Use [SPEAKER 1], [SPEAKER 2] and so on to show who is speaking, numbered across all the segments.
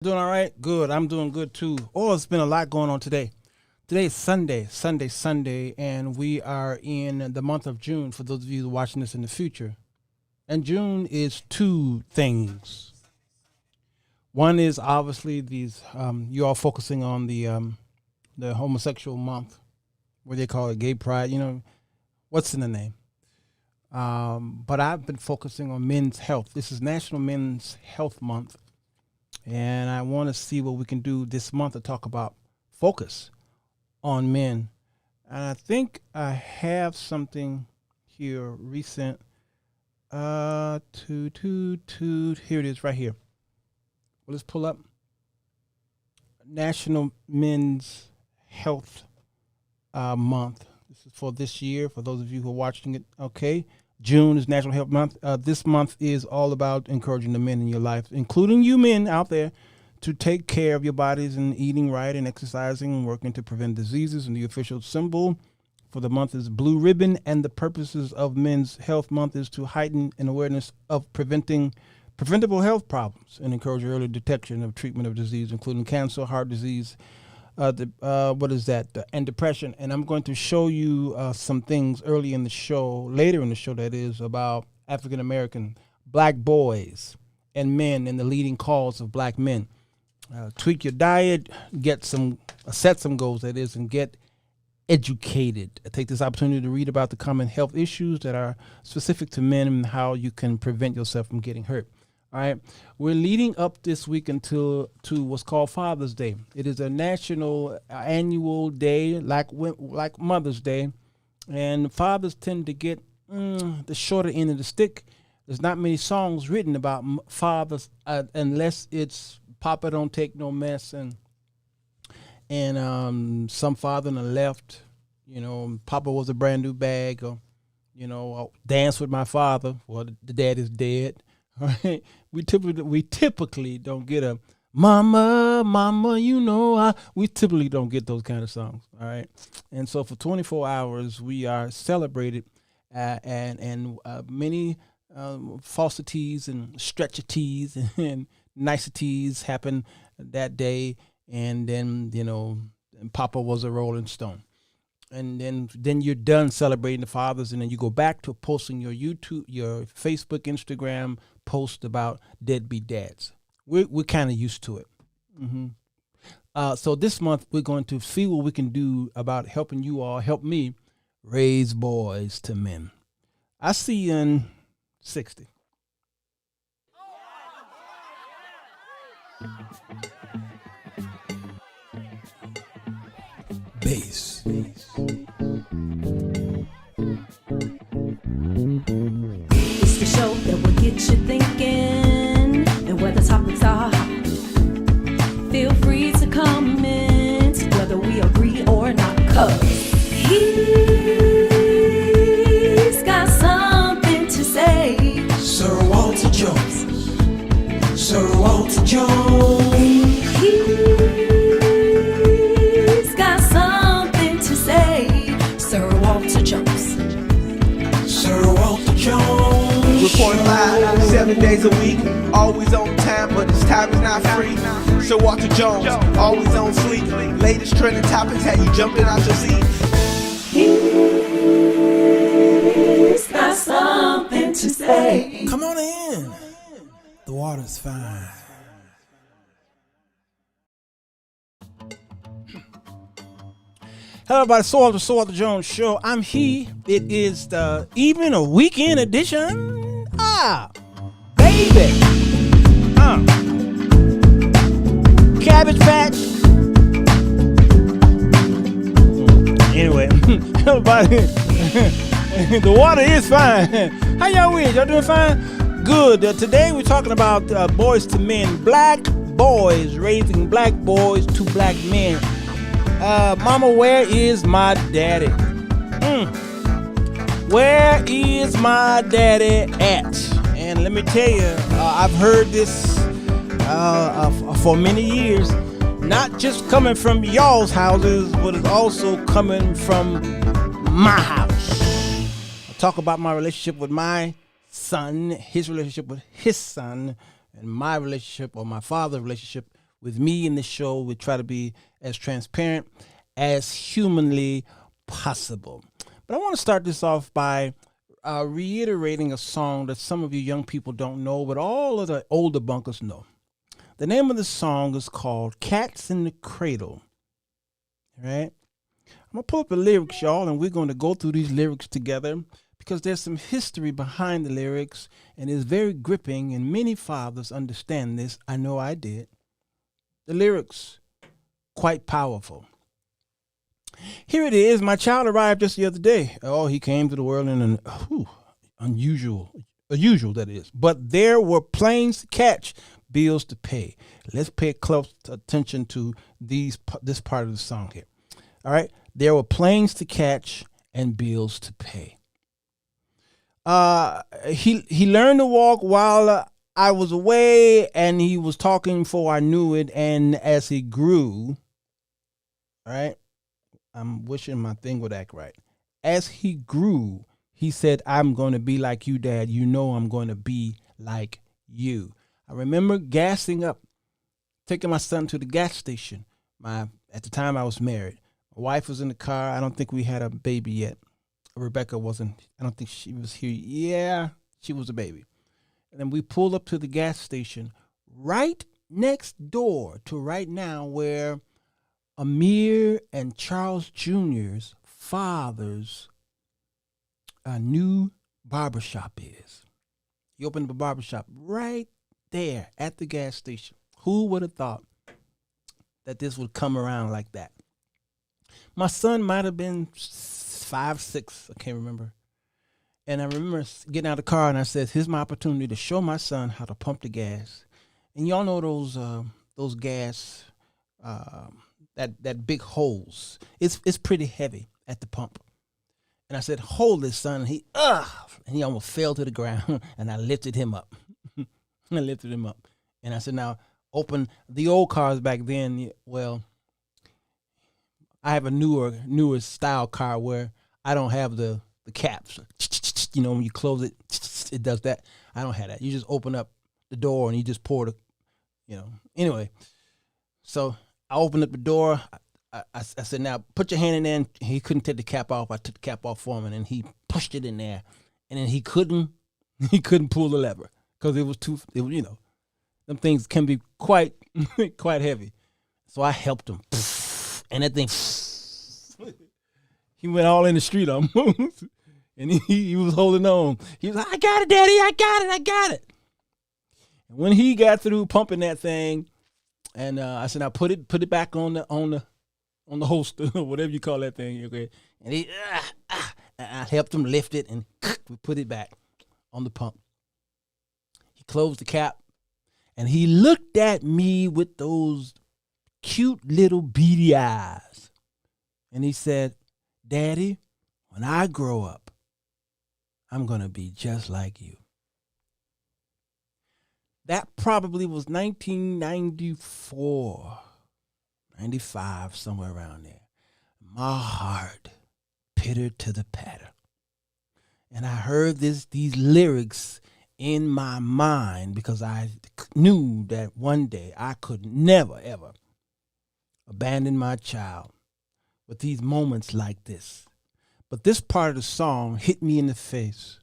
[SPEAKER 1] Doing all right? Good. I'm doing good too. Oh, it's been a lot going on today. Today is Sunday, and we are in the month of June for those of you watching this in the future. And June is two things. One is obviously these, you all focusing on the homosexual month, where they call it gay pride, what's in the name? But I've been focusing on men's health. This is National Men's Health Month. And I want to see what we can do this month to talk about focus on men. And I think I have something here recent. Here it is right here. Well, let's pull up National Men's Health Month. This is for this year, for those of you who are watching it. Okay. June is National Health Month. This month is all about encouraging the men in your life, including you men out there, to take care of your bodies and eating right and exercising and working to prevent diseases. And the official symbol for the month is blue ribbon. And the purposes of Men's Health Month is to heighten an awareness of preventable health problems and encourage early detection of treatment of disease, including cancer, heart disease, and depression. And I'm going to show you some things later in the show, that is, about African American black boys and men and the leading cause of black men. Tweak your diet, set some goals, that is, and get educated. I take this opportunity to read about the common health issues that are specific to men and how you can prevent yourself from getting hurt. All right, we're leading up this week to what's called Father's Day. It is a national annual day, like Mother's Day, and fathers tend to get the shorter end of the stick. There's not many songs written about fathers unless it's "Papa Don't Take No Mess" and "Some Father on the Left." Papa was a brand new bag, or "Dance with My Father." Well, the dad is dead. All right, we typically don't get a "Mama, Mama." We typically don't get those kind of songs. All right, and so for 24 hours we are celebrated, and many falsities and stretchities and niceties happen that day, and then and Papa was a Rolling Stone. And then you're done celebrating the fathers, and then you go back to posting your Facebook, Instagram post about deadbeat dads. We're kind of used to it. So this month we're going to see what we can do about help me raise boys to men. I see you in 60. Bass.
[SPEAKER 2] It's the show that will get you thinking, and where the topics are hot. Feel free to comment whether we agree or not, 'cause he's got something to say.
[SPEAKER 3] Sirwalterj.
[SPEAKER 2] He's got something to say. Sirwalterj.
[SPEAKER 3] Report live 7 days a week, always on time, but his time is not free. Sirwalterj, always on fleek. Latest trending topics had you jumping out your seat.
[SPEAKER 2] He's got something to say.
[SPEAKER 1] Come on in. The water's fine. Hello, everybody. Sirwalterj Jones Show. I'm he. It is the evening or weekend edition. Baby. Cabbage Patch. Anyway, everybody. The water is fine. How y'all with? Y'all doing fine? Good. Today we're talking about boys to men. Black boys raising black boys to black men. Mama, where is my daddy? Where is my daddy at? And let me tell you, I've heard this for many years, not just coming from y'all's houses, but it's also coming from my house. I talk about my relationship with my son, his relationship with his son, and my relationship, or my father's relationship with me in the show. We try to be as transparent as humanly possible. But I want to start this off by reiterating a song that some of you young people don't know, but all of the older bunkers know. The name of the song is called Cats in the Cradle. All right? I'm going to pull up the lyrics, y'all, and we're going to go through these lyrics together because there's some history behind the lyrics, and it's very gripping, and many fathers understand this. I know I did. The lyrics, quite powerful. Here it is. My child arrived just the other day. Oh, he came to the world in an unusual, that is. But there were planes to catch, bills to pay. Let's pay close attention to this part of the song here. All right. There were planes to catch and bills to pay. He learned to walk while I was away, and he was talking before I knew it. And as he grew, all right, I'm wishing my thing would act right. As he grew, he said, I'm going to be like you, Dad. You know I'm going to be like you. I remember gassing up, taking my son to the gas station. At the time I was married. My wife was in the car. I don't think we had a baby yet. Rebecca wasn't. I don't think she was here. Yeah, she was a baby. And then we pulled up to the gas station right next door to right now where Amir and Charles Jr.'s father's new barbershop is. He opened up a barbershop right there at the gas station. Who would have thought that this would come around like that? My son might have been 5, 6, I can't remember. And I remember getting out of the car and I said, here's my opportunity to show my son how to pump the gas. And y'all know those gas, that big hose. It's pretty heavy at the pump. And I said, hold this, son. And he almost fell to the ground. And I lifted him up. And I said, now open the old cars back then. Well, I have a newer style car where I don't have the caps. You know, when you close it, it does that. I don't have that. You just open up the door and you just pour Anyway, so I opened up the door. I said, now put your hand in there. And he couldn't take the cap off. I took the cap off for him, and then he pushed it in there. And then he couldn't pull the lever because it was them things can be quite heavy. So I helped him. And that thing, he went all in the street almost. And he was holding on. He was like, I got it, Daddy. I got it. And when he got through pumping that thing, and I said, now put it back on the holster, whatever you call that thing. Okay. And I helped him lift it, and we put it back on the pump. He closed the cap, and he looked at me with those cute little beady eyes. And he said, Daddy, when I grow up, I'm going to be just like you. That probably was 1994, 95, somewhere around there. My heart pittered to the patter. And I heard these lyrics in my mind because I knew that one day I could never, ever abandon my child with these moments like this. But this part of the song hit me in the face.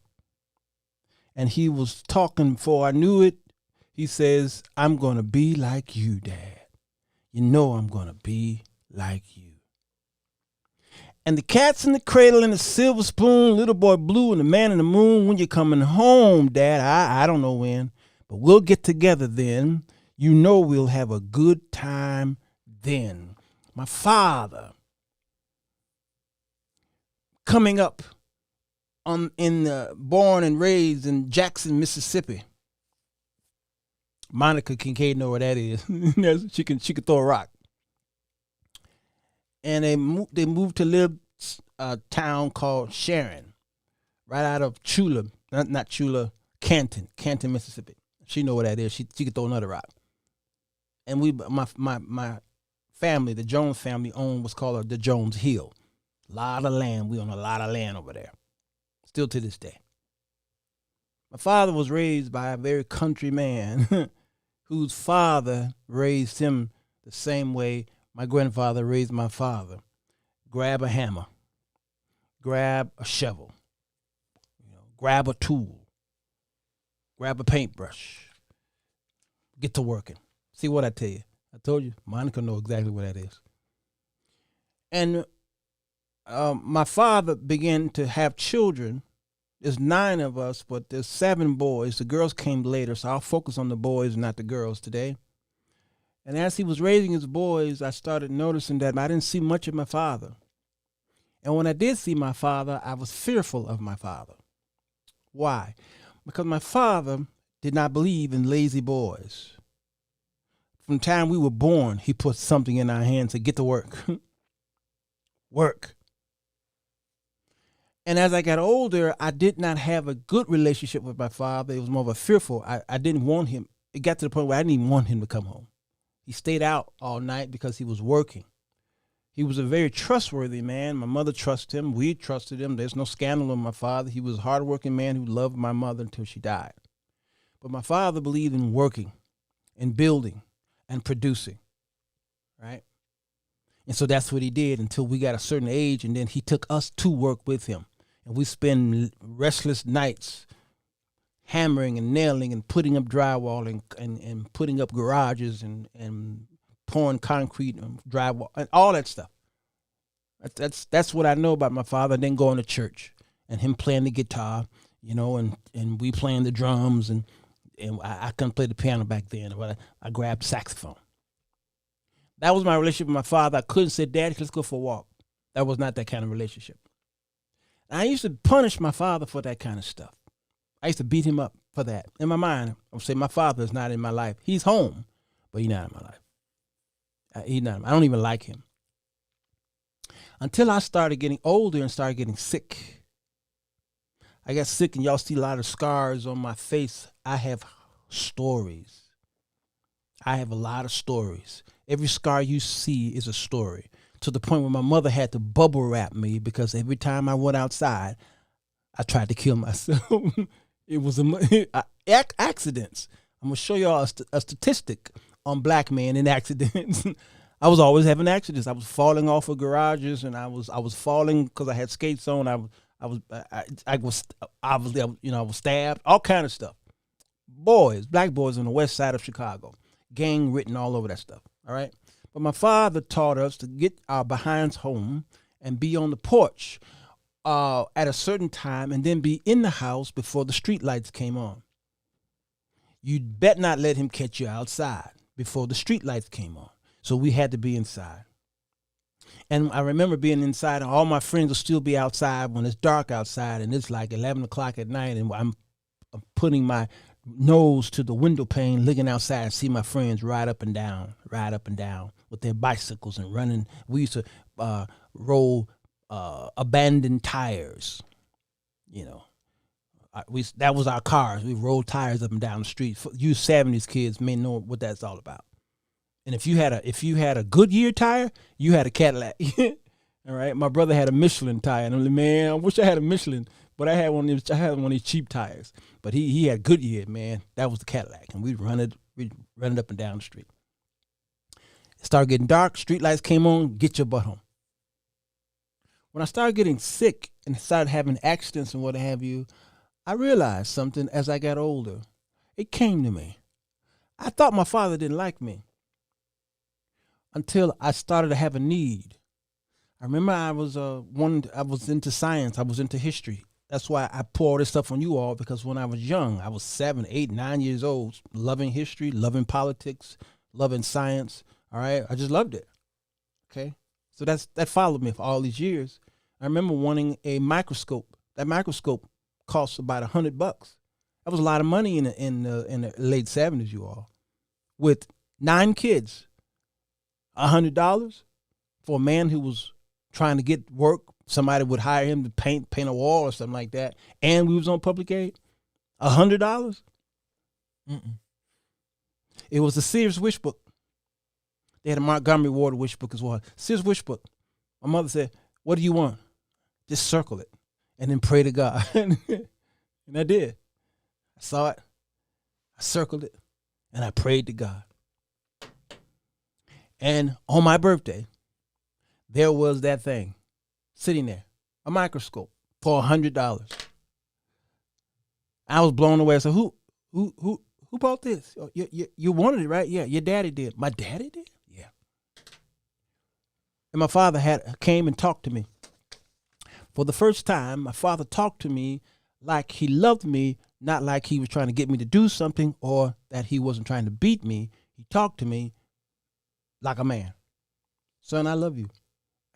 [SPEAKER 1] And he was talking before I knew it. He says, I'm going to be like you, Dad. You know I'm going to be like you. And the cat's in the cradle and the silver spoon, little boy blue and the man in the moon. When you're coming home, Dad, I don't know when, but we'll get together then. You know we'll have a good time then. My father coming up born and raised in Jackson, Mississippi. Monica Kincaid know where that is. she can throw a rock. And they moved to live a town called Sharon, right out of Chula, not Chula, Canton, Mississippi. She know where that is. She could throw another rock. And my family, the Jones family, owned what's called the Jones Hill. A lot of land. We own a lot of land over there. Still to this day. My father was raised by a very country man whose father raised him the same way my grandfather raised my father. Grab a hammer, grab a shovel, grab a tool, grab a paintbrush, get to working. See what I tell you? I told you, Monica knows exactly what that is. And my father began to have children. There's 9 of us, but there's 7 boys. The girls came later, so I'll focus on the boys, not the girls today. And as he was raising his boys, I started noticing that I didn't see much of my father. And when I did see my father, I was fearful of my father. Why? Because my father did not believe in lazy boys. From the time we were born, he put something in our hands to get to work. Work. And as I got older, I did not have a good relationship with my father. It was more of a fearful. I didn't want him. It got to the point where I didn't even want him to come home. He stayed out all night because he was working. He was a very trustworthy man. My mother trusted him. We trusted him. There's no scandal on my father. He was a hardworking man who loved my mother until she died. But my father believed in working and building and producing, right? And so that's what he did until we got a certain age, and then he took us to work with him. And we spend restless nights hammering and nailing and putting up drywall and putting up garages and pouring concrete and drywall and all that stuff. That's what I know about my father. And then going to church and him playing the guitar, and we playing the drums, and I couldn't play the piano back then, but I grabbed saxophone. That was my relationship with my father. I couldn't say, Daddy, let's go for a walk. That was not that kind of relationship. And I used to punish my father for that kind of stuff. I used to beat him up for that. In my mind, I would say, my father is not in my life. He's home, but he's not in my life. He's not. I don't even like him. Until I started getting older and started getting sick. I got sick, and y'all see a lot of scars on my face. I have stories. I have a lot of stories. Every scar you see is a story, to the point where my mother had to bubble wrap me because every time I went outside, I tried to kill myself. It was accidents. I'm going to show y'all a statistic on black men in accidents. I was always having accidents. I was falling off of garages, and I was falling because I had skates on. I was stabbed, all kind of stuff. Black boys on the west side of Chicago, gang written all over that stuff. All right. But my father taught us to get our behinds home and be on the porch at a certain time, and then be in the house before the street lights came on. You bet not let him catch you outside before the street lights came on. So we had to be inside. And I remember being inside, and all my friends will still be outside when it's dark outside, and it's like 11 o'clock at night, and I'm putting my nose to the window pane, looking outside, and see my friends ride up and down with their bicycles and running. We used to roll abandoned tires, that was our cars. We rolled tires up and down the street. You 70s kids may know what that's all about. And if you had a Goodyear tire, you had a Cadillac. All right. My brother had a Michelin tire, and I'm like, man, I wish I had a Michelin, but I had one of these cheap tires. But he had Goodyear, man. That was the Cadillac, and we'd run it up and down the street. It started getting dark. Street lights came on. Get your butt home. When I started getting sick and started having accidents and what have you, I realized something as I got older. It came to me. I thought my father didn't like me until I started to have a need. I remember I was into science. I was into history. That's why I pour all this stuff on you all, because when I was young, I was 7, 8, 9 years old, loving history, loving politics, loving science. All right. I just loved it. Okay. So that followed me for all these years. I remember wanting a microscope. That microscope cost about $100. That was a lot of money in the late 70s, you all. With 9 kids, $100 for a man who was trying to get work. Somebody would hire him to paint a wall or something like that, and we was on public aid. $100. It was a Sears wish book. They had a Montgomery Ward wish book as well. Sears wish book. My mother said, "What do you want? Just circle it, and then pray to God." And I did. I saw it. I circled it, and I prayed to God. And on my birthday, there was that thing sitting there, a microscope for $100. I was blown away. So who bought this? Oh, you wanted it, right? Yeah, your daddy did. My daddy did? Yeah. And my father came and talked to me. For the first time, my father talked to me like he loved me, not like he was trying to get me to do something or that he wasn't trying to beat me. He talked to me like a man. Son, I love you.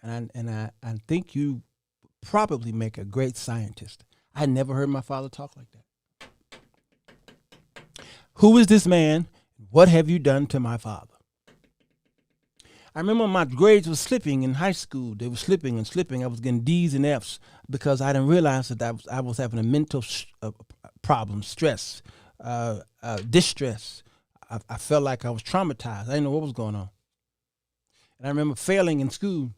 [SPEAKER 1] And I think you probably make a great scientist. I never heard my father talk like that. Who is this man? What have you done to my father? I remember my grades were slipping in high school. They were slipping and slipping. I was getting D's and F's because I didn't realize that I was having a mental problem, stress, distress. I felt like I was traumatized. I didn't know what was going on. And I remember failing in school.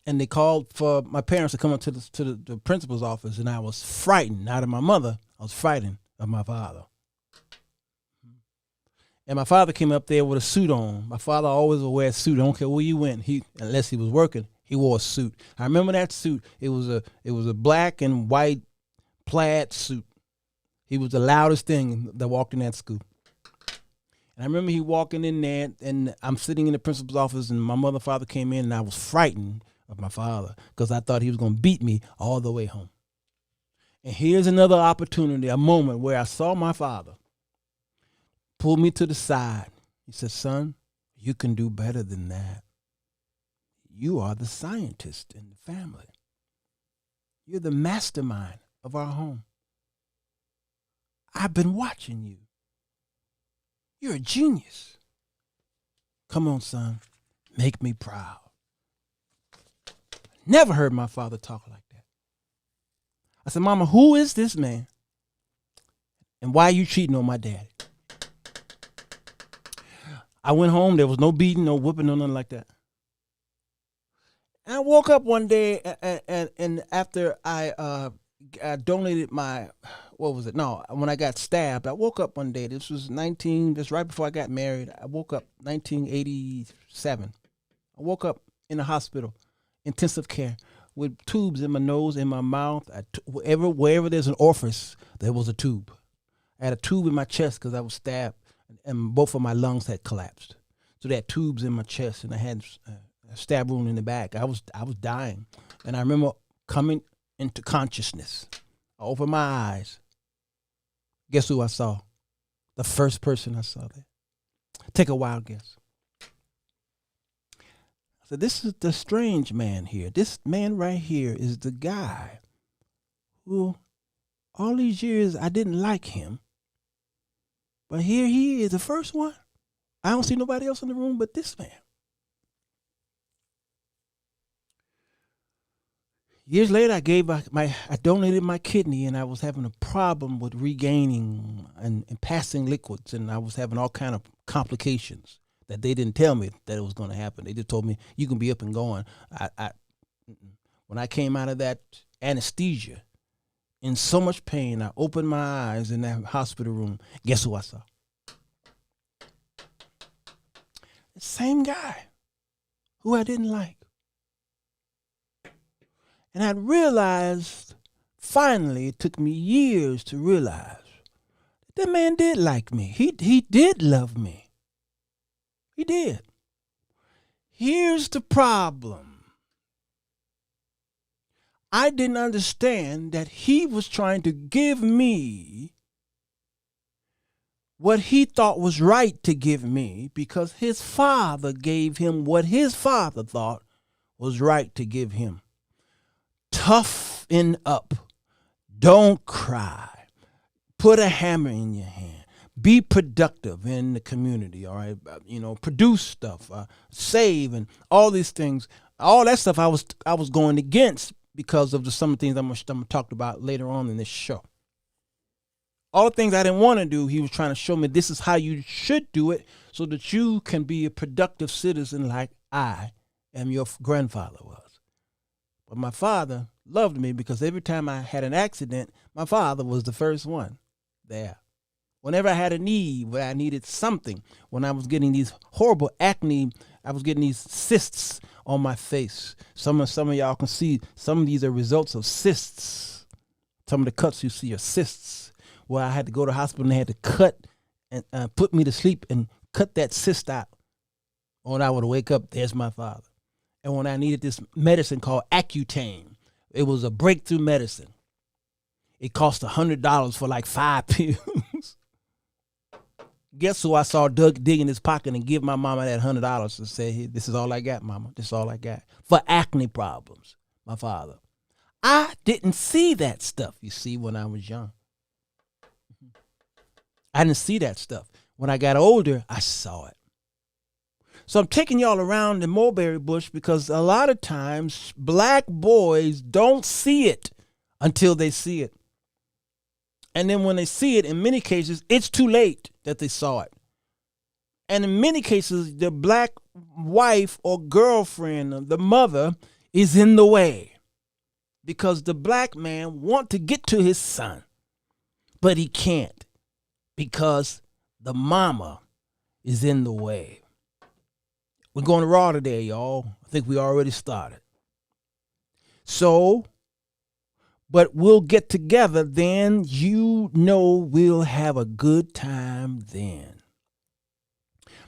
[SPEAKER 1] And they called for my parents to come up to the principal's office, and I was frightened. Not of my mother, I was frightened of my father. And my father came up there with a suit on. My father always would wear a suit. I don't care where you went. Unless he was working, he wore a suit. I remember that suit. It was a black and white plaid suit. He was the loudest thing that walked in that school. And I remember he walking in there, and I'm sitting in the principal's office, and my mother and father came in, and I was frightened of my father because I thought he was going to beat me all the way home. And here's another opportunity, a moment where I saw my father pull me to the side. He said, son, you can do better than that. You are the scientist in the family. You're the mastermind of our home. I've been watching you. You're a genius. Come on, son, make me proud. Never heard my father talk like that. I said, Mama, who is this man? And why are you cheating on my daddy? I went home. There was no beating, no whipping, no nothing like that. And I woke up one day, and after I donated my, what was it? No, when I got stabbed, I woke up one day. This was just right before I got married. I woke up 1987. I woke up in the hospital, intensive care, with tubes in my nose, in my mouth. Wherever there's an orifice, there was a tube. I had a tube in my chest because I was stabbed, and both of my lungs had collapsed. So they had tubes in my chest, and I had a stab wound in the back. I was dying, and I remember coming into consciousness. I opened my eyes. Guess who I saw? The first person I saw there. Take a wild guess. I said, this is the strange man here. This man right here is the guy who all these years I didn't like him. But here he is, the first one. I don't see nobody else in the room but this man. Years later, I donated my kidney, and I was having a problem with regaining and passing liquids, and I was having all kind of complications that they didn't tell me that it was going to happen. They just told me you can be up and going. When I came out of that anesthesia, in so much pain, I opened my eyes in that hospital room. Guess who I saw? The same guy who I didn't like. And I realized, finally, it took me years to realize that man did like me. He did love me. He did. Here's the problem. I didn't understand that he was trying to give me what he thought was right to give me because his father gave him what his father thought was right to give him. Toughen up. Don't cry. Put a hammer in your hand. Be productive in the community, all right? Produce stuff, save, and all these things. All that stuff I was going against because of some of the things I'm going to talk about later on in this show. All the things I didn't want to do, he was trying to show me this is how you should do it so that you can be a productive citizen like I am your grandfather was. But my father loved me because every time I had an accident, my father was the first one there Whenever I had a need, where I needed something, when I was getting these horrible acne, I was getting these cysts on my face. Some of y'all can see some of these are results of cysts. Some of the cuts you see are cysts. Where I had to go to the hospital and they had to cut and put me to sleep and cut that cyst out. When I would wake up, there's my father. And when I needed this medicine called Accutane, it was a breakthrough medicine. It cost $100 for like 5 pills. Guess who I saw dig in his pocket and give my mama that $100 and say, hey, this is all I got, mama. This is all I got. For acne problems, my father. I didn't see that stuff, you see, when I was young. I didn't see that stuff. When I got older, I saw it. So I'm taking y'all around the mulberry bush because a lot of times black boys don't see it until they see it. And then when they see it, in many cases, it's too late that they saw it. And in many cases, the black wife or girlfriend, the mother, is in the way. Because the black man wants to get to his son, but he can't because the mama is in the way. We're going to Raw today, y'all. I think we already started. So, but we'll get together then. You know we'll have a good time then.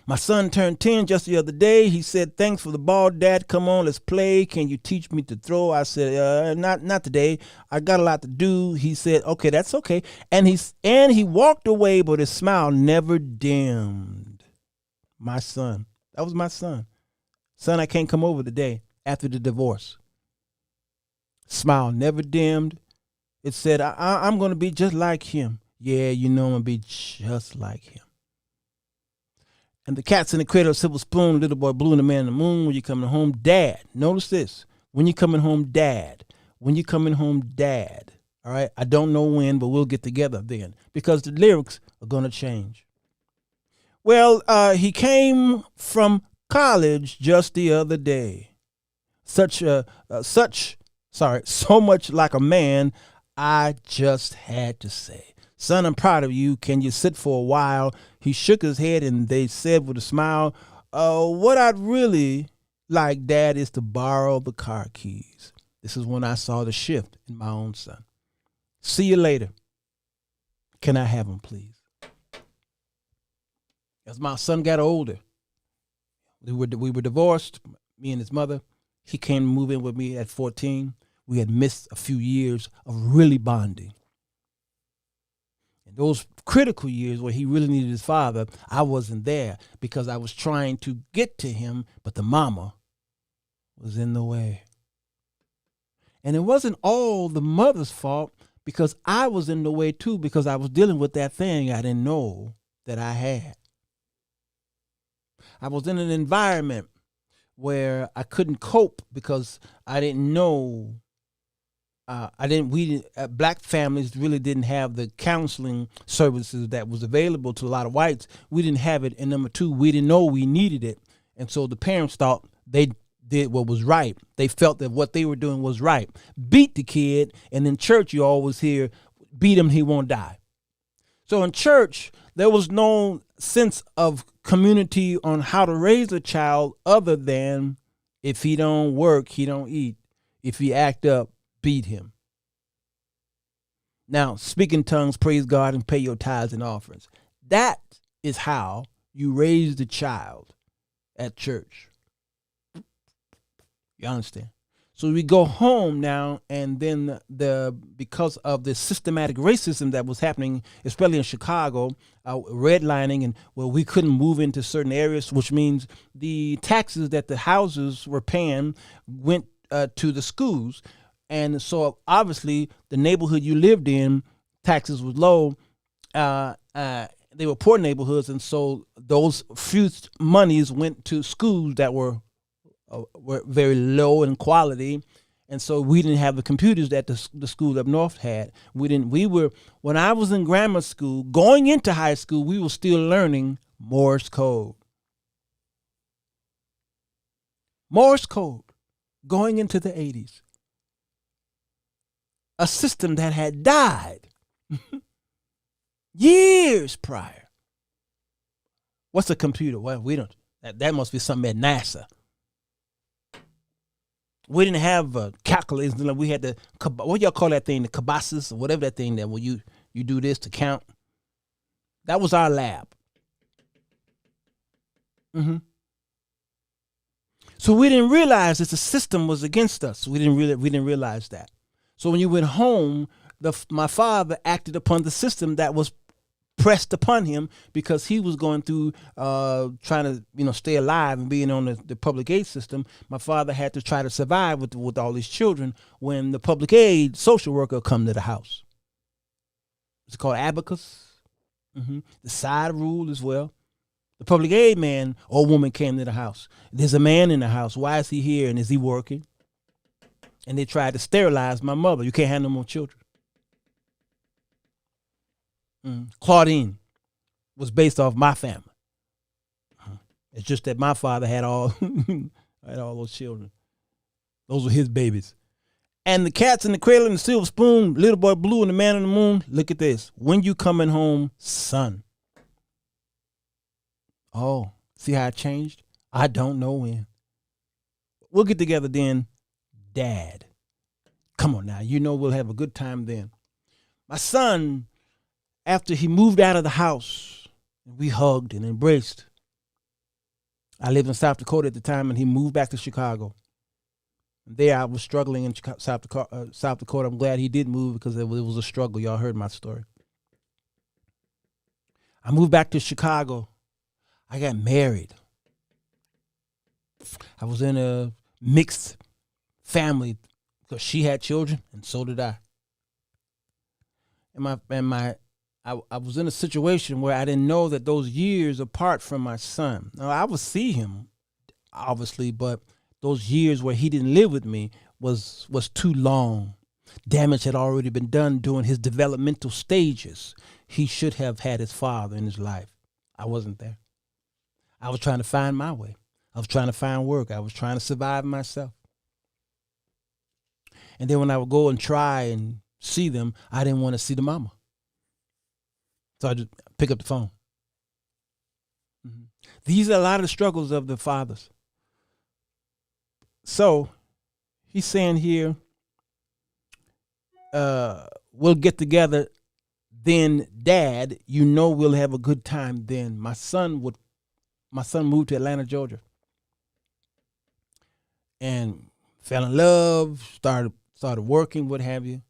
[SPEAKER 1] My son turned 10 just the other day. He said, thanks for the ball, Dad. Come on, let's play. Can you teach me to throw? I said, not today. I got a lot to do. He said, okay, that's okay. And he walked away, but his smile never dimmed. My son. That was my son. Son, I can't come over today after the divorce. Smile never dimmed. It said, I'm going to be just like him. Yeah, you know I'm going to be just like him. And the cat's in the cradle, silver spoon, little boy blue, and the man in the moon. When you're coming home, Dad. Notice this. When you're coming home, Dad. When you're coming home, Dad. All right? I don't know when, but we'll get together then. Because the lyrics are going to change. Well, he came from college just the other day. So much like a man, I just had to say. Son, I'm proud of you. Can you sit for a while? He shook his head and they said with a smile, what I'd really like, Dad, is to borrow the car keys. This is when I saw the shift in my own son. See you later. Can I have them, please? As my son got older, we were divorced, me and his mother. He came to move in with me at 14. We had missed a few years of really bonding. And those critical years where he really needed his father, I wasn't there because I was trying to get to him, but the mama was in the way. And it wasn't all the mother's fault because I was in the way too because I was dealing with that thing I didn't know that I had. I was in an environment where I couldn't cope because I didn't know. Black families really didn't have the counseling services that was available to a lot of whites. We didn't have it. And number two, we didn't know we needed it. And so the parents thought they did what was right. They felt that what they were doing was right. Beat the kid. And in church, you always hear, beat him, he won't die. So in church, there was no sense of community on how to raise a child other than if he don't work, he don't eat. If he act up, beat him. Now, speak in tongues, praise God, and pay your tithes and offerings. That is how you raise the child at church. You understand? So we go home now, and then because of the systematic racism that was happening, especially in Chicago, redlining, and where we couldn't move into certain areas, which means the taxes that the houses were paying went to the schools. And so obviously the neighborhood you lived in, taxes was low. They were poor neighborhoods, and so those few monies went to schools that were very low in quality, and so we didn't have the computers that the school up north had. When I was in grammar school, going into high school, we were still learning Morse code. Morse code, going into the 80s. A system that had died. Years prior. What's a computer? Well, we don't. That must be something at NASA. We didn't have calculators. We had the, what y'all call that thing, the cabasas or whatever that thing that when you do this to count. That was our lab. So we didn't realize that the system was against us. We didn't realize that. So when you went home, my father acted upon the system that was pressed upon him because he was going through trying to stay alive and being on the public aid system. My father had to try to survive with all these children when the public aid social worker come to the house. It's called abacus. The side rule as well. The public aid man or woman came to the house. There's a man in the house. Why is he here and is he working? And they tried to sterilize my mother. You can't have no more children. Claudine was based off my family. It's just that my father had all those children. Those were his babies. And the Cats in the Cradle and the Silver Spoon, Little Boy Blue and the Man on the Moon. Look at this. When you coming home, son? Oh, see how it changed? I don't know when. We'll get together then, Dad. Come on now, we'll have a good time then. My son, after he moved out of the house, we hugged and embraced. I lived in South Dakota at the time, and he moved back to Chicago. There I was struggling in South Dakota. I'm glad he did move because it was a struggle. Y'all heard my story. I moved back to Chicago. I got married. I was in a mixed family because she had children and so did I. I was in a situation where I didn't know that those years apart from my son. Now I would see him, obviously, but those years where he didn't live with me was too long. Damage had already been done during his developmental stages. He should have had his father in his life. I wasn't there. I was trying to find my way. I was trying to find work. I was trying to survive myself. And then when I would go and try and see them, I didn't want to see the mama. So I just pick up the phone. These are a lot of the struggles of the fathers. So he's saying here, we'll get together then, Dad. We'll have a good time then. My son moved to Atlanta, Georgia, and fell in love, started working, what have you.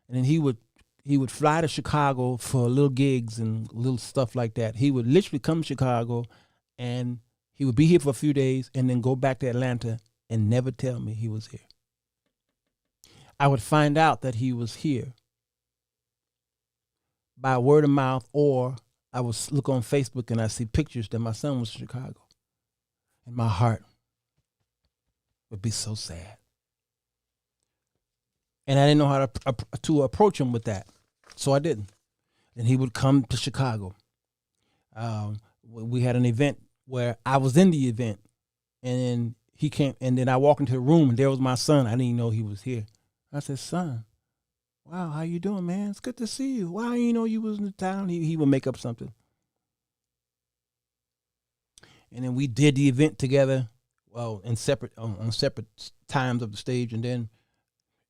[SPEAKER 1] And then he would fly to Chicago for little gigs and little stuff like that. He would literally come to Chicago and he would be here for a few days and then go back to Atlanta and never tell me he was here. I would find out that he was here by word of mouth, or I would look on Facebook and I see pictures that my son was in Chicago. And my heart would be so sad. And I didn't know how to approach him with that. So I didn't. And he would come to Chicago. We had an event where I was in the event. And then he came, and then I walked into the room and there was my son. I didn't even know he was here. I said, son, wow, how you doing, man? It's good to see you. Why you know you was in the town? He would make up something. And then we did the event together, well, on separate times of the stage. And then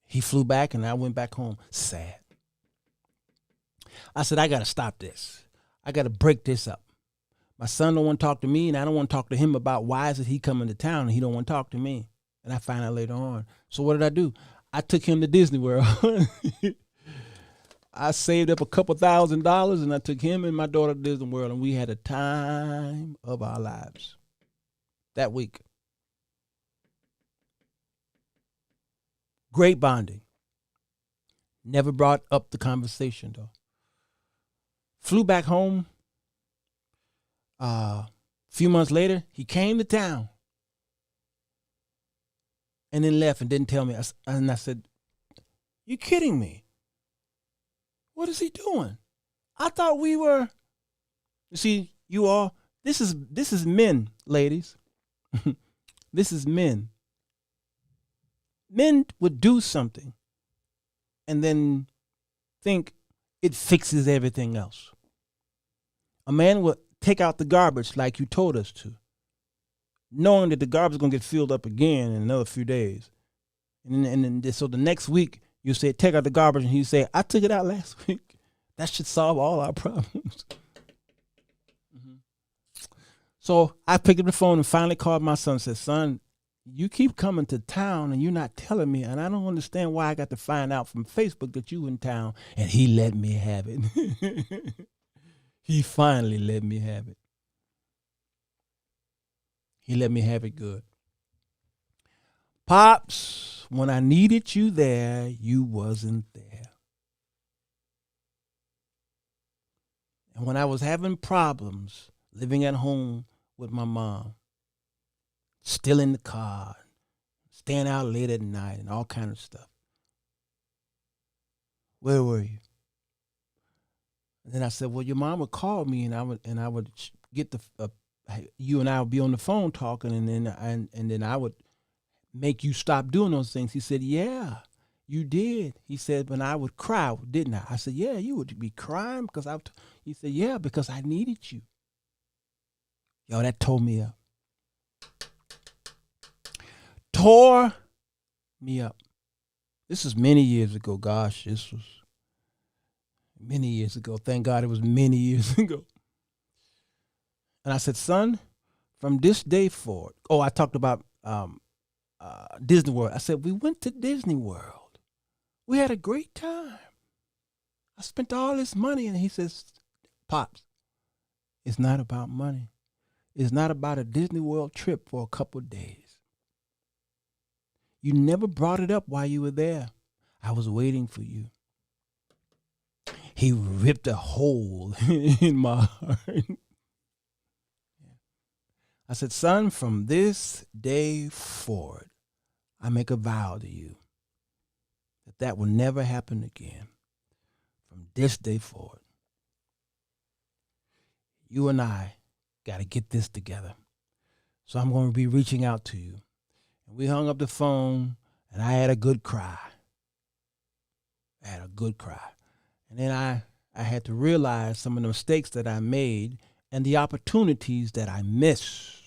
[SPEAKER 1] he flew back and I went back home. Sad. I said, I got to stop this. I got to break this up. My son don't want to talk to me, and I don't want to talk to him about why is it he coming to town and he don't want to talk to me. And I find out later on. So what did I do? I took him to Disney World. I saved up a couple $1,000 and I took him and my daughter to Disney World, and we had a time of our lives that week. Great bonding. Never brought up the conversation though. Flew back home. A few months later, he came to town and then left and didn't tell me. And I said, you kidding me? What is he doing? I thought we were, you see, you all, this is men, ladies. This is men. Men would do something and then think it fixes everything else. A man will take out the garbage like you told us to, knowing that the garbage is going to get filled up again in another few days. So the next week, you say, take out the garbage, and he say, I took it out last week. That should solve all our problems. So I picked up the phone and finally called my son and said, son, you keep coming to town and you're not telling me, and I don't understand why I got to find out from Facebook that you in town. And he let me have it. He finally let me have it. He let me have it good. Pops, when I needed you there, you wasn't there. And when I was having problems living at home with my mom, still in the car, staying out late at night and all kind of stuff, where were you? And then I said, well, your mom would call me and I would get you and I would be on the phone talking, and then I would make you stop doing those things. He said, yeah, you did. He said, but I would cry, didn't I? I said, yeah, you would be crying because he said, yeah, because I needed you. Yo, that tore me up. Tore me up. This was many years ago. Gosh, this was many years ago. Thank God it was many years ago. And I said, son, from this day forward, I talked about Disney World. I said, we went to Disney World. We had a great time. I spent all this money. And he says, Pops, it's not about money. It's not about a Disney World trip for a couple of days. You never brought it up while you were there. I was waiting for you. He ripped a hole in my heart. I said, son, from this day forward, I make a vow to you that will never happen again. From this day forward, you and I got to get this together. So I'm going to be reaching out to you. And we hung up the phone, and I had a good cry. And then I had to realize some of the mistakes that I made and the opportunities that I missed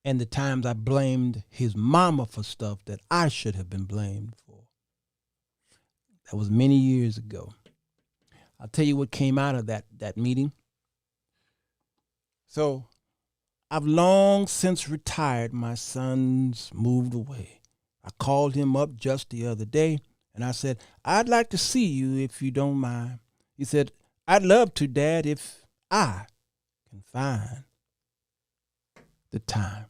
[SPEAKER 1] and the times I blamed his mama for stuff that I should have been blamed for. That was many years ago. I'll tell you what came out of that meeting. So I've long since retired. My son's moved away. I called him up just the other day, and I said, I'd like to see you if you don't mind. He said, I'd love to, Dad, if I can find the time.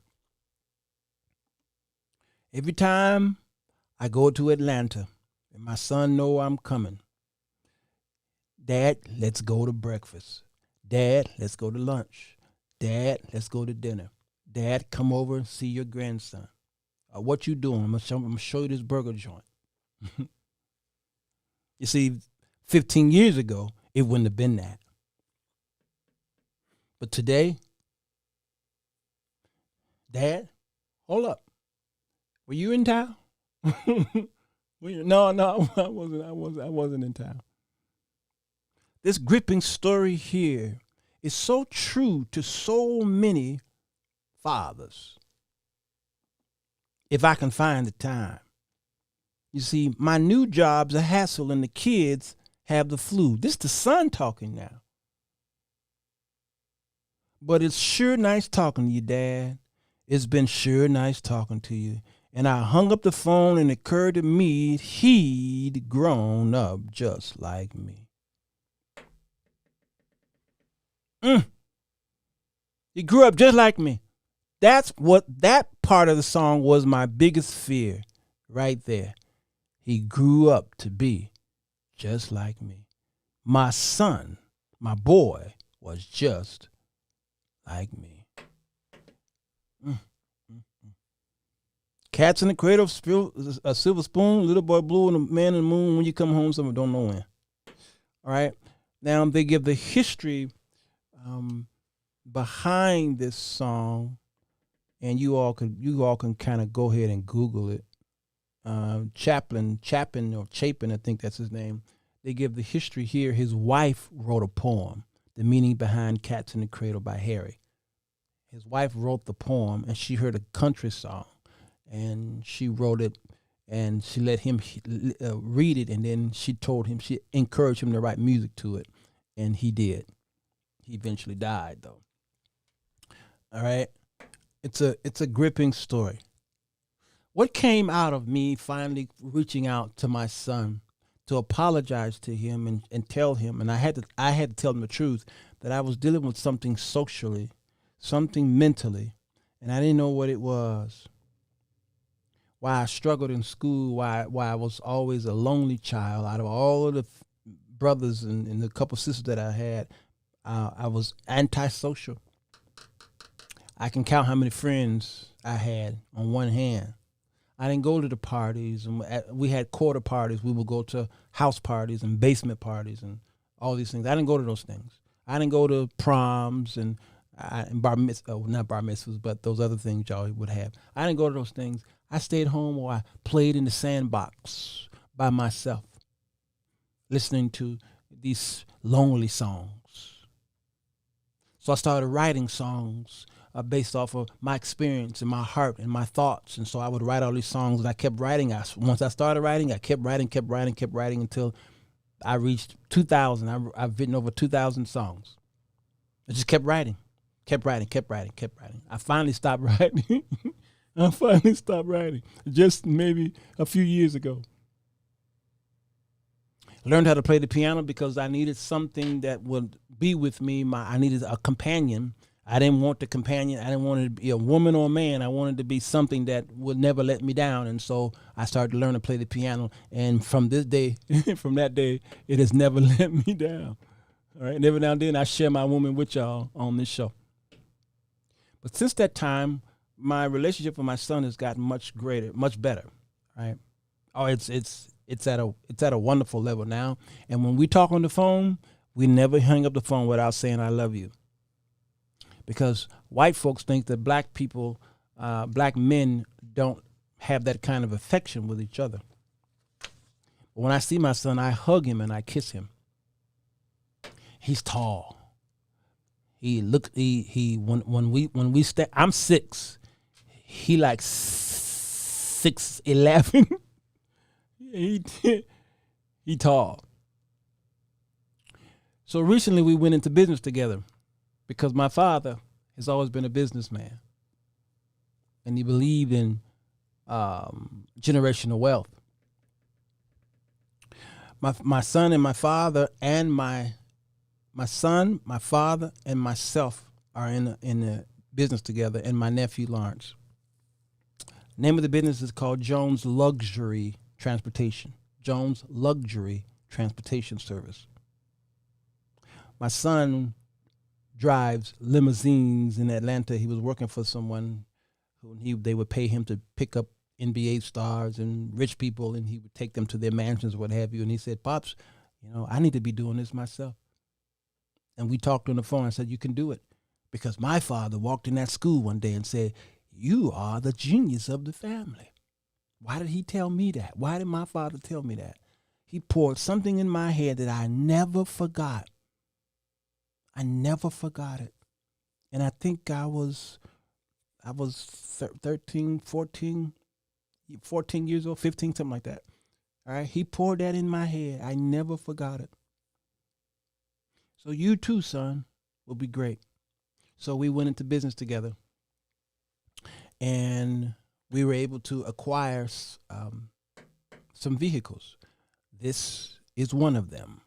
[SPEAKER 1] Every time I go to Atlanta and my son know I'm coming, Dad, let's go to breakfast. Dad, let's go to lunch. Dad, let's go to dinner. Dad, come over and see your grandson. What you doing? I'm gonna show you this burger joint. You see, 15 years ago, it wouldn't have been that. But today, Dad, hold up. Were you in town? No, I wasn't in town. This gripping story here is so true to so many fathers. If I can find the time. You see, my new job's a hassle and the kids have the flu. This the son talking now. But it's sure nice talking to you, Dad. It's been sure nice talking to you. And I hung up the phone and it occurred to me he'd grown up just like me. He grew up just like me. That's what that part of the song was my biggest fear right there. He grew up to be just like me. My son, my boy, was just like me. Cats in the Cradle, a Silver Spoon, Little Boy Blue, and the Man in the Moon. When you come home, someone don't know when. All right. Now they give the history behind this song, and you all can kind of go ahead and Google it. Chapin, I think that's his name. They give the history here. His wife wrote a poem The Meaning Behind Cats in the Cradle by Harry. His wife wrote the poem, and she heard a country song, and she wrote it, and she let him read it, and then she encouraged him to write music to it, and he did. He eventually died, though. All right, it's a gripping story. What came out of me finally reaching out to my son to apologize to him and tell him, and I had to tell him the truth, that I was dealing with something socially, something mentally, and I didn't know what it was. Why I struggled in school, why I was always a lonely child. Out of all of the brothers and the couple sisters that I had, I was antisocial. I can count how many friends I had on one hand. I didn't go to the parties, and we had quarter parties. We would go to house parties and basement parties and all these things. I didn't go to those things. I didn't go to proms and bar mitzvahs, not bar mitzvahs, but those other things y'all would have. I didn't go to those things. I stayed home, or I played in the sandbox by myself, listening to these lonely songs. So I started writing songs based off of my experience and my heart and my thoughts. And so I would write all these songs, and I kept writing. Once I started writing, I kept writing until I reached 2,000. I've written over 2,000 songs. I just kept writing. I finally stopped writing. Just maybe a few years ago. I learned how to play the piano because I needed something that would be with me. I needed a companion. I didn't want the companion. I didn't want it to be a woman or a man. I wanted to be something that would never let me down. And so I started to learn to play the piano. And from that day, it has never let me down. All right. And every now and then I share my woman with y'all on this show. But since that time, my relationship with my son has gotten much greater, much better. Right. Oh, it's at a wonderful level now. And when we talk on the phone, we never hang up the phone without saying, I love you. Because white folks think that black people, black men don't have that kind of affection with each other. But when I see my son, I hug him and I kiss him. He's tall. When we stand, I'm 6. He like 6'11". he tall. So recently we went into business together, because my father has always been a businessman, and he believed in generational wealth. My son and my father and my son, my father, and myself are in the business together, and my nephew Lawrence. Name of the business is called Jones Luxury Transportation. Jones Luxury Transportation Service. My son drives limousines in Atlanta. He was working for someone who they would pay him to pick up NBA stars and rich people, and he would take them to their mansions or what have you. And he said, Pops, I need to be doing this myself. And we talked on the phone. I said, you can do it. Because my father walked in that school one day and said, you are the genius of the family. Why did he tell me that? Why did my father tell me that? He poured something in my head that I never forgot. I never forgot it. And I think I was 13, 14 years old, 15, something like that. All right. He poured that in my head. I never forgot it. So you too, son, will be great. So we went into business together, and we were able to acquire some vehicles. This is one of them.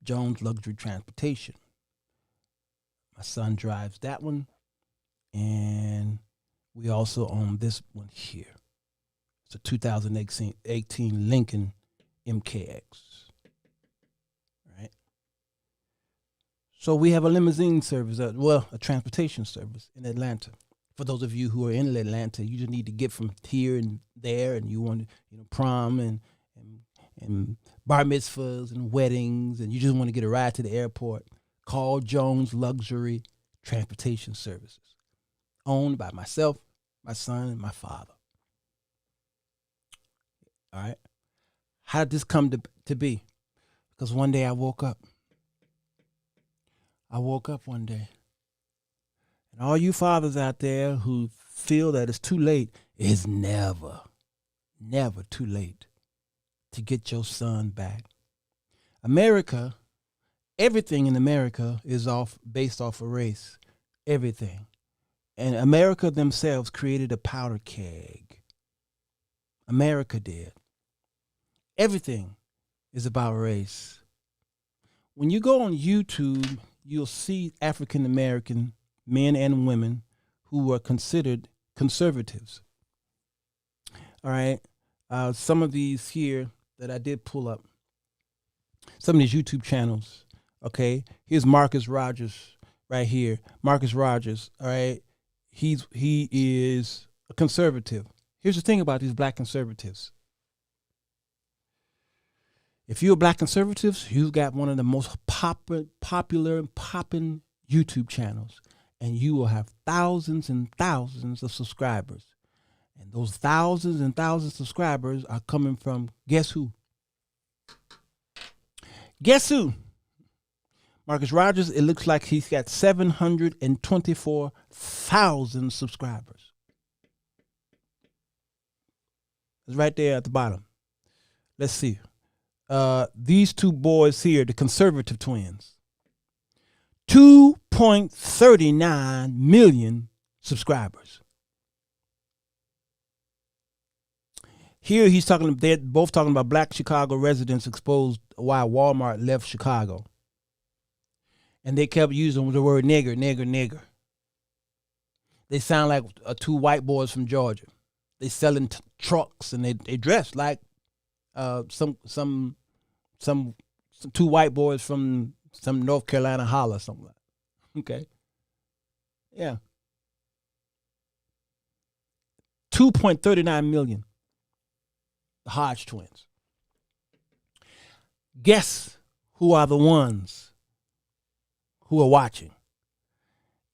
[SPEAKER 1] Jones Luxury Transportation. My son drives that one, and we also own this one here. It's a 2018 Lincoln MKX. Right? So we have a limousine service, a transportation service in Atlanta. For those of you who are in Atlanta, you just need to get from here and there, and you want prom and bar mitzvahs and weddings, and you just want to get a ride to the airport. Call Jones Luxury Transportation Services, owned by myself, my son, and my father. All right. How did this come to be? Because one day I woke up I woke up one day, and all you fathers out there who feel that it's too late, it's never, never too late to get your son back. America, everything in America is based off of race. Everything. And America themselves created a powder keg. America did. Everything is about race. When you go on YouTube, you'll see African American men and women who are considered conservatives. All right. Some of these here that I did pull up, some of these YouTube channels. Okay. Here's Marcus Rogers right here. Marcus Rogers. All right. He is a conservative. Here's the thing about these black conservatives. If you're a black conservative, you've got one of the most popular and popping YouTube channels, and you will have thousands and thousands of subscribers. And those thousands and thousands of subscribers are coming from, guess who? Guess who? Marcus Rogers, it looks like he's got 724,000 subscribers. It's right there at the bottom. Let's see. These two boys here, the conservative twins, 2.39 million subscribers. Here they're both talking about black Chicago residents exposed why Walmart left Chicago. And they kept using the word nigger, nigger, nigger. They sound like two white boys from Georgia. They selling trucks, and they dress like some two white boys from some North Carolina holler, something like that. Okay. Yeah. 2.39 million. The Hodge twins. Guess who are the ones who are watching?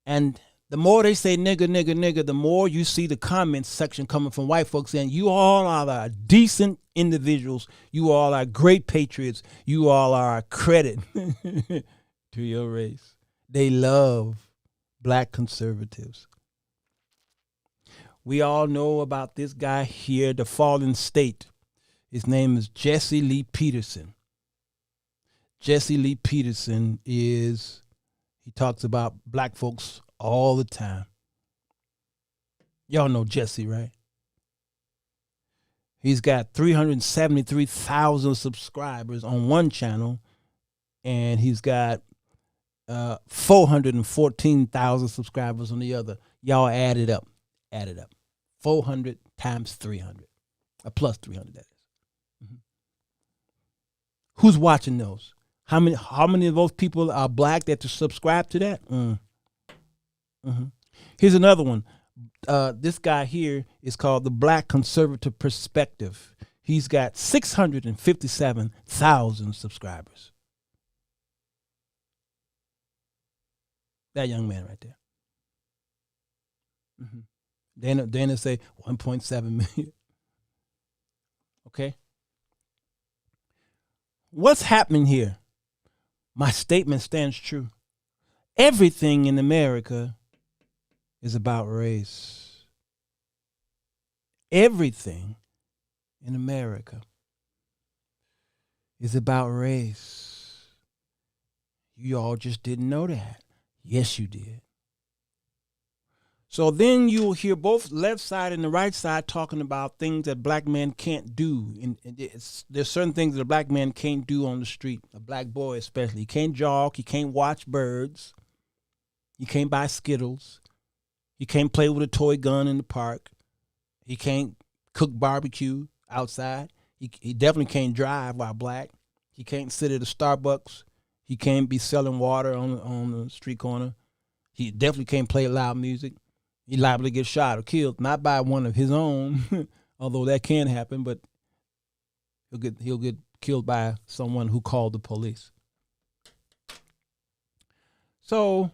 [SPEAKER 1] And the more they say nigger, nigger, nigger, the more you see the comments section coming from white folks saying, you all are decent individuals. You all are great patriots. You all are a credit to your race. They love black conservatives. We all know about this guy here, the fallen state. His name is Jesse Lee Peterson. Jesse Lee Peterson he talks about black folks all the time. Y'all know Jesse, right? He's got 373,000 subscribers on one channel, and he's got 414,000 subscribers on the other. Y'all add it up. 400 times 300. Plus 300, that is. Mm-hmm. Who's watching those? How many of those people are black that subscribe to that? Mm-hmm. Here's another one. This guy here is called the Black Conservative Perspective. He's got 657,000 subscribers. That young man right there. Mm-hmm. Dana say 1.7 million. Okay. What's happening here? My statement stands true. Everything in America is about race. Everything in America is about race. You all just didn't know that. Yes, you did. So then you'll hear both left side and the right side talking about things that black men can't do. And there's certain things that a black man can't do on the street, a black boy especially. He can't jog, he can't watch birds, he can't buy Skittles, he can't play with a toy gun in the park, he can't cook barbecue outside, he definitely can't drive while black, he can't sit at a Starbucks, he can't be selling water on the street corner, he definitely can't play loud music. He's liable to get shot or killed, not by one of his own, although that can happen, but he'll get killed by someone who called the police. So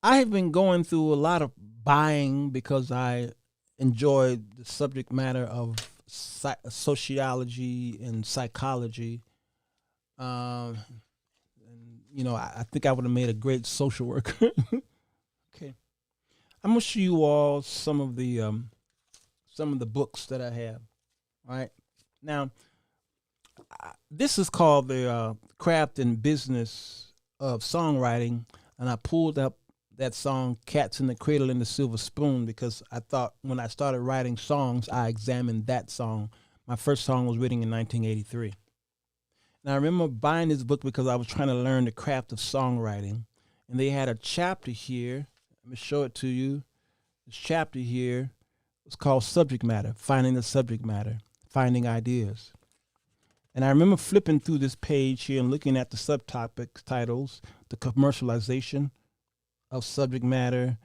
[SPEAKER 1] I have been going through a lot of buying because I enjoy the subject matter of sociology and psychology. And I think I would have made a great social worker. Okay, I'm gonna show you all some of the books that I have. All right, now this is called the Craft and Business of Songwriting, and I pulled up that song "Cats in the Cradle and the Silver Spoon" because I thought when I started writing songs, I examined that song. My first song was written in 1983. Now, I remember buying this book because I was trying to learn the craft of songwriting. And they had a chapter here. Let me show it to you. This chapter here was called Subject Matter, Finding the Subject Matter, Finding Ideas. And I remember flipping through this page here and looking at the subtopic titles, the commercialization of subject matter,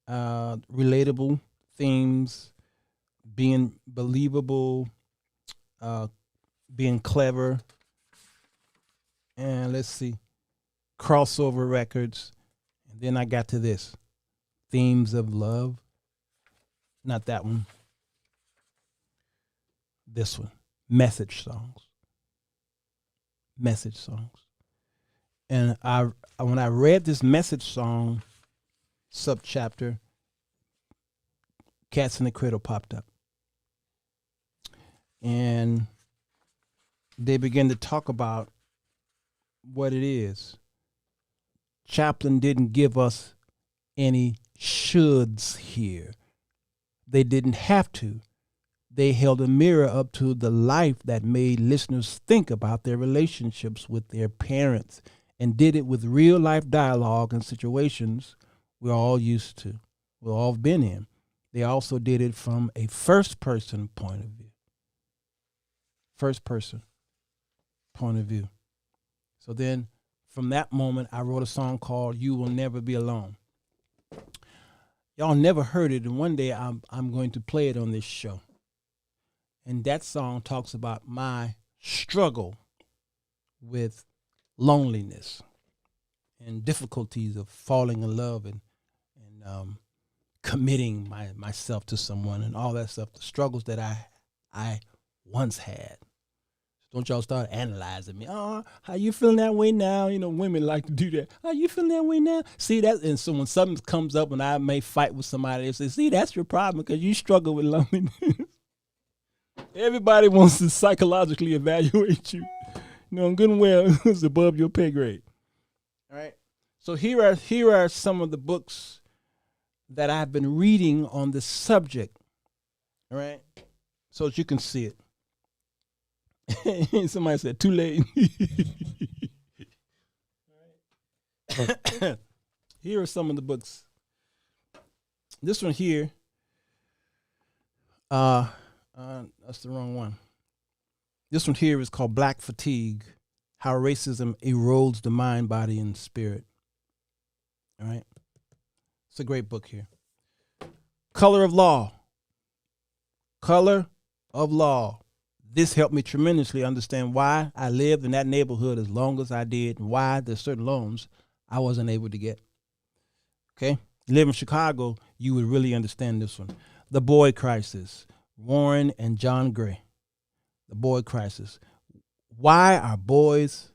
[SPEAKER 1] relatable themes, being believable, being clever, and let's see, crossover records. And then I got to this, themes of love. Not that one. This one, message songs. Message songs. And when I read this message song subchapter, Cats in the Cradle popped up. And they began to talk about what it is. Chaplin didn't give us any shoulds here. They didn't have to. They held a mirror up to the life that made listeners think about their relationships with their parents and did it with real life dialogue and situations we're all used to, we've all been in. They also did it from a first person point of view. First person point of view. So then from that moment, I wrote a song called You Will Never Be Alone. Y'all never heard it, and one day I'm going to play it on this show. And that song talks about my struggle with loneliness and difficulties of falling in love and committing myself to someone and all that stuff, the struggles that I once had. Don't y'all start analyzing me. Oh, how you feeling that way now? Women like to do that. How you feeling that way now? See that? And so when something comes up and I may fight with somebody, they say, see, that's your problem because you struggle with loneliness. Everybody wants to psychologically evaluate you. Good and well, it's above your pay grade. All right. So here are some of the books that I've been reading on this subject. All right. So that you can see it. Somebody said, too late. Here are some of the books. This one here, that's the wrong one. This one here is called Black Fatigue, How Racism Erodes the Mind, Body, and Spirit. All right. It's a great book here. Color of Law. Color of Law. This helped me tremendously understand why I lived in that neighborhood as long as I did and why there's certain loans I wasn't able to get. Okay? You live in Chicago, you would really understand this one. The Boy Crisis, Warren and John Gray. The Boy Crisis. Why are boys,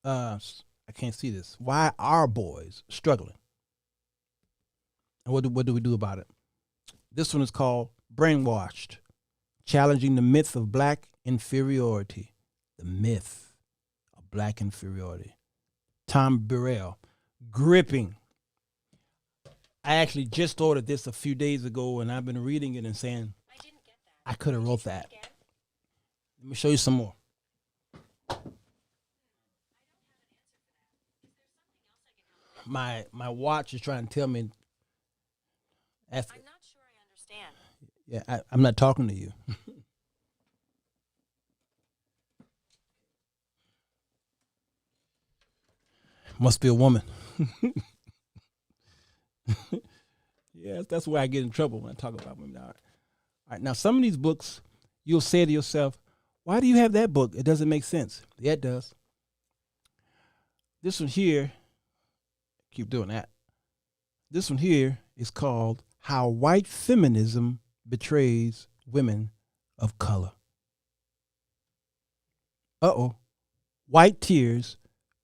[SPEAKER 1] I can't see this. Why are boys struggling? And what do we do about it? This one is called Brainwashed. Challenging the myth of black inferiority. The myth of black inferiority. Tom Burrell. Gripping. I actually just ordered this a few days ago, and I've been reading it and saying, I could have wrote that. Let me show you some more. My watch is trying to tell me. I'm not sure I understand. Yeah, I'm not talking to you. Must be a woman. Yeah, that's where I get in trouble when I talk about women. All right, now some of these books, you'll say to yourself, why do you have that book? It doesn't make sense. Yeah, it does. This one here, keep doing that. This one here is called How White Feminism Betrays Women of Color. Uh-oh. White tears,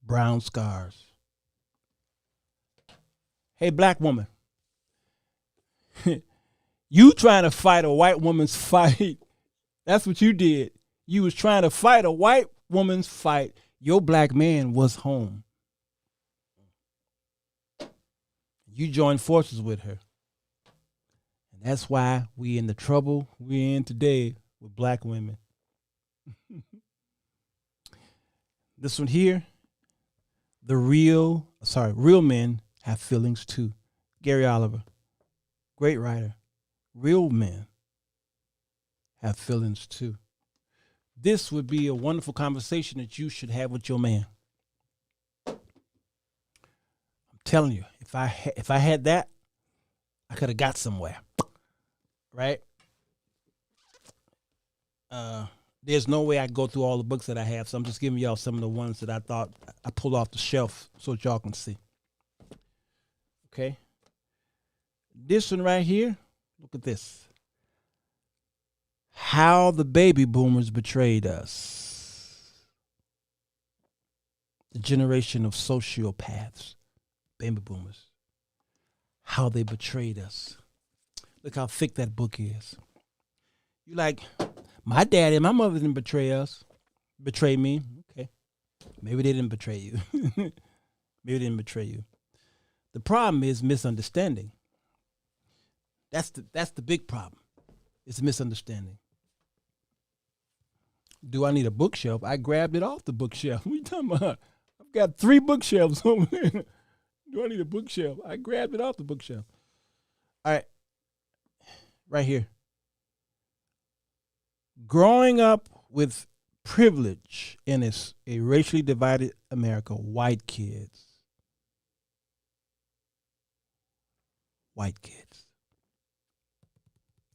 [SPEAKER 1] brown scars. Hey, black woman, you trying to fight a white woman's fight. That's what you did. You was trying to fight a white woman's fight. Your black man was home. You joined forces with her. And that's why we in the trouble we're in today with black women. This one here, real men have feelings too. Gary Oliver, great writer. Real men have feelings too. This would be a wonderful conversation that you should have with your man. I'm telling you, if I had that, I could have got somewhere, right? There's no way I go through all the books that I have, so I'm just giving y'all some of the ones that I thought I pulled off the shelf so that y'all can see. Okay. This one right here, look at this. How the baby boomers betrayed us. The generation of sociopaths, baby boomers. How they betrayed us. Look how thick that book is. You like, my daddy and my mother didn't betray me. Okay. Maybe they didn't betray you. Maybe they didn't betray you. The problem is misunderstanding. That's the big problem. It's misunderstanding. Do I need a bookshelf? I grabbed it off the bookshelf. What are you talking about? I've got 3 bookshelves over there. Do I need a bookshelf? I grabbed it off the bookshelf. All right. Right here. Growing up with privilege in a racially divided America, white kids. White kids.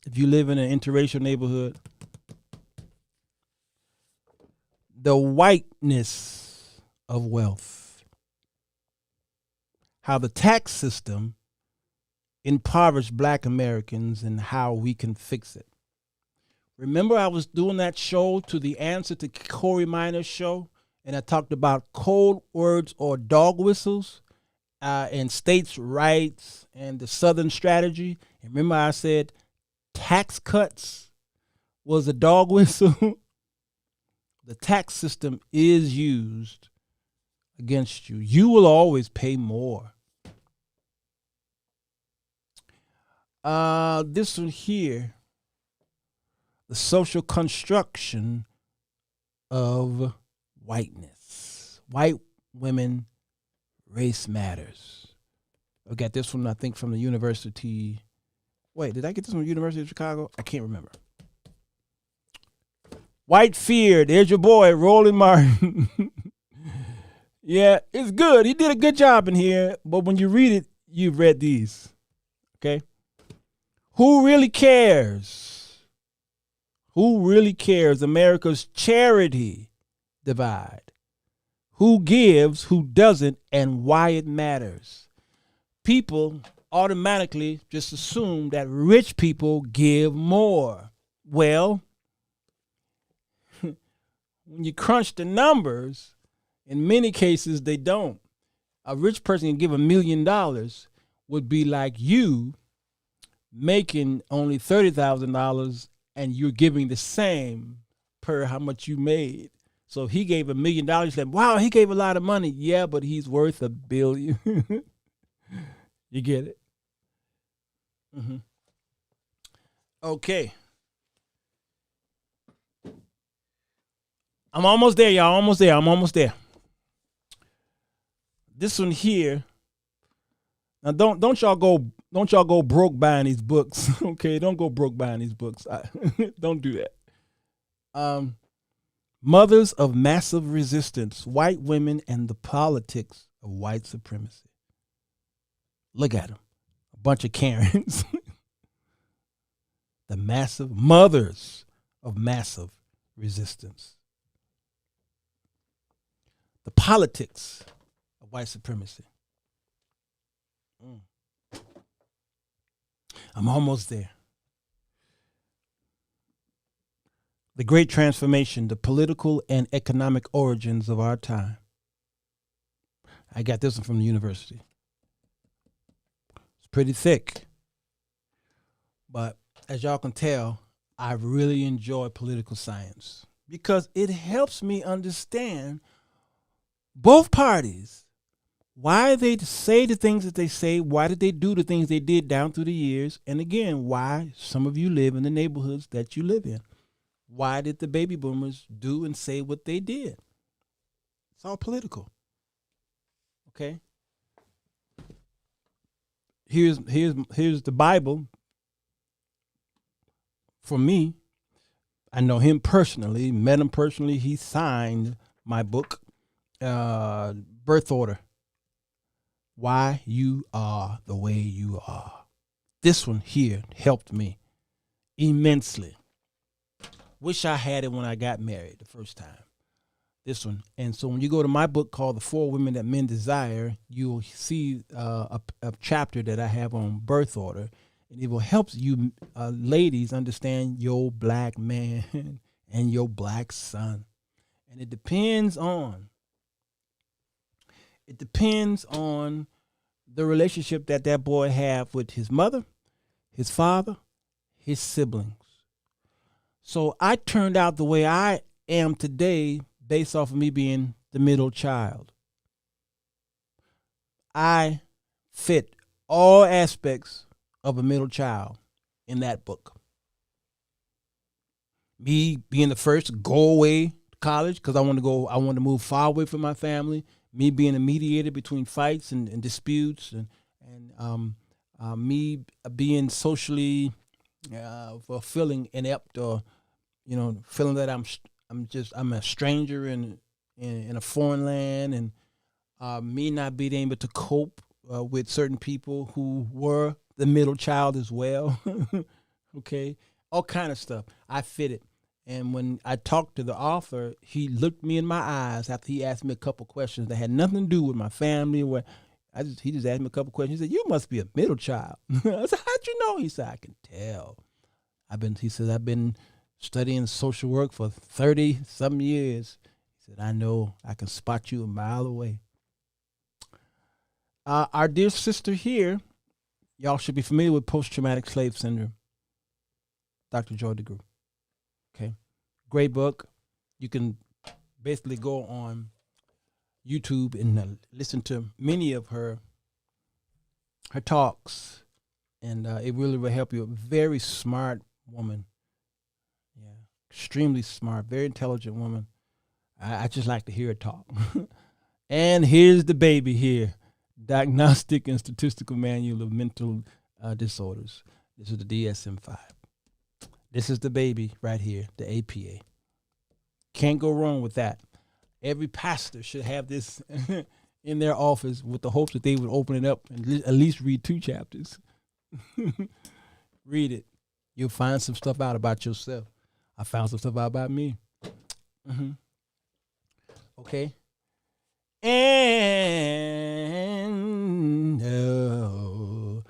[SPEAKER 1] If you live in an interracial neighborhood, the whiteness of wealth, how the tax system impoverished black Americans and how we can fix it. Remember I was doing that show to the answer to Corey Minor's show, and I talked about code words or dog whistles and states' rights and the Southern strategy. And remember I said tax cuts was a dog whistle. The tax system is used against you. You will always pay more. This one here, the social construction of whiteness. White women, race matters. I got this one, I think, from the University. Wait, did I get this from the University of Chicago? I can't remember. White Fear. There's your boy, Roland Martin. Yeah, it's good. He did a good job in here. But when you read it, you've read these. Okay? Who really cares? Who really cares? America's charity divide. Who gives, who doesn't, and why it matters. People automatically just assume that rich people give more. Well, when you crunch the numbers, in many cases they don't. A rich person can give $1 million would be like you making only $30,000 and you're giving the same per how much you made. So if he gave $1 million, you said, wow, he gave a lot of money. Yeah, but he's worth $1 billion. You get it? Mm-hmm. Okay. I'm almost there, y'all. I'm almost there. This one here. Now don't y'all go broke buying these books. Okay, don't go broke buying these books. Don't do that. Mothers of Massive Resistance: White Women and the Politics of White Supremacy. Look at them, a bunch of Karens. The massive mothers of massive resistance. The politics of white supremacy. I'm almost there. The Great Transformation, the political and economic origins of our time. I got this one from the university. pretty thick. But as y'all can tell, I really enjoy political science because it helps me understand both parties. Why they say the things that they say, why did they do the things they did down through the years, and again, why some of you live in the neighborhoods that you live in. Why did the baby boomers do and say what they did? It's all political. Okay? Here's the Bible. For me, I know him personally, met him personally. He signed my book, Birth Order. Why You Are the Way You Are. This one here helped me immensely. Wish I had it when I got married the first time. This one. And so when you go to my book called The 4 Women That Men Desire, you'll see a chapter that I have on birth order. And it will help you ladies understand your black man and your black son. And it depends on the relationship that boy have with his mother, his father, his siblings. So I turned out the way I am today based off of me being the middle child. I fit all aspects of a middle child in that book. Me being the first to go away to college because I wanted to move far away from my family. Me being a mediator between fights and disputes, and me being socially feeling inept, or feeling that I'm a stranger in a foreign land, and me not being able to cope with certain people who were the middle child as well. Okay, all kind of stuff. I fit it. And when I talked to the author, he looked me in my eyes after he asked me a couple questions that had nothing to do with my family. He just asked me a couple questions. He said, "You must be a middle child." I said, "How'd you know?" He said, "I can tell. I've been studying social work for 30-some years." He said, "I know. I can spot you a mile away." Our dear sister here, y'all should be familiar with post-traumatic slave syndrome. Dr. Joy DeGruy. Okay, great book. You can basically go on YouTube and listen to many of her talks, and it really will help you. A very smart woman, yeah, extremely smart, very intelligent woman. I just like to hear her talk. And here's the baby here, Diagnostic and Statistical Manual of Mental Disorders. This is the DSM-5. This is the baby right here, the APA. Can't go wrong with that. Every pastor should have this in their office with the hopes that they would open it up and at least read 2 chapters. Read it. You'll find some stuff out about yourself. I found some stuff out about me. Mm-hmm. Okay. And the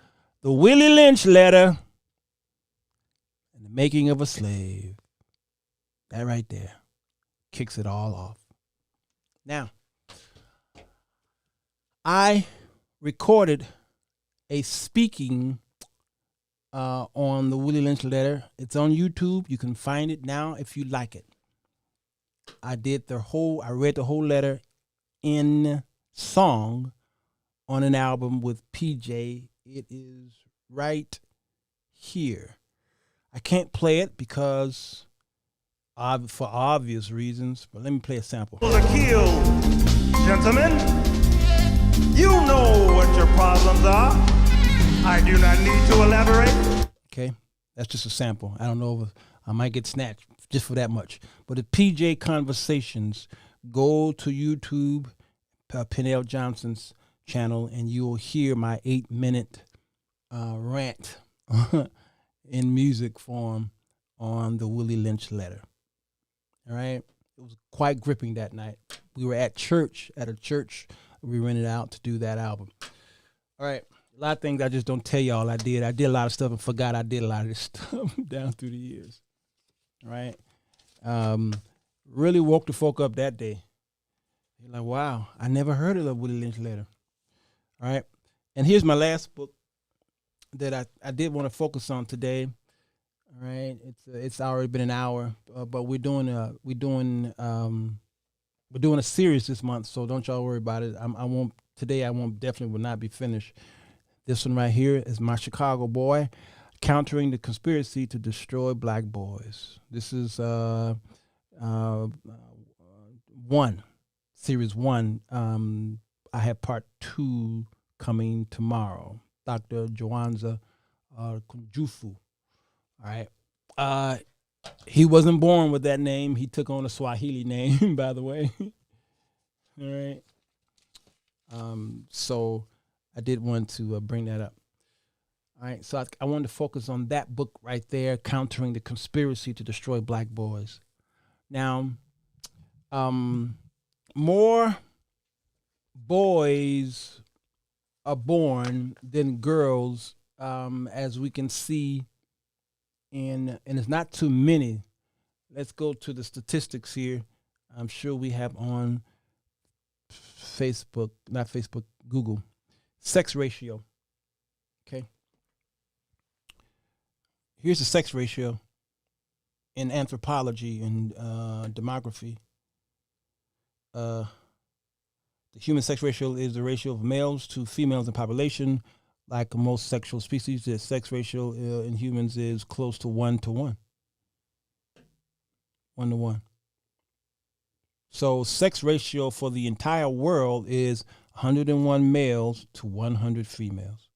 [SPEAKER 1] Willie Lynch letter. Making of a Slave. That right there kicks it all off. Now, I recorded a speaking on the Willie Lynch letter. It's on YouTube. You can find it now if you like it. I read the whole letter in song on an album with PJ. It is right here. I can't play it because for obvious reasons, but let me play a sample.
[SPEAKER 4] A kill, gentlemen. You know what your problems are. I do not need to elaborate.
[SPEAKER 1] Okay, that's just a sample. I don't know if I might get snatched just for that much. But the PJ Conversations, go to YouTube, Peniel Johnson's channel, and you'll hear my 8-minute rant in music form on the Willie Lynch letter. All right. It was quite gripping that night. We were at a church we rented out to do that album. All right. A lot of things I just don't tell y'all I did. I did a lot of stuff and forgot I did a lot of this stuff down through the years. All right. Really woke the folk up that day. You're like, wow, I never heard of the Willie Lynch letter. All right. And here's my last book. that I did want to focus on today. All right, it's already been an hour, but we're doing a series this month, so don't y'all worry about it. I won't today. I won't definitely will not be finished. This one right here is my Chicago boy, countering the conspiracy to destroy black boys. This is one, series one. I have part 2 coming tomorrow. Dr. Joanza Kunjufu. All right. He wasn't born with that name. He took on a Swahili name, by the way. All right. So I did want to bring that up. All right. So I wanted to focus on that book right there, Countering the Conspiracy to Destroy Black Boys. Now, more boys are born than girls, as we can see. And it's not too many. Let's go to the statistics here. I'm sure we have on Google. Sex ratio. Okay. Here's the sex ratio in anthropology and demography. The human sex ratio is the ratio of males to females in population. Like most sexual species, the sex ratio in humans is close to 1 to 1. 1 to 1. So sex ratio for the entire world is 101 males to 100 females.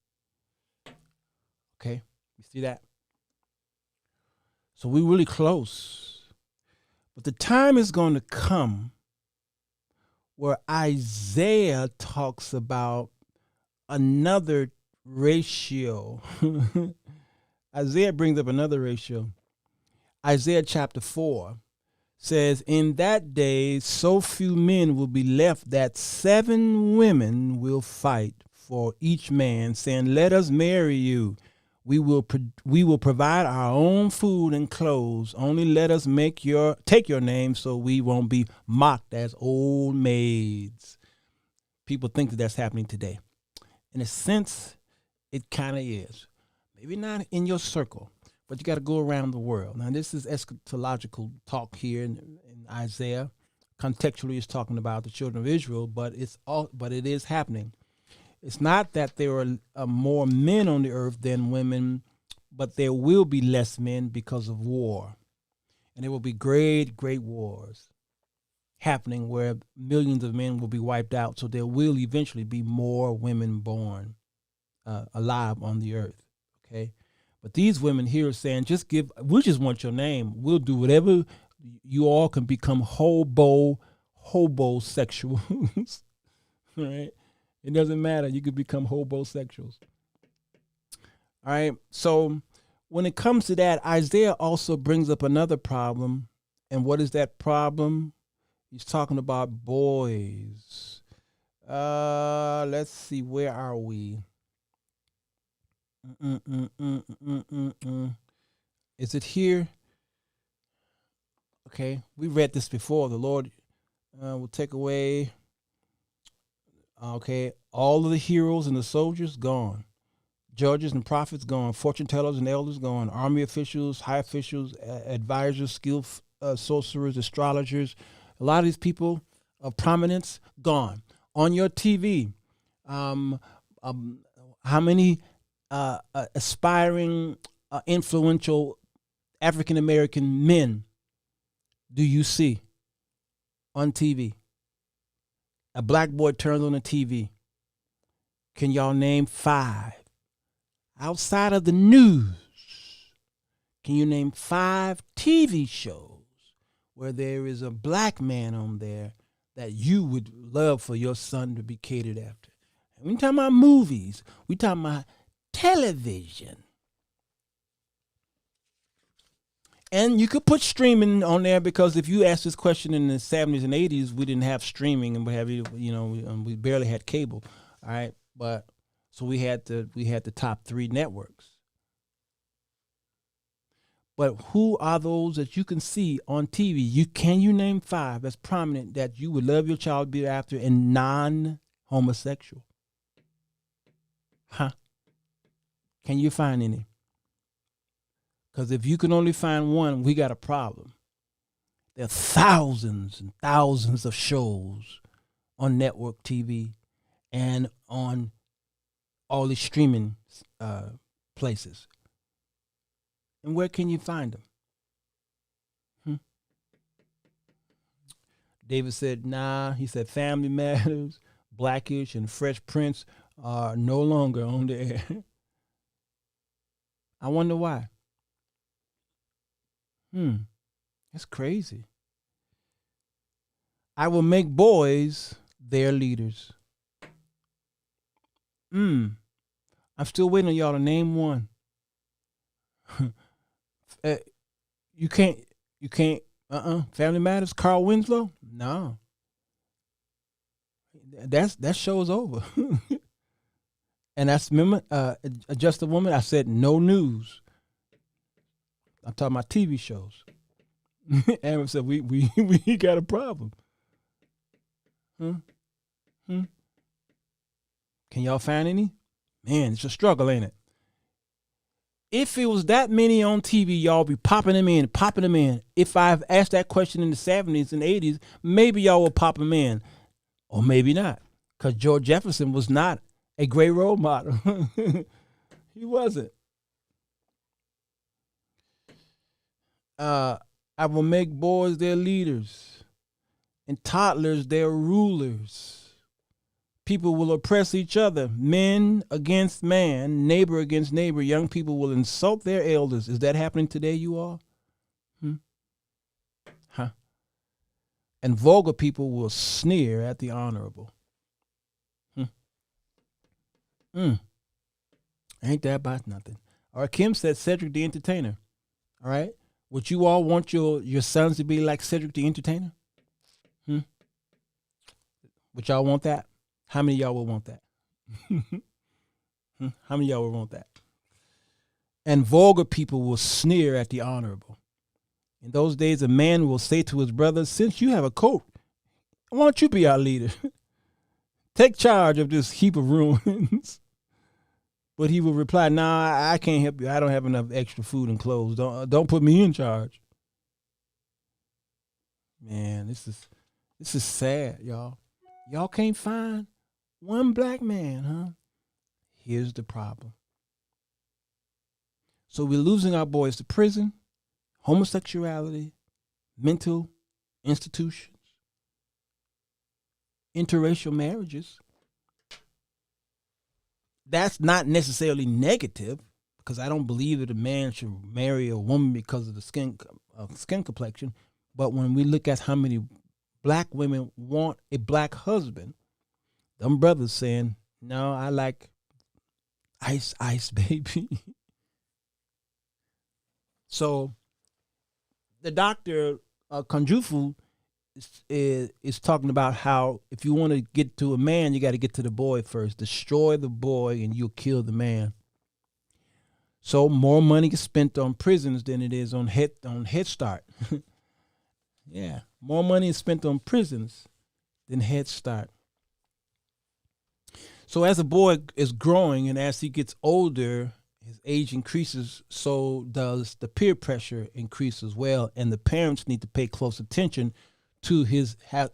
[SPEAKER 1] Okay, you see that? So we're really close. But the time is going to come where Isaiah talks about another ratio. Isaiah brings up another ratio. Isaiah chapter 4 says, in that day, so few men will be left that 7 women will fight for each man, saying, let us marry you. We will provide our own food and clothes. Only let us take your name so we won't be mocked as old maids. People think that that's happening today. In a sense, it kind of is. Maybe not in your circle, but you got to go around the world. Now, this is eschatological talk here in Isaiah. Contextually, it's talking about the children of Israel, but it is happening. It's not that there are more men on the earth than women, but there will be less men because of war. And there will be great, great wars happening where millions of men will be wiped out. So there will eventually be more women born alive on the earth. Okay. But these women here are saying, we just want your name. We'll do whatever. You all can become homosexuals. Right? It doesn't matter. You could become homosexuals. All right. So when it comes to that, Isaiah also brings up another problem. And what is that problem? He's talking about boys. Let's see. Where are we? Is it here? Okay. We read this before. The Lord will take away. Okay, all of the heroes and the soldiers gone. Judges and prophets gone. Fortune tellers and elders gone. Army officials, high officials, advisors, skilled sorcerers, astrologers. A lot of these people of prominence gone. On your TV, how many aspiring, influential African-American men do you see on TV? A black boy turns on the TV. Can y'all name 5? Outside of the news, can you name 5 TV shows where there is a black man on there that you would love for your son to be catered after? And we talking about movies. We talking about television. And you could put streaming on there because if you asked this question in the 70s and 80s, we didn't have streaming and we barely had cable. All right. But so we had the top 3 networks. But who are those that you can see on TV? Can you name 5 that's prominent that you would love your child to be after and non-homosexual? Huh? Can you find any? Because if you can only find one, we got a problem. There are thousands and thousands of shows on network TV and on all these streaming places. And where can you find them? David said, nah. He said, Family Matters, Blackish, and Fresh Prince are no longer on the air. I wonder why. That's crazy. I will make boys their leaders. I'm still waiting on y'all to name one. You can't. Family Matters, Carl Winslow? No. That show's over. And that's, remember, Just a Woman, I said no news. I'm talking about TV shows. Aaron said, we got a problem. Can y'all find any? Man, it's a struggle, ain't it? If it was that many on TV, y'all be popping them in. If I've asked that question in the 70s and 80s, maybe y'all will pop them in. Or maybe not. Because George Jefferson was not a great role model. He wasn't. I will make boys their leaders and toddlers their rulers. People will oppress each other, men against man, neighbor against neighbor. Young people will insult their elders. Is that happening today, you all? And vulgar people will sneer at the honorable. Ain't that about nothing? All right, Kim said Cedric the Entertainer. All right. Would you all want your sons to be like Cedric the Entertainer? Would y'all want that? How many of y'all would want that? How many of y'all would want that? And vulgar people will sneer at the honorable. In those days, a man will say to his brother, since you have a coat, why don't you be our leader? Take charge of this heap of ruins. But he will reply, nah, I can't help you. I don't have enough extra food and clothes. Don't put me in charge. Man, this is sad, y'all. Y'all can't find one black man, huh? Here's the problem. So we're losing our boys to prison, homosexuality, mental institutions, interracial marriages. That's not necessarily negative, because I don't believe that a man should marry a woman because of the skin complexion. But when we look at how many black women want a black husband, them brothers saying, no, I like ice, baby. So the doctor, Kanjufu, is talking about how if you want to get to a man, you got to get to the boy first. Destroy the boy and you'll kill the man. So more money is spent on prisons than it is on Head Start. Yeah, more money is spent on prisons than Head Start. So as a boy is growing and as he gets older, his age increases, so does the peer pressure increase as well. And the parents need to pay close attention to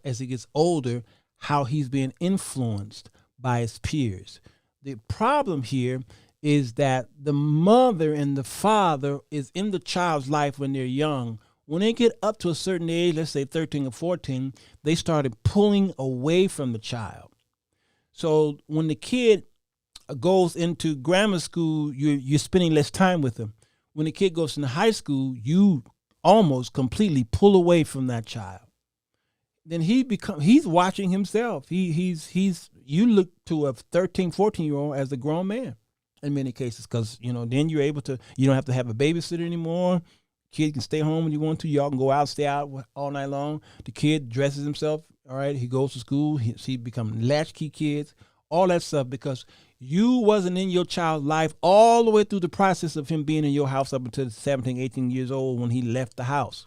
[SPEAKER 1] as he gets older, how he's being influenced by his peers. The problem here is that the mother and the father is in the child's life when they're young. When they get up to a certain age, let's say 13 or 14, they started pulling away from the child. So when the kid goes into grammar school, you're spending less time with them. When the kid goes into high school, you almost completely pull away from that child. Then he's watching himself. You look to a 13, 14-year-old as a grown man in many cases, because, then you don't have to have a babysitter anymore. Kid can stay home when you want to. Y'all can go out, stay out all night long. The kid dresses himself. All right. He goes to school. He become latchkey kids, all that stuff, because you wasn't in your child's life all the way through the process of him being in your house up until 17, 18 years old when he left the house.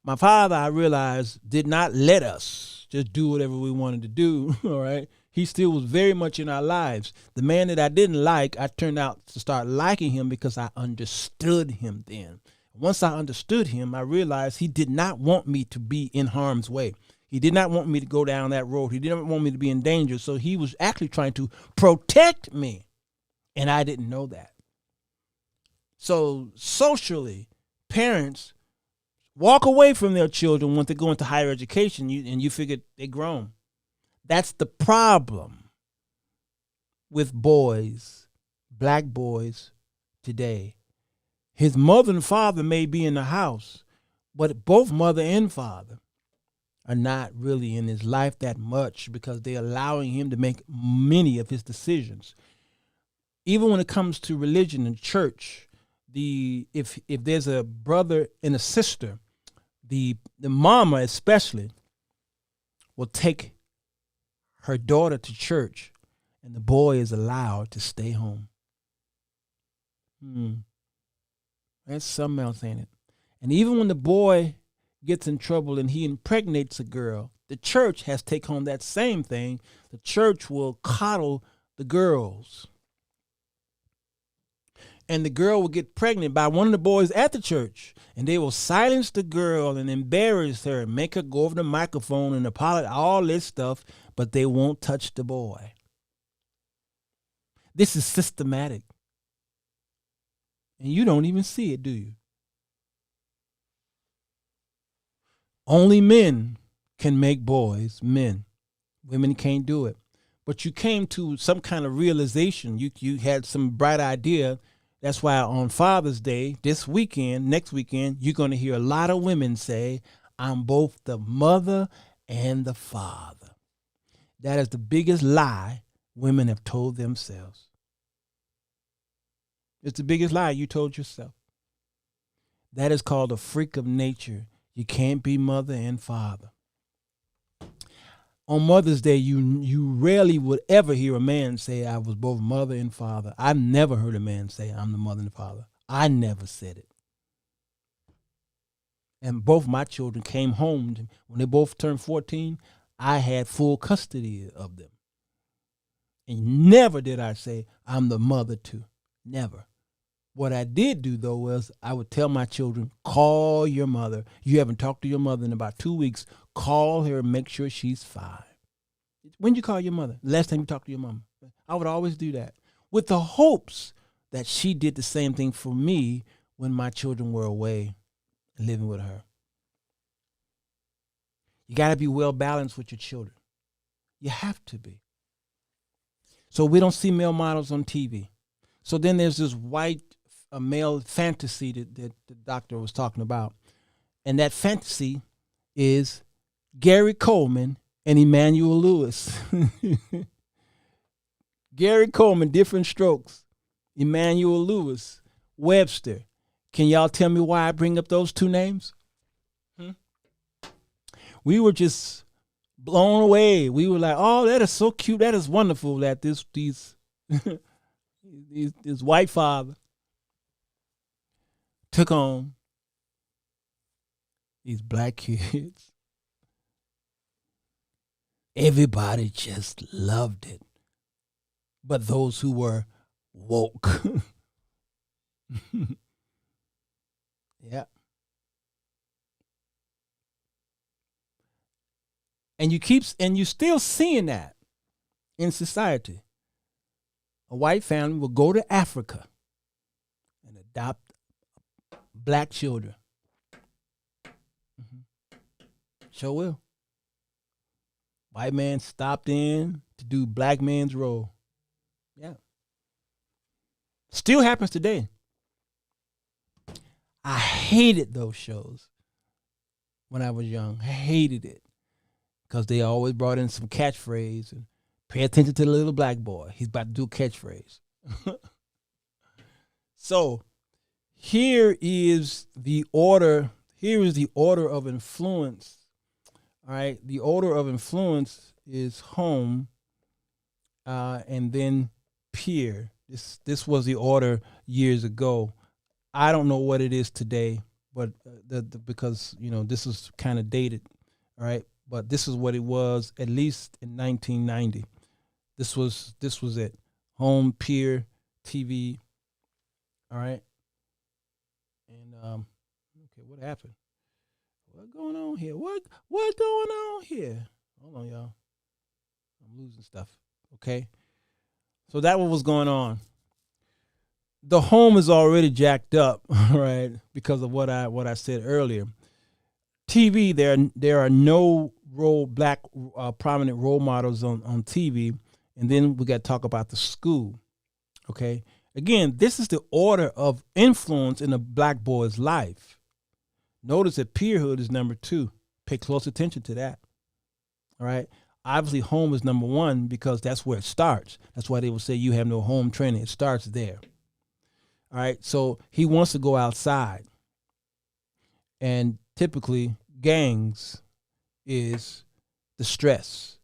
[SPEAKER 1] My father, I realized, did not let us just do whatever we wanted to do. All right. He still was very much in our lives. The man that I didn't like, I turned out to start liking him because I understood him then. Once I understood him, I realized he did not want me to be in harm's way. He did not want me to go down that road. He didn't want me to be in danger. So he was actually trying to protect me. And I didn't know that. So socially, parents walk away from their children when they go into higher education, and you figure they're grown. That's the problem with boys, black boys today. His mother and father may be in the house, but both mother and father are not really in his life that much because they're allowing him to make many of his decisions. Even when it comes to religion and church, if there's a brother and a sister, the mama especially will take her daughter to church, and the boy is allowed to stay home. That's something else, ain't it? And even when the boy gets in trouble and he impregnates a girl, the church has taken on that same thing. The church will coddle the girls. And the girl will get pregnant by one of the boys at the church, and they will silence the girl and embarrass her and make her go over the microphone and apologize, all this stuff, but they won't touch the boy. This is systematic. And you don't even see it, do you? Only men can make boys men. Women can't do it. But you came to some kind of realization. You had some bright idea. That's why on Father's Day, this weekend, next weekend, you're going to hear a lot of women say, I'm both the mother and the father. That is the biggest lie women have told themselves. It's the biggest lie you told yourself. That is called a freak of nature. You can't be mother and father. On Mother's Day, you rarely would ever hear a man say, I was both mother and father. I never heard a man say, I'm the mother and the father. I never said it. And both my children came home. When they both turned 14, I had full custody of them. And never did I say, I'm the mother too. Never. What I did do, though, was I would tell my children, call your mother. You haven't talked to your mother in about 2 weeks. Call her and make sure she's fine. When did you call your mother? Last time you talked to your mama? I would always do that with the hopes that she did the same thing for me when my children were away and living with her. You got to be well balanced with your children. You have to be. So we don't see male models on TV. So then there's this white male fantasy that the doctor was talking about. And that fantasy is Gary Coleman and Emmanuel Lewis. Gary Coleman, different strokes. Emmanuel Lewis, Webster. Can y'all tell me why I bring up those two names? We were just blown away. We were like, oh, that is so cute. That is wonderful that this white father took on these black kids. Everybody just loved it. But those who were woke. Yeah. And you're still seeing that in society. A white family will go to Africa and adopt black children. Sure will. White man stopped in to do black man's role. Yeah. Still happens today. I hated those shows when I was young. I hated it because they always brought in some catchphrase and pay attention to the little black boy. He's about to do a catchphrase. So here is the order. Here is the order of influence. All right. The order of influence is home and then peer. This was the order years ago. I don't know what it is today, but because, this is kind of dated. All right. But this is what it was, at least in 1990. This was it. Home, peer, TV. All right. And okay, what happened? What's going on here? What's going on here? Hold on, y'all. I'm losing stuff. Okay. So that what was going on. The home is already jacked up, right? Because of what I said earlier. TV, there are no black prominent role models on TV, and then we got to talk about the school. Okay, again, this is the order of influence in a black boy's life. Notice that peerhood is number 2. Pay close attention to that. All right. Obviously, home is number 1 because that's where it starts. That's why they will say you have no home training. It starts there. All right. So he wants to go outside. And typically, gangs is the stress.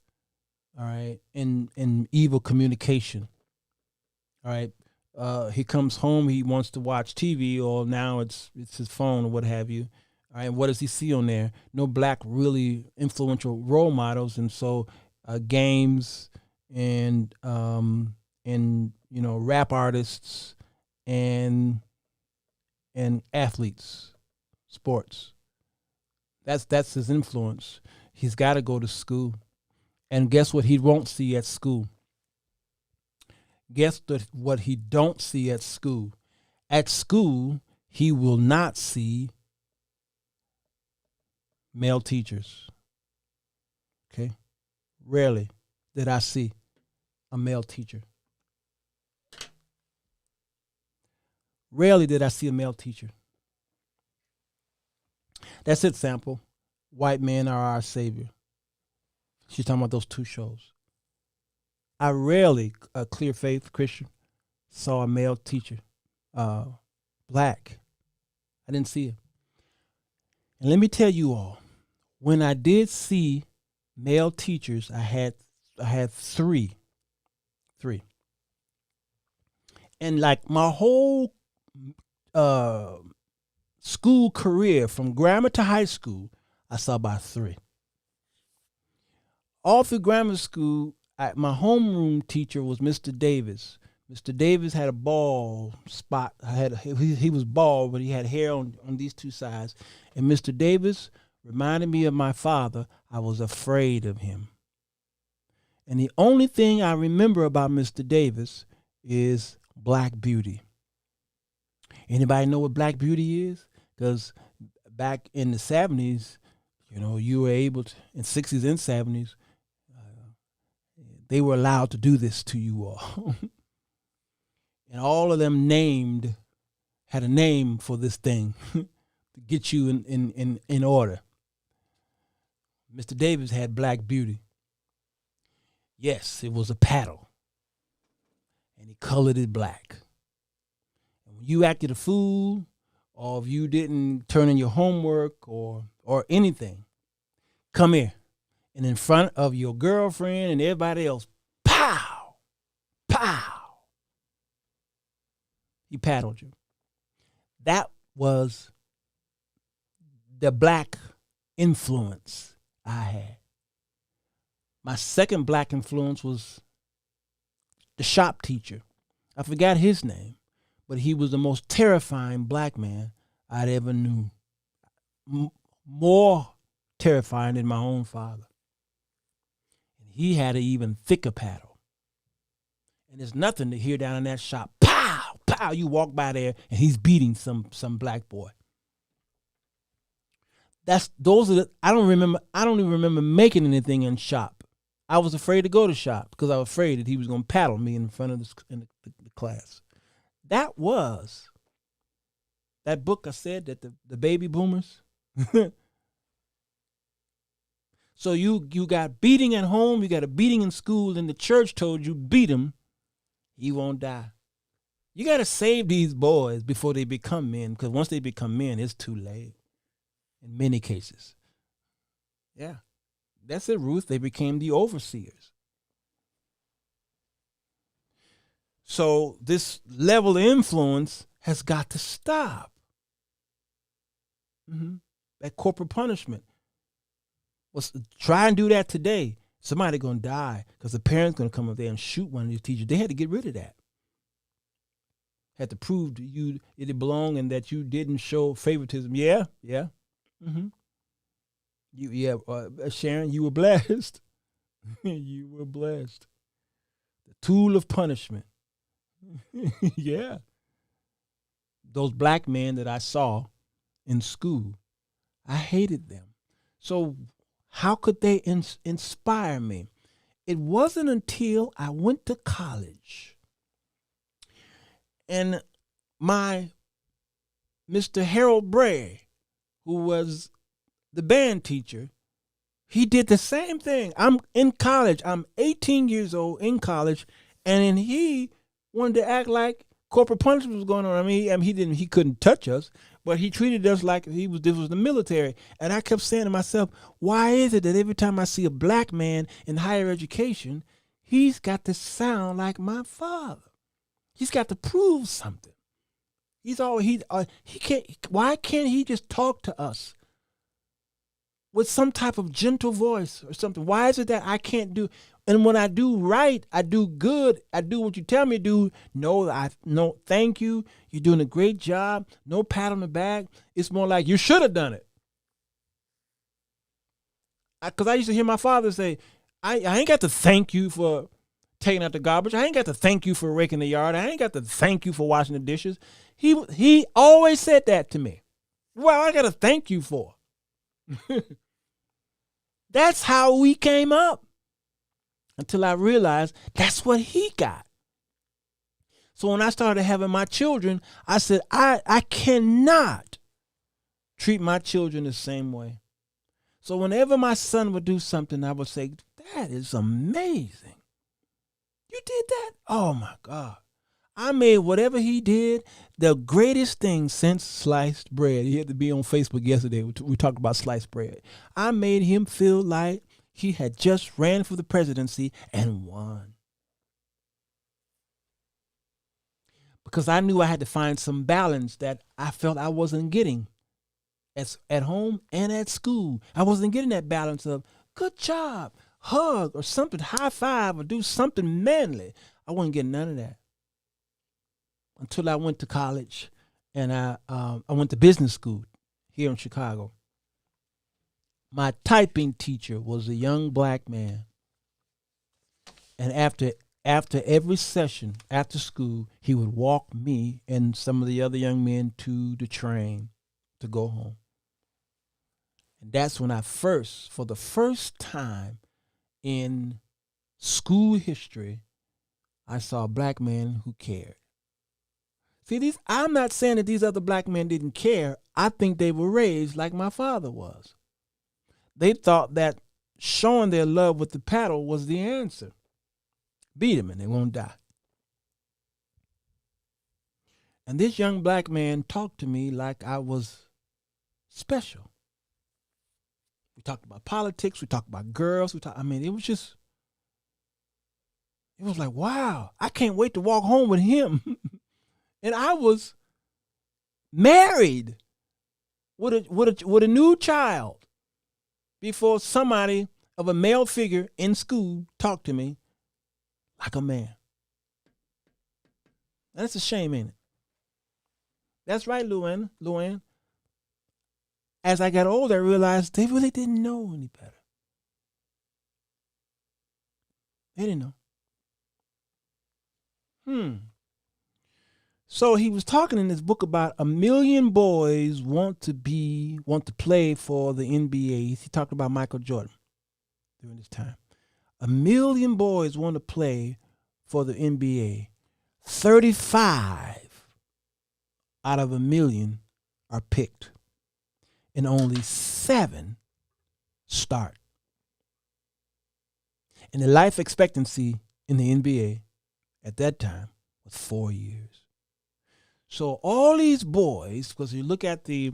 [SPEAKER 1] All right. And evil communication. All right. He comes home. He wants to watch TV, or now it's his phone or what have you. All right. What does he see on there? No black really influential role models, and so games and rap artists and athletes, sports. That's his influence. He's got to go to school, and guess what? He won't see at school. Guess what he don't see at school? At school, he will not see male teachers. Okay? Rarely did I see a male teacher. Rarely did I see a male teacher. That's it, sample. White Men Are Our Savior. She's talking about those 2 shows. I rarely, a Clear Faith Christian, saw a male teacher, black. I didn't see him. And let me tell you all, when I did see male teachers, I had 3. And like my whole school career, from grammar to high school, I saw about 3. All through grammar school, my homeroom teacher was Mr. Davis. Mr. Davis had a bald spot. He was bald, but he had hair on these 2 sides. And Mr. Davis reminded me of my father. I was afraid of him. And the only thing I remember about Mr. Davis is Black Beauty. Anybody know what Black Beauty is? Because back in the 70s, you were able to, in 60s and 70s, they were allowed to do this to you all. And all of them had a name for this thing to get you in order. Mr. Davis had Black Beauty. Yes, it was a paddle. And he colored it black. And when you acted a fool, or if you didn't turn in your homework or anything, come here. And in front of your girlfriend and everybody else, pow, pow, he paddled you. That was the black influence I had. My second black influence was the shop teacher. I forgot his name, but he was the most terrifying black man I'd ever knew. More terrifying than my own father. He had an even thicker paddle. And there's nothing to hear down in that shop. Pow, pow, you walk by there and he's beating some black boy. I don't even remember making anything in shop. I was afraid to go to shop because I was afraid that he was going to paddle me in front of the class. That was that book I said that the baby boomers. So you got beating at home, you got a beating in school, and the church told you beat him, he won't die. You got to save these boys before they become men, because once they become men, it's too late in many cases. Yeah, that's it, Ruth. They became the overseers. So this level of influence has got to stop. That corporal punishment. Try and do that today. Somebody going to die because the parents going to come up there and shoot one of these teachers. They had to get rid of that. Had to prove to you it belonged and that you didn't show favoritism. Yeah. Mm-hmm. Sharon, you were blessed. You were blessed. The tool of punishment. Yeah. Those black men that I saw in school, I hated them. So how could they inspire me? It wasn't until I went to college and my Mr. Harold Bray, who was the band teacher, he did the same thing. I'm in college. I'm 18 years old in college, and then he wanted to act like corporal punishment was going on. I mean, he couldn't touch us, but he treated us like this was the military. And I kept saying to myself, why is it that every time I see a black man in higher education, he's got to sound like my father? He's got to prove something. He can't. Why can't he just talk to us with some type of gentle voice or something? Why is it that I can't do? And when I do right, I do good. I do what you tell me to do. No, thank you. You're doing a great job. No pat on the back. It's more like you should have done it. Because I used to hear my father say, I ain't got to thank you for taking out the garbage. I ain't got to thank you for raking the yard. I ain't got to thank you for washing the dishes. He always said that to me. Well, I got to thank you for. That's how we came up. Until I realized that's what he got. So when I started having my children, I said, I cannot treat my children the same way. So whenever my son would do something, I would say, that is amazing. You did that? Oh my God. I made whatever he did the greatest thing since sliced bread. He had to be on Facebook yesterday. We talked about sliced bread. I made him feel like he had just ran for the presidency and won. Because I knew I had to find some balance that I felt I wasn't getting at home and at school. I wasn't getting that balance of good job, hug or something, high five or do something manly. I wasn't getting none of that. Until I went to college and I went to business school here in Chicago. My typing teacher was a young black man. And after every session, after school, he would walk me and some of the other young men to the train to go home. And that's when for the first time in school history, I saw a black man who cared. See, I'm not saying that these other black men didn't care. I think they were raised like my father was. They thought that showing their love with the paddle was the answer. Beat them and they won't die. And this young black man talked to me like I was special. We talked about politics. We talked about girls. It was like, wow, I can't wait to walk home with him. And I was married with a new child before somebody of a male figure in school talked to me like a man. That's a shame, ain't it? That's right, Luann. As I got older, I realized they really didn't know any better. They didn't know. So he was talking in this book about 1 million boys want to play for the NBA. He talked about Michael Jordan during this time. 1 million boys want to play for the NBA. 35 out of 1 million are picked, and only 7 start. And the life expectancy in the NBA at that time was 4 years. So all these boys, because you look at the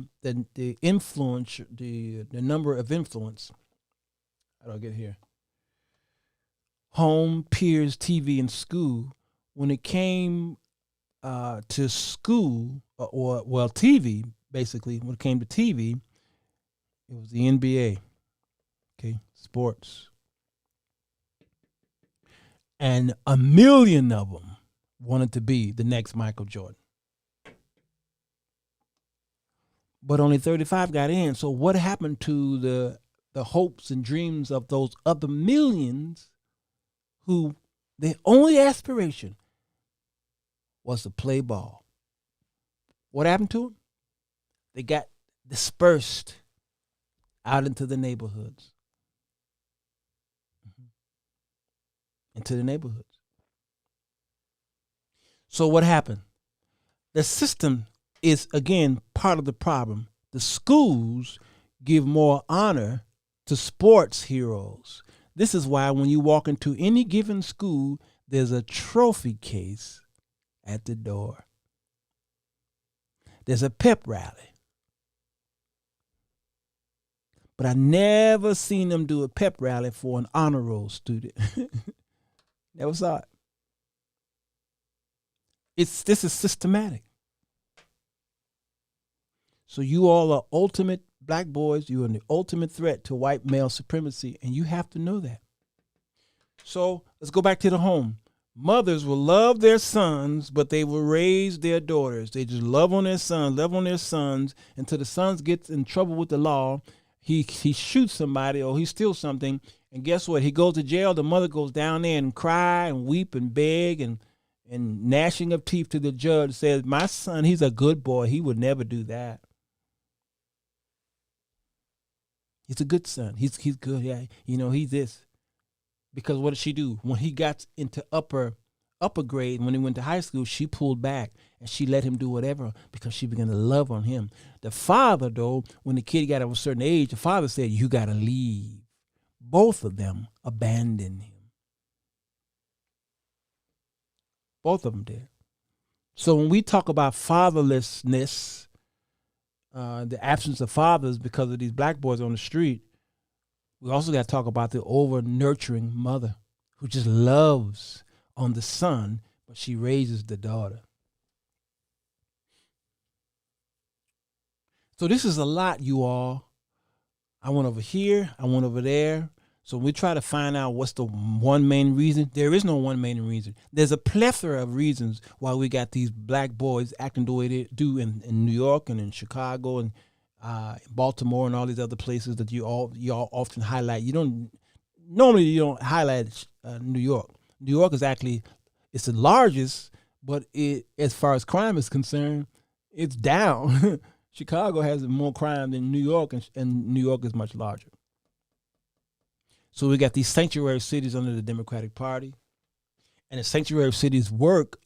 [SPEAKER 1] influence, the number of influence. How do I get here? Home, peers, TV, and school. When it came to school, or TV, basically, when it came to TV, it was the NBA. Okay, sports. And a million of them wanted to be the next Michael Jordan. But only 35 got in. So what happened to the hopes and dreams of those other millions who their only aspiration was to play ball? What happened to them? They got dispersed out into the neighborhoods. Into the neighborhoods. So what happened? The system is, again, part of the problem. The schools give more honor to sports heroes. This is why when you walk into any given school, there's a trophy case at the door. There's a pep rally. But I never seen them do a pep rally for an honor roll student. Never saw it. This is systematic. So you all are ultimate black boys. You are the ultimate threat to white male supremacy, and you have to know that. So let's go back to the home. Mothers will love their sons, but they will raise their daughters. They just love on their sons, until the sons get in trouble with the law. He shoots somebody or he steals something, and guess what? He goes to jail. The mother goes down there and cry and weep and beg and gnashing of teeth to the judge, says, my son, he's a good boy. He would never do that. He's a good son. He's good. Yeah, he's this. Because what did she do? When he got into upper grade, when he went to high school, she pulled back and she let him do whatever because she began to love on him. The father, though, when the kid got of a certain age, the father said, you got to leave. Both of them abandoned him. Both of them did. So when we talk about fatherlessness, the absence of fathers because of these black boys on the street, we also got to talk about the over-nurturing mother who just loves on the son, but she raises the daughter. So this is a lot, you all. I went over here, I went over there. So we try to find out what's the one main reason. There is no one main reason. There's a plethora of reasons why we got these black boys acting the way they do in New York and in Chicago and Baltimore and all these other places that y'all often highlight. You don't highlight New York. New York is actually, it's the largest, but as far as crime is concerned, it's down. Chicago has more crime than New York, and New York is much larger. So we got these sanctuary cities under the Democratic Party, and the sanctuary cities work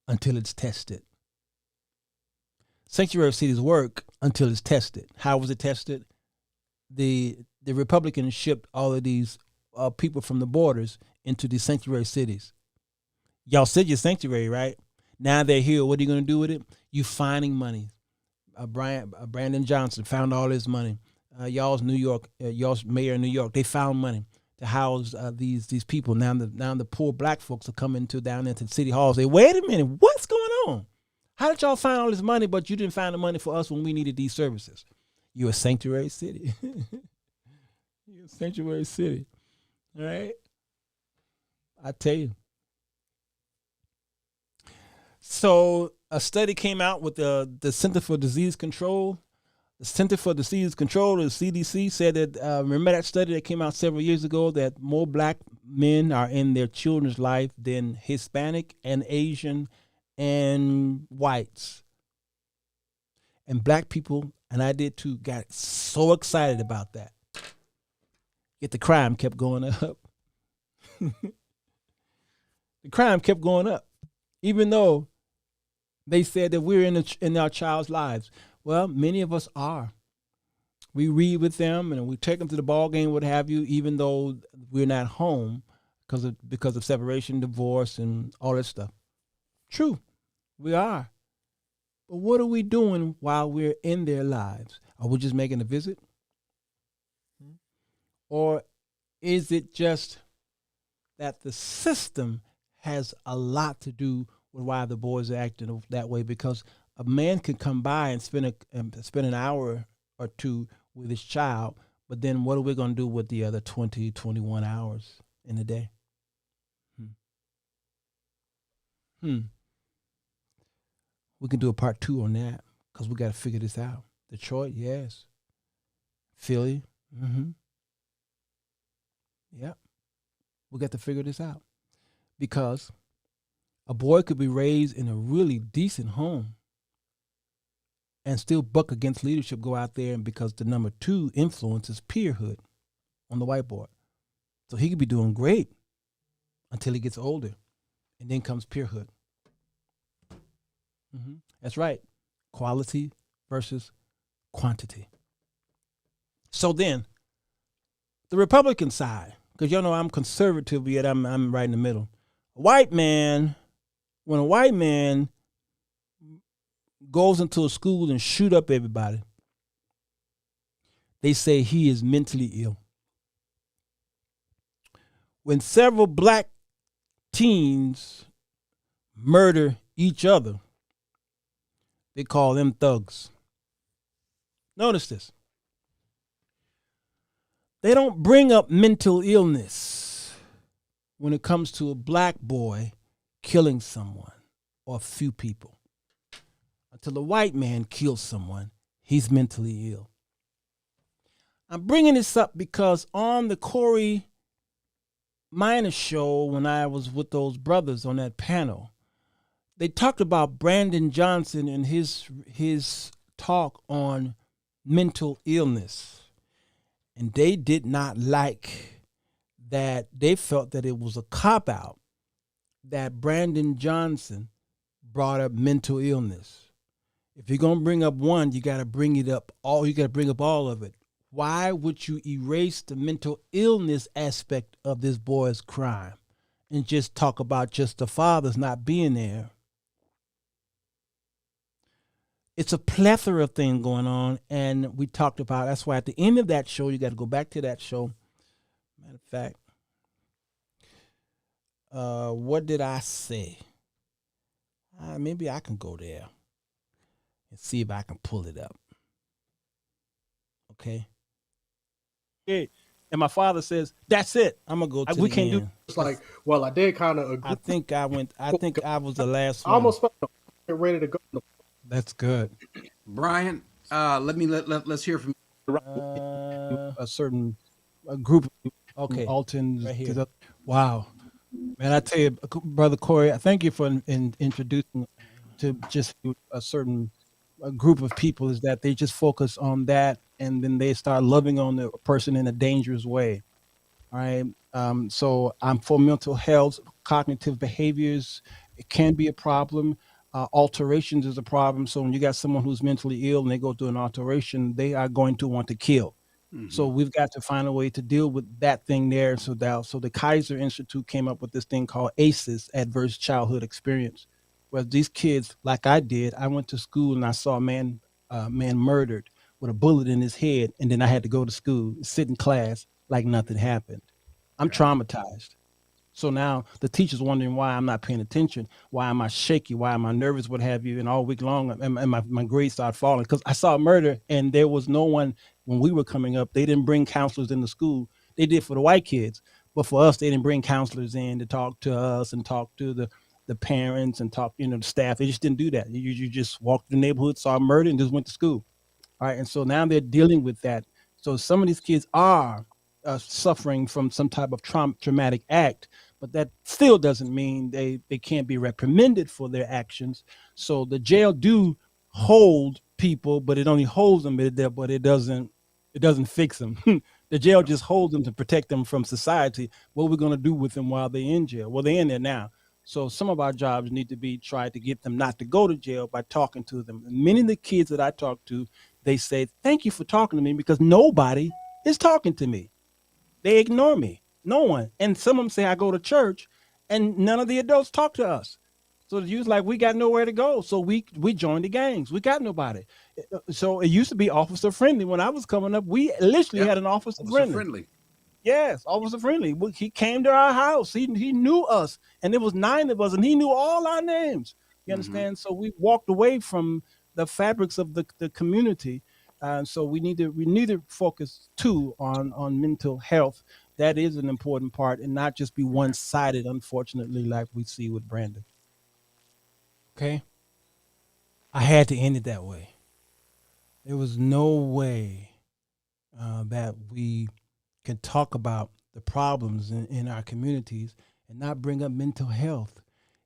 [SPEAKER 1] until it's tested. Sanctuary cities work until it's tested. How was it tested? The Republicans shipped all of these people from the borders into these sanctuary cities. Y'all said you're sanctuary, right? Now they're here. What are you going to do with it? You finding money. Brandon Johnson found all his money. Y'all's mayor of New York, they found money to house these people. Now the poor black folks are coming down into the city hall and say, wait a minute, what's going on? How did y'all find all this money, but you didn't find the money for us when we needed these services? You're a sanctuary city. You're a sanctuary city. All right? I tell you. So a study came out with the Center for Disease Control. The Center for Disease Control, the CDC, said that, remember that study that came out several years ago, that more black men are in their children's life than Hispanic and Asian and whites. And black people, and I did too, got so excited about that. Yet the crime kept going up. The crime kept going up, even though they said that we're in our child's lives. Well, many of us are. We read with them and we take them to the ball game, what have you, even though we're not home because of separation, divorce, and all that stuff. True, we are. But what are we doing while we're in their lives? Are we just making a visit? Or is it just that the system has a lot to do with why the boys are acting that way? Because a man can come by and spend an hour or two with his child, but then what are we going to do with the other 20, 21 hours in the day? Hmm. We can do a part two on that because we got to figure this out. Detroit, yes. Philly, mm-hmm. Yep. We got to figure this out because a boy could be raised in a really decent home and still buck against leadership, go out there, and because the number two influence is peerhood on the whiteboard. So he could be doing great until he gets older, and then comes peerhood. That's right. Quality versus quantity. So then, the Republican side, because y'all know I'm conservative, yet I'm right in the middle. White man, when a white man goes into a school and shoot up everybody, they say he is mentally ill. When several black teens murder each other, they call them thugs. Notice this. They don't bring up mental illness when it comes to a black boy killing someone or a few people. Until a white man kills someone, he's mentally ill. I'm bringing this up because on the Corey Minor show, when I was with those brothers on that panel, they talked about Brandon Johnson and his talk on mental illness. And they did not like that. They felt that it was a cop-out that Brandon Johnson brought up mental illness. If you're going to bring up one, you got to bring it up all. You got to bring up all of it. Why would you erase the mental illness aspect of this boy's crime and just talk about just the fathers not being there? It's a plethora of things going on, and we talked about. That's why at the end of that show, you got to go back to that show. Matter of fact, what did I say? Maybe I can go there and see if I can pull it up. Okay. And my father says, "That's it. I'm gonna go to
[SPEAKER 5] we
[SPEAKER 1] the
[SPEAKER 5] can't
[SPEAKER 1] end."
[SPEAKER 5] do it's like, well, I did kind of agree.
[SPEAKER 1] I think I was the last
[SPEAKER 5] I
[SPEAKER 1] one.
[SPEAKER 5] almost felt ready to go.
[SPEAKER 1] That's good.
[SPEAKER 6] Brian, let's hear from
[SPEAKER 1] A certain group. Okay. Alton. Right here. Wow. Man, I tell you, Brother Corey, I thank you for introducing to just a certain group of people is that they just focus on that and then they start loving on the person in a dangerous way. All right. So I'm for mental health, cognitive behaviors. It can be a problem. Alterations is a problem. So when you got someone who's mentally ill and they go through an alteration, they are going to want to kill. So we've got to find a way to deal with that thing there. So the Kaiser Institute came up with this thing called ACEs, Adverse Childhood Experience, where these kids, like I did, I went to school and I saw a man murdered with a bullet in his head, and then I had to go to school, sit in class like nothing happened. I'm traumatized. So now the teacher's wondering why I'm not paying attention. Why am I shaky? Why am I nervous? What have you? And all week long, and my grades started falling because I saw a murder and there was no one when we were coming up. They didn't bring counselors in the school. They did for the white kids. But for us, they didn't bring counselors in to talk to us and talk to the parents and talk, the staff. They just didn't do that. You just walked the neighborhood, saw a murder, and just went to school. All right. And so now they're dealing with that. So some of these kids are suffering from some type of traumatic act, but that still doesn't mean they can't be reprimanded for their actions. So the jail do hold people, but it only holds them, but it doesn't fix them. The jail just holds them to protect them from society. What are we going to do with them while they're in jail? Well, they're in there now. So some of our jobs need to be tried to get them not to go to jail by talking to them. And many of the kids that I talk to, they say, "Thank you for talking to me," because nobody is talking to me. They ignore me. No one. And some of them say I go to church and none of the adults talk to us. So the youth like we got nowhere to go. So we joined the gangs. We got nobody. So it used to be officer friendly. When I was coming up, we literally had an officer friendly. Yes, officer friendly. He came to our house. He knew us. And there was 9 of us and he knew all our names. You understand? So we walked away from the fabrics of the community. So we need to focus too on mental health. That is an important part, and not just be one sided. Unfortunately, like we see with Brandon. Okay? I had to end it that way. There was no way that we can talk about the problems in our communities and not bring up mental health.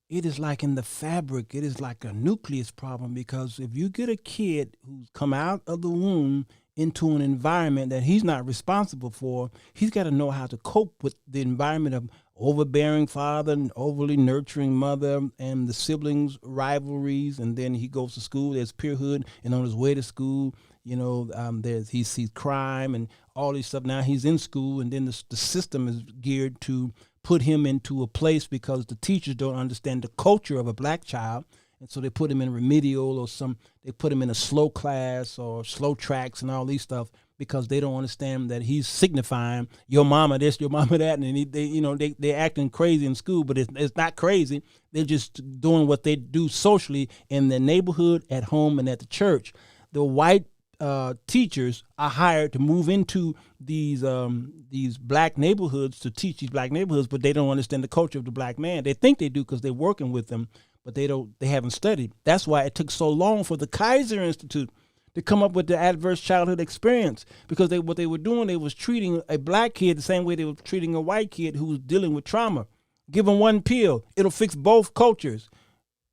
[SPEAKER 1] It is like in the fabric, it is like a nucleus problem, because if you get a kid who's come out of the womb into an environment that he's not responsible for, he's got to know how to cope with the environment of overbearing father and overly nurturing mother and the siblings rivalries. And then he goes to school, there's peerhood, and on his way to school, he sees crime and all these stuff. Now he's in school, and then the system is geared to put him into a place because the teachers don't understand the culture of a black child. And so they put him in remedial they put him in a slow class or slow tracks and all these stuff, because they don't understand that he's signifying your mama this, your mama that. And they're acting crazy in school, but it's not crazy. They're just doing what they do socially in their neighborhood, at home, and at the church. The white teachers are hired to move into these black neighborhoods to teach these black neighborhoods, but they don't understand the culture of the black man. They think they do because they're working with them, but they haven't studied. That's why it took so long for the Kaiser Institute to come up with the adverse childhood experience, because what they were doing, they was treating a black kid the same way they were treating a white kid who was dealing with trauma. Give them one pill, it'll fix both cultures.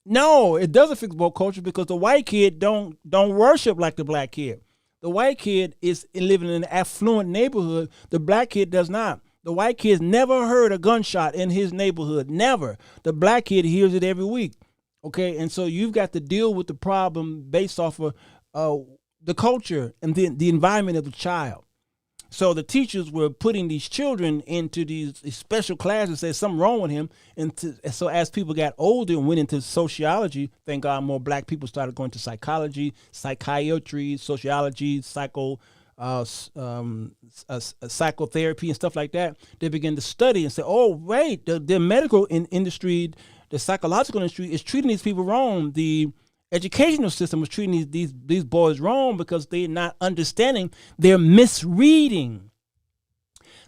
[SPEAKER 1] No, it doesn't fix both cultures, because the white kid don't worship like the black kid. The white kid is living in an affluent neighborhood. The black kid does not. The white kid's never heard a gunshot in his neighborhood. Never. The black kid hears it every week. Okay, and so you've got to deal with the problem based off of the culture and the environment of the child. So the teachers were putting these children into these special classes. There's something wrong with him. And so as people got older and went into sociology, thank God more black people started going to psychology, psychiatry, sociology, psychotherapy and stuff like that. They began to study and say, oh, wait, the medical industry, the psychological industry is treating these people wrong. The educational system was treating these boys wrong because they're not understanding. They're misreading.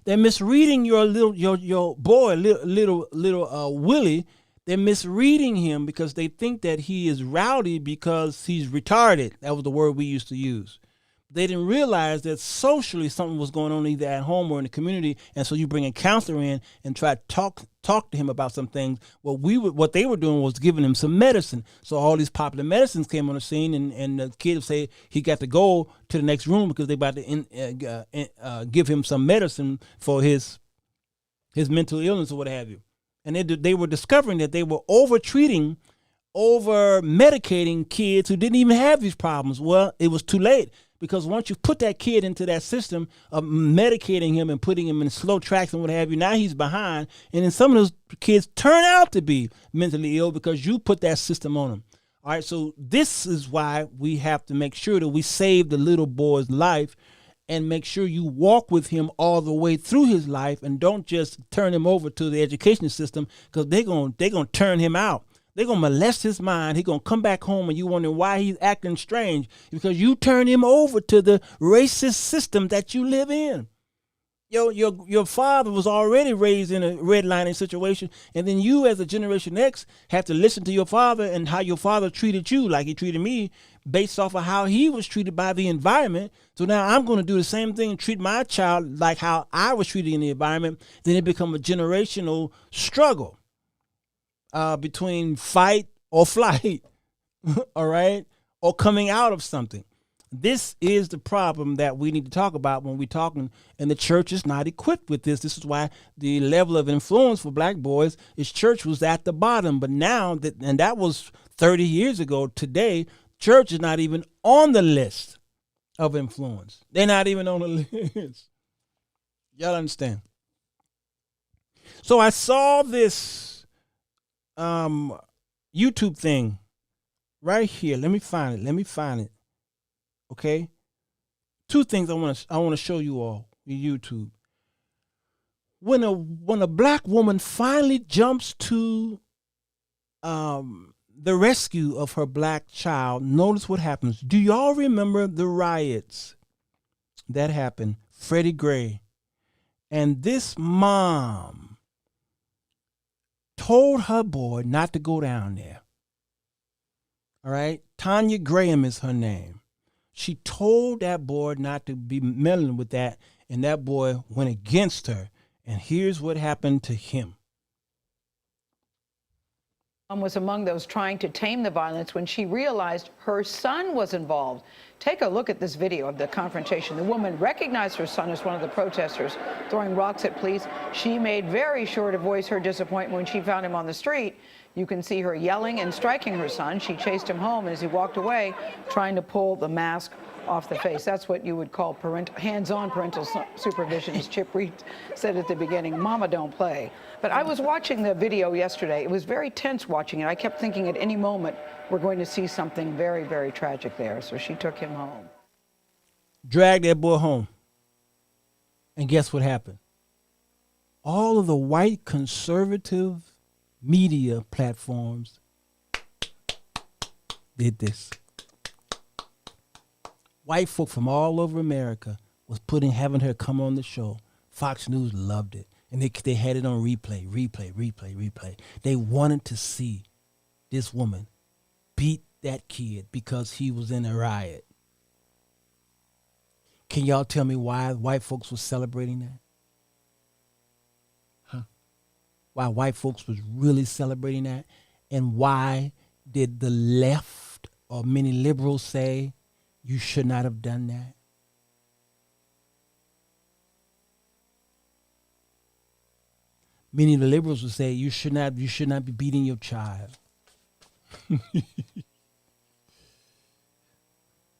[SPEAKER 1] They're misreading your boy, little Willie. They're misreading him because they think that he is rowdy because he's retarded. That was the word we used to use. They didn't realize that socially something was going on either at home or in the community, and so you bring a counselor in and try to talk to him about some things. What they were doing was giving him some medicine. So all these popular medicines came on the scene, and the kid would say he got to go to the next room because they about to give him some medicine for his mental illness or what have you. And they were discovering that they were over-treating, over-medicating kids who didn't even have these problems. Well, it was too late. Because once you put that kid into that system of medicating him and putting him in slow tracks and what have you, now he's behind. And then some of those kids turn out to be mentally ill because you put that system on them. All right, so this is why we have to make sure that we save the little boy's life and make sure you walk with him all the way through his life and don't just turn him over to the education system, because they're gonna turn him out. They're going to molest his mind. He's going to come back home and you wondering why he's acting strange, because you turn him over to the racist system that you live in. Your father was already raised in a redlining situation, and then you as a Generation X have to listen to your father and how your father treated you like he treated me based off of how he was treated by the environment. So now I'm going to do the same thing and treat my child like how I was treated in the environment. Then it becomes a generational struggle. Between fight or flight, all right, or coming out of something. This is the problem that we need to talk about when we're talking, and the church is not equipped with this. This is why the level of influence for black boys, is church was at the bottom. But now, and that was 30 years ago, today, church is not even on the list of influence. They're not even on the list. Y'all understand? So I saw this YouTube thing right here. Let me find it. Okay. Two things I want to show you all in YouTube. When a black woman finally jumps to the rescue of her black child, notice what happens. Do y'all remember the riots that happened? Freddie Gray. And this mom told her boy not to go down there. All right? Tanya Graham is her name. She told that boy not to be meddling with that, and that boy went against her. And here's what happened to him.
[SPEAKER 7] Was among those trying to tame the violence when she realized her son was involved. Take a look at this video of the confrontation. The woman recognized her son as one of the protesters throwing rocks at police. She made very sure to voice her disappointment when she found him on the street. You can see her yelling and striking her son. She chased him home as he walked away, trying to pull the mask off the face. That's what you would call hands-on parental supervision, as Chip Reed said at the beginning. Mama don't play. But I was watching the video yesterday. It was very tense watching it. I kept thinking at any moment we're going to see something very, very tragic there. So she took him home.
[SPEAKER 1] Dragged that boy home. And guess what happened? All of the white conservative media platforms did this. White folk from all over America was having her come on the show. Fox News loved it. And they had it on replay. They wanted to see this woman beat that kid because he was in a riot. Can y'all tell me why white folks were celebrating that? Why white folks was really celebrating that? And why did the left or many liberals say you should not have done that? Many of the liberals would say you should not be beating your child.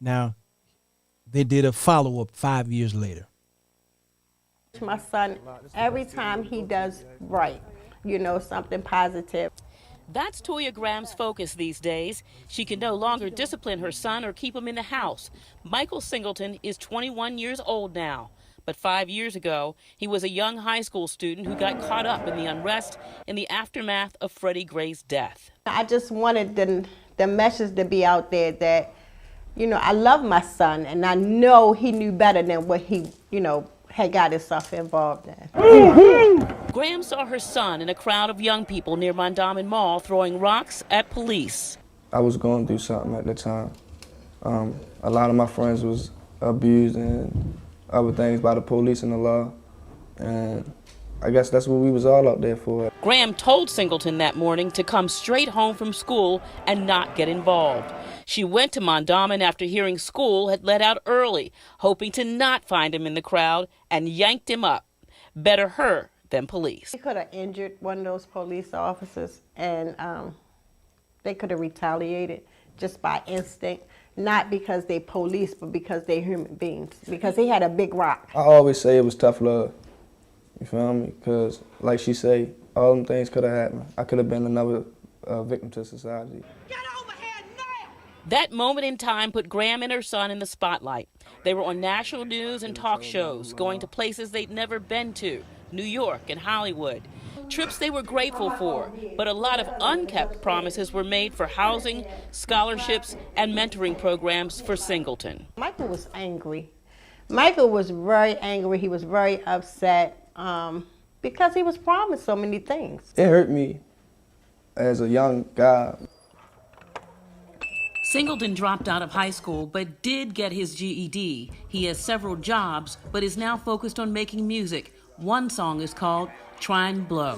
[SPEAKER 1] Now, they did a follow-up 5 years later.
[SPEAKER 8] My son, every time he does right, something positive.
[SPEAKER 9] That's Toya Graham's focus these days. She can no longer discipline her son or keep him in the house. Michael Singleton is 21 years old now. But 5 years ago, he was a young high school student who got caught up in the unrest in the aftermath of Freddie Gray's death.
[SPEAKER 8] I just wanted the message to be out there that, I love my son, and I know he knew better than what he, had got himself involved in.
[SPEAKER 9] Graham saw her son in a crowd of young people near Mondawmin Mall throwing rocks at police.
[SPEAKER 10] I was going through something at the time. A lot of my friends was abused and other things by the police and the law, and I guess that's what we was all out there for.
[SPEAKER 9] Graham told Singleton that morning to come straight home from school and not get involved. She went to Mondawmin after hearing school had let out early, hoping to not find him in the crowd, and yanked him up. Better her than police.
[SPEAKER 8] They could have injured one of those police officers, and they could have retaliated just by instinct. Not because they police, but because they're human beings. Because he had a big rock.
[SPEAKER 10] I always say it was tough love. You feel me? Because, like she say, all them things could have happened. I could have been another victim to society.
[SPEAKER 9] Get over here now! That moment in time put Graham and her son in the spotlight. They were on national news and talk shows, going to places they'd never been to, New York and Hollywood. Trips they were grateful for, but a lot of unkept promises were made for housing, scholarships, and mentoring programs for Singleton.
[SPEAKER 8] Michael was angry. Michael was very angry. He was very upset because he was promised so many things.
[SPEAKER 10] It hurt me as a young guy.
[SPEAKER 9] Singleton dropped out of high school, but did get his GED. He has several jobs, but is now focused on making music. One song is called Try and Blow.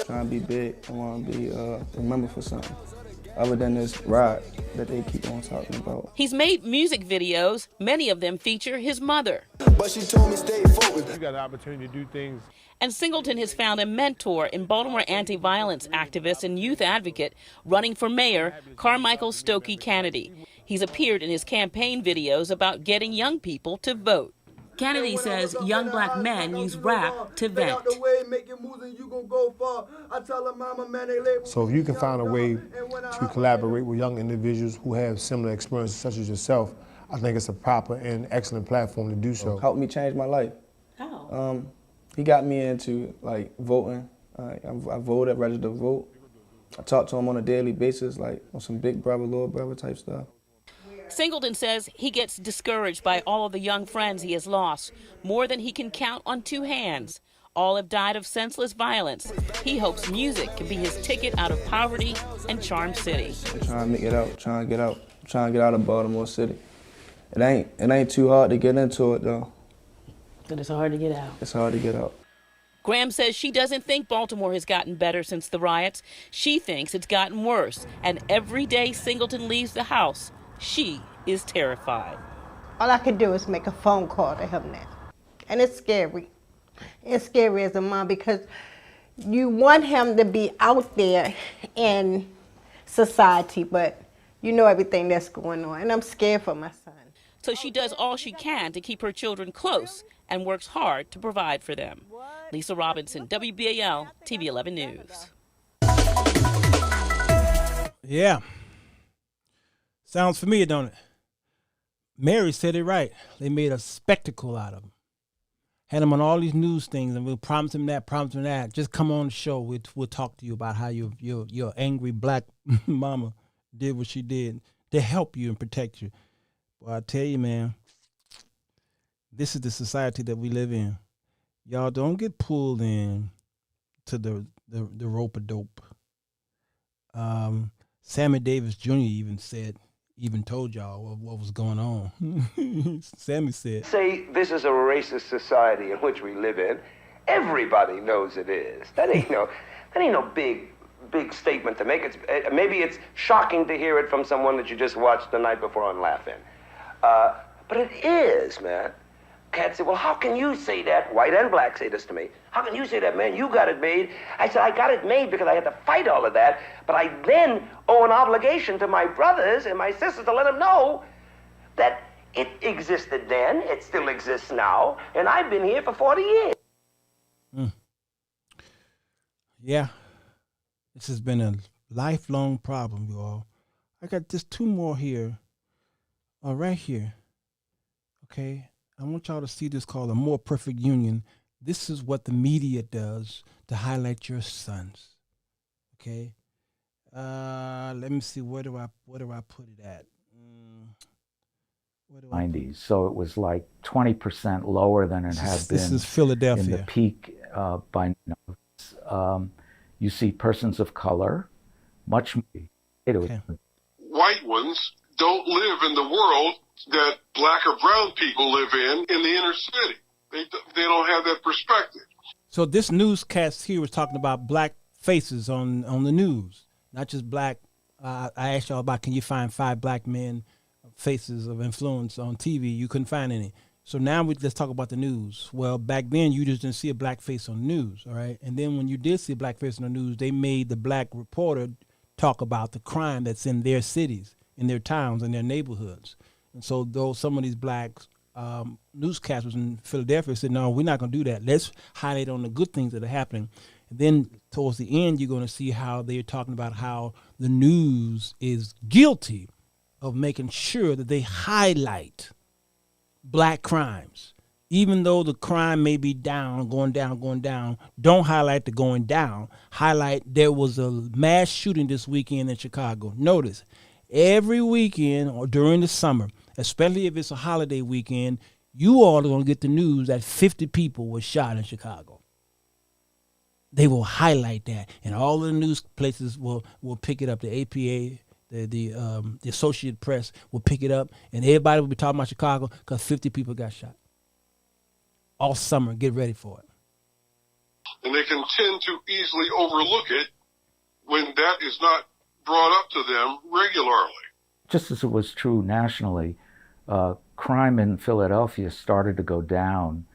[SPEAKER 10] Trying to be big, I want to be remembered for something other than this ride that they keep on talking about.
[SPEAKER 9] He's made music videos. Many of them feature his mother.
[SPEAKER 10] But she told me stay focused.
[SPEAKER 11] You got the opportunity to do things.
[SPEAKER 9] And Singleton has found a mentor in Baltimore anti-violence activist and youth advocate running for mayor, Carmichael Stokey Kennedy. He's appeared in his campaign videos about getting young people to vote. Kennedy says young black men use rap to vent.
[SPEAKER 11] So if you can find a way to collaborate with young individuals who have similar experiences such as yourself, I think it's a proper and excellent platform to do so.
[SPEAKER 10] Helped me change my life.
[SPEAKER 9] How?
[SPEAKER 10] He got me into voting. I voted, registered to vote. I talk to him on a daily basis, on some big brother, little brother type stuff.
[SPEAKER 9] Singleton says he gets discouraged by all of the young friends he has lost, more than he can count on two hands. All have died of senseless violence. He hopes music can be his ticket out of poverty and Charm City.
[SPEAKER 10] Trying to make it out, trying to get out of Baltimore City. It ain't too hard to get into it though.
[SPEAKER 12] But it's hard to get out.
[SPEAKER 10] It's hard to get out.
[SPEAKER 9] Graham says she doesn't think Baltimore has gotten better since the riots. She thinks it's gotten worse. And every day Singleton leaves the house, she is terrified.
[SPEAKER 8] All I could do is make a phone call to him now. And it's scary. It's scary as a mom because you want him to be out there in society, but you know everything that's going on. And I'm scared for my son.
[SPEAKER 9] So she does all she can to keep her children close and works hard to provide for them. Lisa Robinson, WBAL, TV 11 News.
[SPEAKER 1] Yeah. Sounds familiar, don't it? Mary said it right. They made a spectacle out of him. Had him on all these news things, and we'll promise him that, promise him that. Just come on the show. We'll talk to you about how your angry black mama did what she did to help you and protect you. Well, I tell you, man, this is the society that we live in. Y'all don't get pulled in to the rope-a-dope. Sammy Davis Jr. even told y'all what was going on. Sammy said,
[SPEAKER 13] say this is a racist society in which we live in. Everybody knows it is. That ain't no big statement to make. Maybe it's shocking to hear it from someone that you just watched the night before and laughing. But it is, man. Cats say, well, how can you say that? White and black say this to me. How can you say that, man? You got it made. I said, I got it made because I had to fight all of that, but I then owe an obligation to my brothers and my sisters to let them know that it existed then, it still exists now, and I've been here for 40 years.
[SPEAKER 1] Yeah, this has been a lifelong problem, you all. I got just two more here, right here, okay? I want y'all to see this called A More Perfect Union. This is what the media does to highlight your sons. Okay. Let me see. Where do I put it at?
[SPEAKER 14] 90s. So it was like 20% lower than it had been.
[SPEAKER 1] This is Philadelphia.
[SPEAKER 14] In the peak by you see persons of color, much more.
[SPEAKER 15] Okay. White ones don't live in the world that black or brown people live in the inner city. They don't have that perspective.
[SPEAKER 1] So this newscast here was talking about black faces on the news, not just black. I asked y'all about, can you find 5 black men faces of influence on TV? You couldn't find any. So now let's talk about the news. Well, back then you just didn't see a black face on the news, all right? And then when you did see a black face on the news, they made the black reporter talk about the crime that's in their cities, in their towns, in their neighborhoods. And so though some of these black newscasters in Philadelphia said, no, we're not going to do that. Let's highlight on the good things that are happening. And then towards the end, you're going to see how they're talking about how the news is guilty of making sure that they highlight black crimes. Even though the crime may be going down, don't highlight the going down. Highlight there was a mass shooting this weekend in Chicago. Notice, every weekend or during the summer, especially if it's a holiday weekend, you all are going to get the news that 50 people were shot in Chicago. They will highlight that, and all of the news places will pick it up. The APA, the Associated Press will pick it up, and everybody will be talking about Chicago because 50 people got shot. All summer, get ready for it.
[SPEAKER 15] And they can tend to easily overlook it when that is not brought up to them regularly.
[SPEAKER 14] Just as it was true nationally, crime in Philadelphia started to go down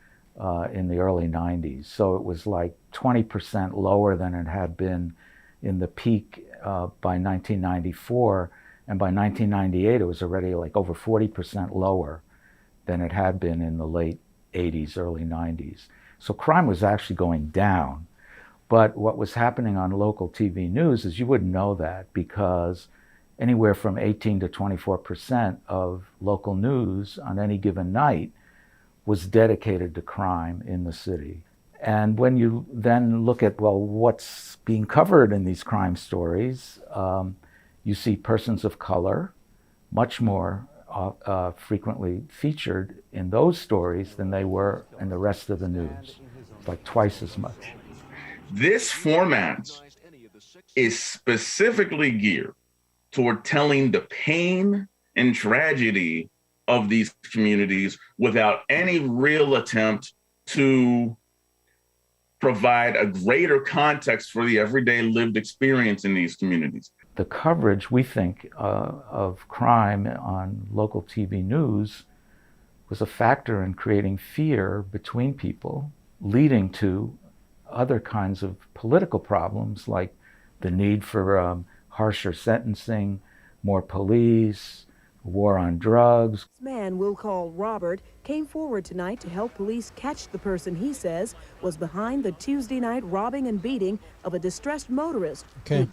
[SPEAKER 14] in the early 90s. So it was like 20% lower than it had been in the peak by 1994. And by 1998, it was already like over 40% lower than it had been in the late 80s, early 90s. So crime was actually going down. But what was happening on local TV news is you wouldn't know that because anywhere from 18 to 24% of local news on any given night was dedicated to crime in the city. And when you then look at, well, what's being covered in these crime stories, you see persons of color, much more frequently featured in those stories than they were in the rest of the news. It's like twice as much.
[SPEAKER 16] This format is specifically geared toward telling the pain and tragedy of these communities without any real attempt to provide a greater context for the everyday lived experience in these communities.
[SPEAKER 14] The coverage, we think, of crime on local TV news was a factor in creating fear between people, leading to other kinds of political problems like the need for harsher sentencing, more police, war on drugs.
[SPEAKER 17] This man we'll call Robert came forward tonight to help police catch the person he says was behind the Tuesday night robbing and beating of a distressed motorist.
[SPEAKER 1] Okay.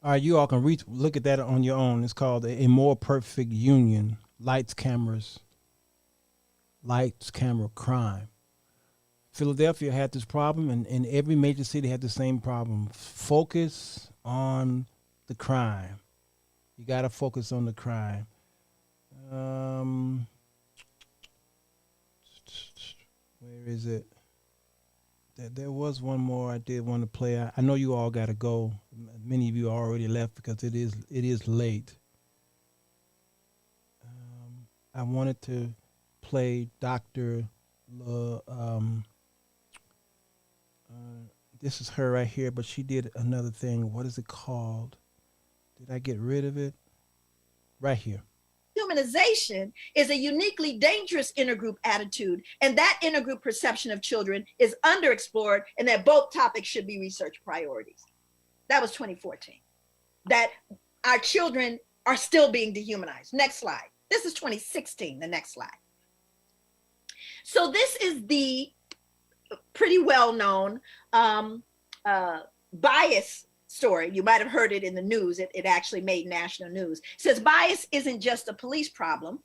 [SPEAKER 1] All right, you all can look at that on your own. It's called A More Perfect Union. Lights, camera, crime. Philadelphia had this problem, and every major city had the same problem. Focus on the crime. You got to focus on the crime. Where is it? There was one more I did want to play. I know you all got to go. Many of you already left because it is late. I wanted to play Dr. This is her right here, but she did another thing. What is it called? Did I get rid of it? Right here.
[SPEAKER 18] Humanization is a uniquely dangerous intergroup attitude, and that intergroup perception of children is underexplored, and that both topics should be research priorities. That was 2014. That our children are still being dehumanized. Next slide. This is 2016, the next slide. So this is the pretty well-known bias story. You might have heard it in the news. It actually made national news. It says bias isn't just a police problem,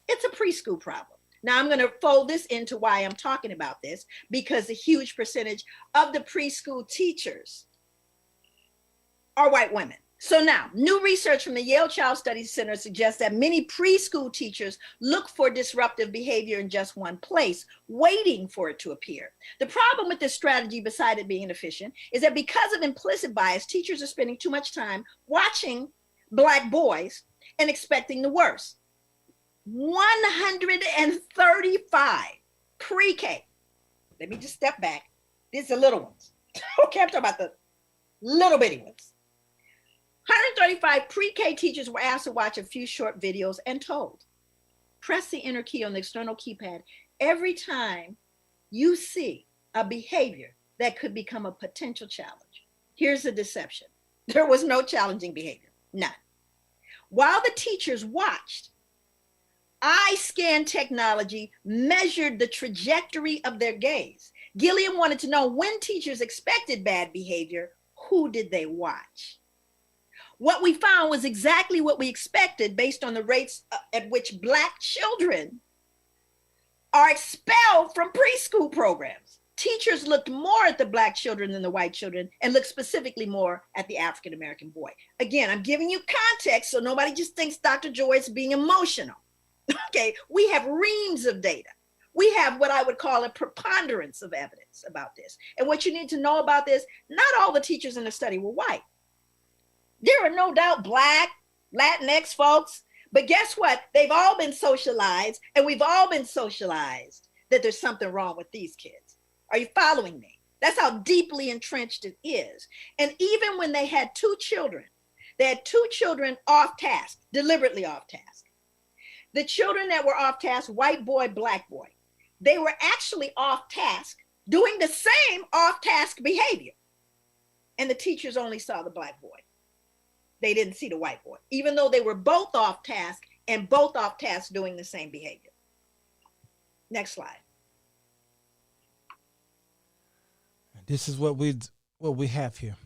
[SPEAKER 18] it's a preschool problem. Now I'm going to fold this into why I'm talking about this, because a huge percentage of the preschool teachers are white women. So now, new research from the Yale Child Studies Center suggests that many preschool teachers look for disruptive behavior in just one place, waiting for it to appear. The problem with this strategy, beside it being inefficient, is that because of implicit bias, teachers are spending too much time watching Black boys and expecting the worst. 135 pre-K. Let me just step back. These are little ones. Okay, I'm talking about the little bitty ones. 135 pre-K teachers were asked to watch a few short videos and told, press the enter key on the external keypad every time you see a behavior that could become a potential challenge. Here's the deception. There was no challenging behavior, none. While the teachers watched, eye scan technology measured the trajectory of their gaze. Gilliam wanted to know when teachers expected bad behavior, who did they watch? What we found was exactly what we expected based on the rates at which Black children are expelled from preschool programs. Teachers looked more at the Black children than the white children, and looked specifically more at the African-American boy. Again, I'm giving you context so nobody just thinks Dr. Joy is being emotional. Okay, we have reams of data. We have what I would call a preponderance of evidence about this. And what you need to know about this, not all the teachers in the study were white. There are no doubt Black, Latinx folks, but guess what? They've all been socialized, and we've all been socialized that there's something wrong with these kids. Are you following me? That's how deeply entrenched it is. And even when they had two children off task, deliberately off task. The children that were off task, white boy, Black boy, they were actually off task, doing the same off task behavior. And the teachers only saw the Black boy. They didn't see the white boy, even though they were both off task and both off task doing the same behavior. Next slide.
[SPEAKER 1] This is what we have here.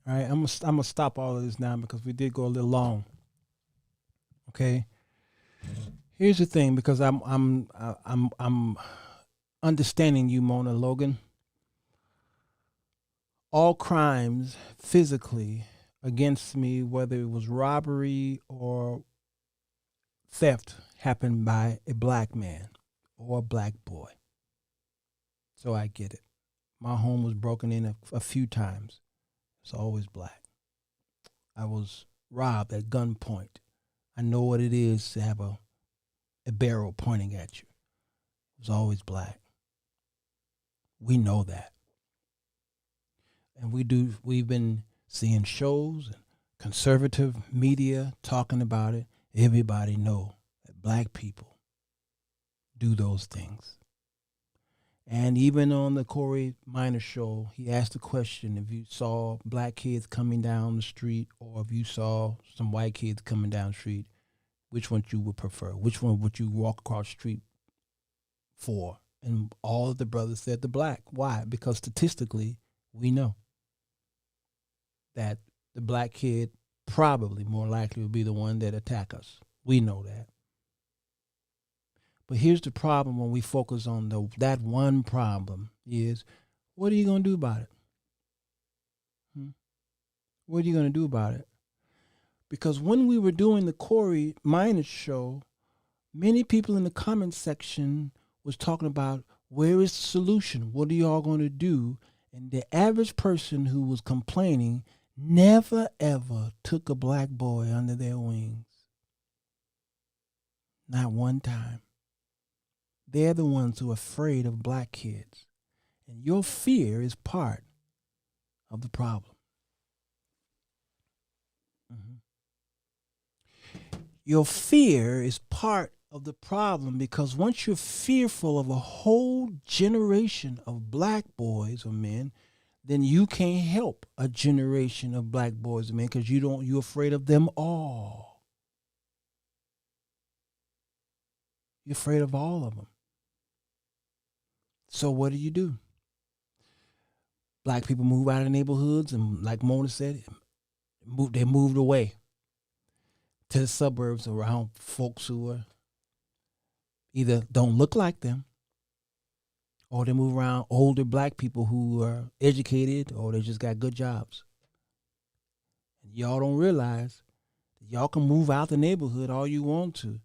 [SPEAKER 1] All right, I'm gonna stop all of this now because we did go a little long. Okay. Here's the thing, because I'm understanding you, Mona Logan. All crimes physically against me, whether it was robbery or theft happened by a black man or a black boy. So I get it. My home was broken in a few times. It's always black. I was robbed at gunpoint. I know what it is to have a barrel pointing at you. It was always black. We know that. And we've been seeing shows and conservative media talking about it. Everybody know that black people do those things. And even on the Corey Minor show, he asked the question, if you saw black kids coming down the street or if you saw some white kids coming down the street, which one you would prefer? Which one would you walk across the street for? And all of the brothers said the black. Why? Because statistically, we know that the black kid probably more likely will be the one that attack us. We know that. But here's the problem when we focus on that one problem is, what are you going to do about it? What are you going to do about it? Because when we were doing the Corey Minor show, many people in the comment section was talking about, where is the solution? What are y'all going to do? And the average person who was complaining never, ever took a black boy under their wings. Not one time. They're the ones who are afraid of black kids. And your fear is part of the problem. Your fear is part of the problem, because once you're fearful of a whole generation of black boys or men, then you can't help a generation of black boys and men, because you're afraid of them all. You're afraid of all of them. So what do? Black people move out of neighborhoods, and like Mona said, they moved away to the suburbs around folks who are either don't look like them, or they move around older black people who are educated, or they just got good jobs. And y'all don't realize that y'all can move out the neighborhood all you want to,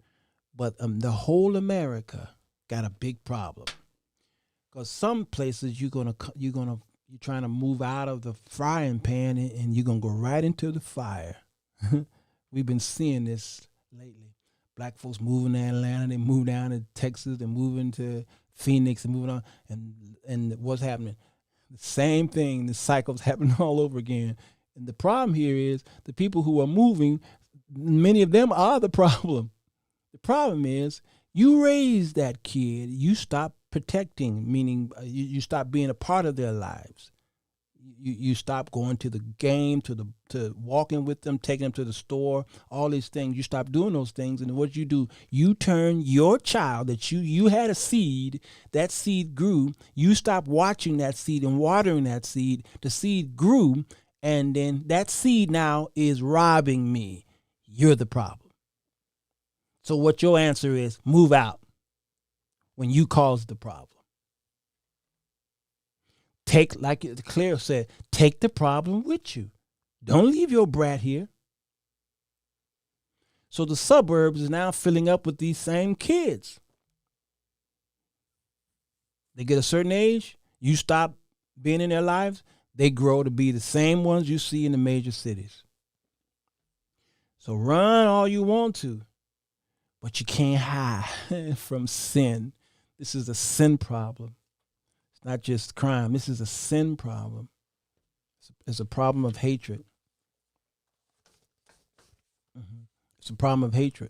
[SPEAKER 1] but the whole America got a big problem. Because some places you're trying to move out of the frying pan, and you're gonna go right into the fire. We've been seeing this lately. Black folks moving to Atlanta, they move down to Texas, they moving to Phoenix, and moving on. And what's happening? The same thing, the cycle's happening all over again. And the problem here is the people who are moving, many of them are the problem. The problem is you raise that kid, you stop protecting, meaning you stop being a part of their lives. You stop going to the game, to walking with them, taking them to the store, all these things. You stop doing those things, and what you do, you turn your child that you had a seed, that seed grew, you stop watching that seed and watering that seed, the seed grew, and then that seed now is robbing me. You're the problem. So what your answer is, move out when you caused the problem. Take, like Claire said, take the problem with you. Don't leave your brat here. So the suburbs is now filling up with these same kids. They get a certain age, you stop being in their lives, they grow to be the same ones you see in the major cities. So run all you want to, but you can't hide from sin. This is a sin problem. It's not just crime. This is a sin problem. It's a problem of hatred. It's a problem of hatred.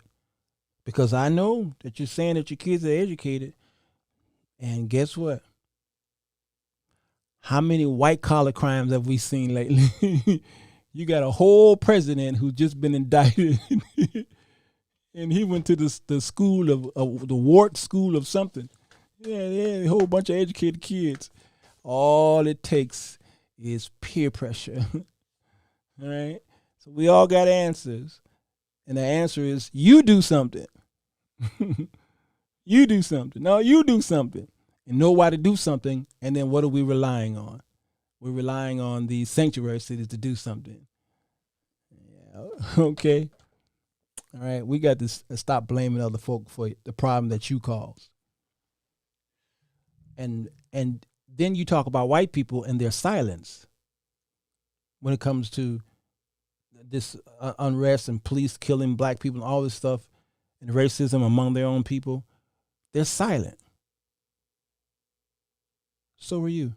[SPEAKER 1] Because I know that you're saying that your kids are educated. And guess what? How many white-collar crimes have we seen lately? You got a whole president who's just been indicted. And he went to the school of the Wart School of something. Yeah, a whole bunch of educated kids. All it takes is peer pressure. All right? So we all got answers. And the answer is, you do something. You do something. No, you do something. And know why to do something. And then what are we relying on? We're relying on these sanctuary cities to do something. Yeah, okay. All right, we got to stop blaming other folk for the problem that you caused. And then you talk about white people and their silence when it comes to this unrest and police killing black people and all this stuff and racism among their own people. They're silent. So are you.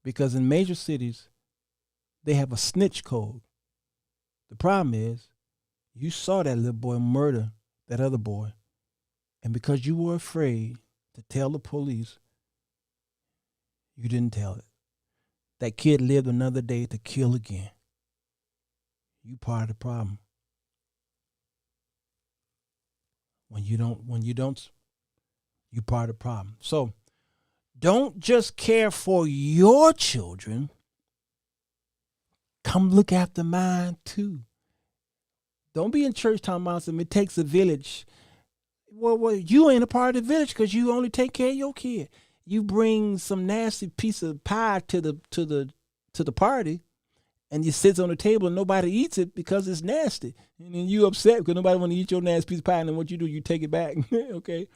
[SPEAKER 1] Because in major cities, they have a snitch code. The problem is, you saw that little boy murder that other boy, and because you were afraid to tell the police, you didn't tell it. That kid lived another day to kill again. You part of the problem. When you don't, you part of the problem. So don't just care for your children. Come look after mine too. Don't be in church talking about something. It takes a village. Well, you ain't a part of the village because you only take care of your kid. You bring some nasty piece of pie to the party, and you sit on the table and nobody eats it because it's nasty. And then you upset because nobody want to eat your nasty piece of pie. And then what you do, you take it back. Okay.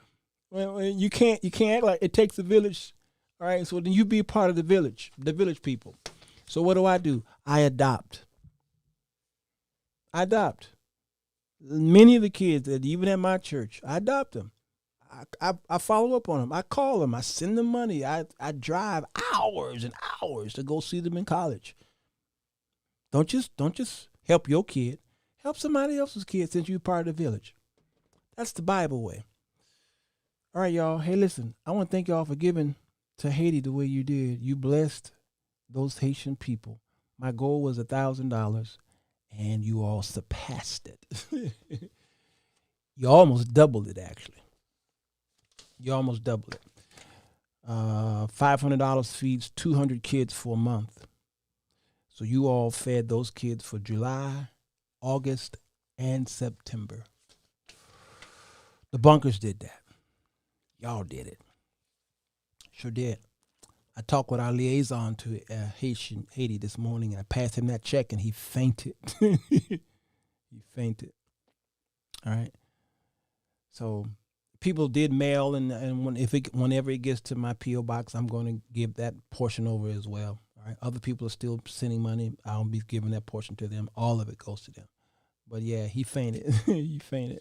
[SPEAKER 1] Well, you can't act like it takes a village. All right. So then you be part of the village people. So what do? I adopt. Many of the kids that even at my church, I adopt them. I follow up on them. I call them. I send them money. I drive hours and hours to go see them in college. Don't just help your kid. Help somebody else's kid since you're part of the village. That's the Bible way. All right, y'all. Hey, listen, I want to thank y'all for giving to Haiti the way you did. You blessed those Haitian people. My goal was $1,000, and you all surpassed it. You almost doubled it, actually. You almost doubled it. $500 feeds 200 kids for a month. So you all fed those kids for July, August, and September. The bunkers did that. Y'all did it. Sure did. I talked with our liaison to Haiti this morning, and I passed him that check, and he fainted. He fainted. All right. So people did mail, and whenever it gets to my P.O. box, I'm going to give that portion over as well. All right. Other people are still sending money. I'll be giving that portion to them. All of it goes to them. But yeah, he fainted. He fainted.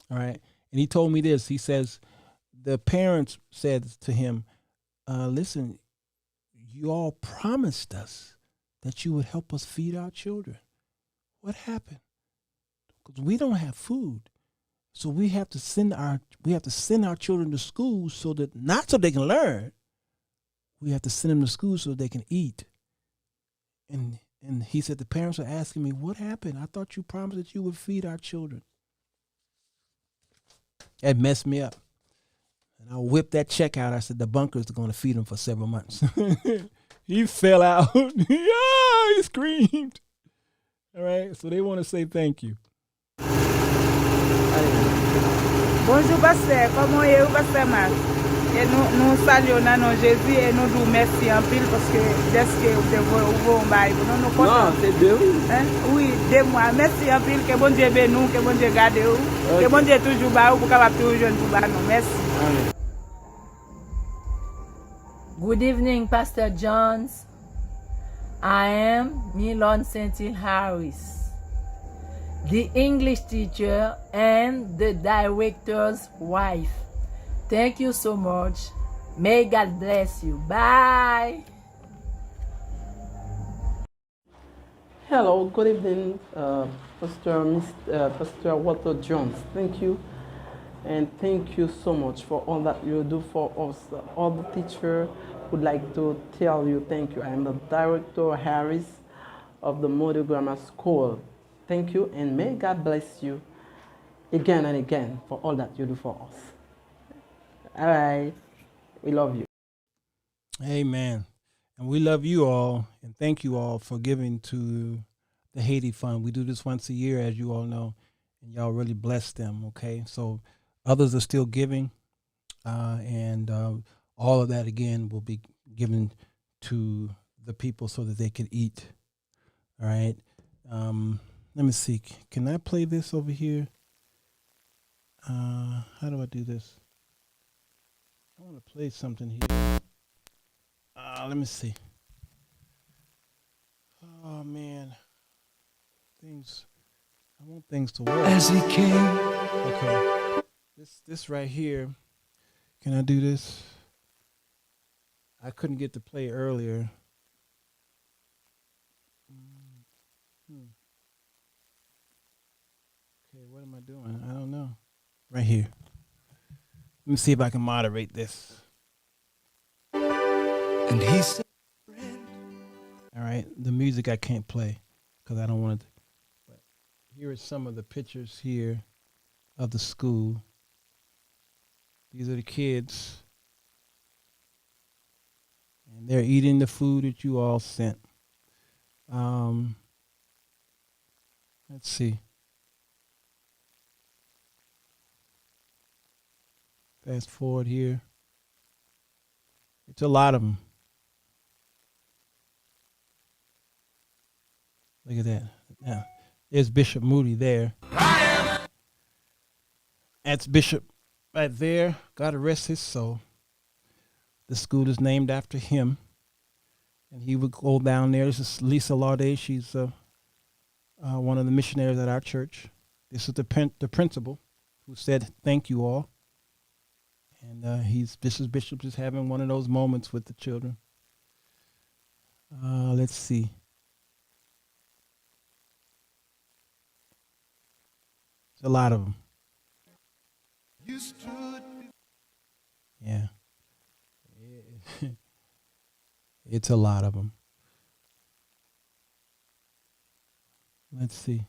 [SPEAKER 1] All right. And he told me this. He says, the parents said to him, listen, you all promised us that you would help us feed our children. What happened? Because we don't have food. So we have to send our children to school so that, not so they can learn, we have to send them to school so they can eat. And he said the parents are asking me, what happened? I thought you promised that you would feed our children. That messed me up. And I whipped that check out. I said, the bunkers are going to feed them for several months. He fell out. He screamed. All right. So they want to say thank you.
[SPEAKER 19] Bonjour, pasteur. Comment est-vous, pasteur Marc? Et nous saluons dans Jésus et nous disons merci en pile parce que dès que vous avez un bail, nous
[SPEAKER 20] non, c'est 2 mois.
[SPEAKER 19] Hein? Oui, 2 mois. Merci en pile, que bon Dieu bénisse nous, que bon Dieu garde nous, que bon Dieu toujours ba pour capable toujours jeune pour nous. Merci. Amen.
[SPEAKER 21] Good evening, Pastor Johns. I am Milon St. Harris, the English teacher and the director's wife. Thank you so much. May God bless you. Bye.
[SPEAKER 20] Hello, good evening, Pastor Walter Jones. Thank you. And thank you so much for all that you do for us. All the teachers would like to tell you thank you. I am the Director Harris of the Model Grammar School. Thank you, and may God bless you again and again for all that you do for us. All right. We love you.
[SPEAKER 1] Amen. And we love you all, and thank you all for giving to the Haiti Fund. We do this once a year, as you all know, and y'all really bless them, okay? So others are still giving, and all of that, again, will be given to the people so that they can eat, all right? Let me see. Can I play this over here? How do I do this? I want to play something here. Let me see. Oh man, things. I want things to work.
[SPEAKER 3] As he came.
[SPEAKER 1] Okay. This right here. Can I do this? I couldn't get to play earlier. Okay, what am I doing? I don't know. Right here. Let me see if I can moderate this.
[SPEAKER 3] And he said,
[SPEAKER 1] all right, the music I can't play because I don't want it. But here are some of the pictures here of the school. These are the kids. And they're eating the food that you all sent. Let's see. Fast forward here. It's a lot of them. Look at that. Now, there's Bishop Moody there. That's Bishop right there. God rest his soul. The school is named after him. And he would go down there. This is Lisa Laude. She's one of the missionaries at our church. This is the principal who said, thank you all. And this is Bishop just having one of those moments with the children. Let's see. It's a lot of them. Yeah. It's a lot of them. Let's see.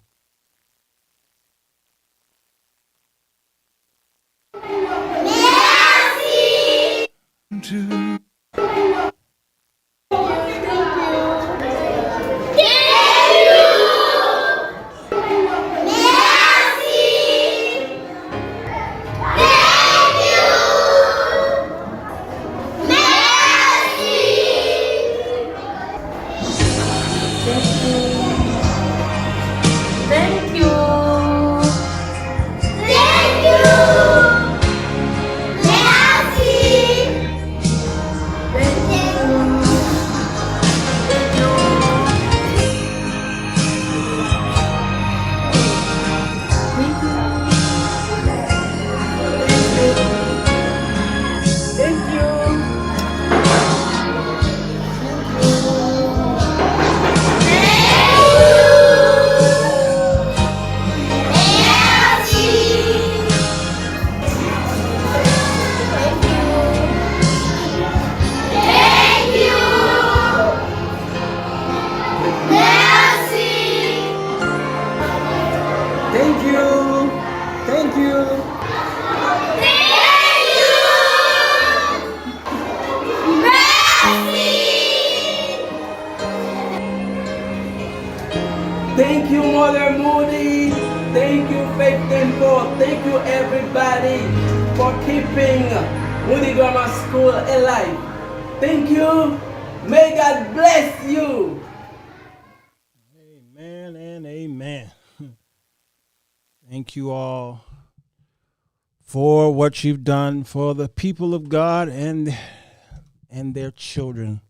[SPEAKER 20] Thank you, Mother Moody. Thank you, Faith Temple. Thank you, everybody, for keeping Moody Grammar School alive. Thank you. May God bless you.
[SPEAKER 1] Amen and amen. Thank you all for what you've done for the people of God and their children.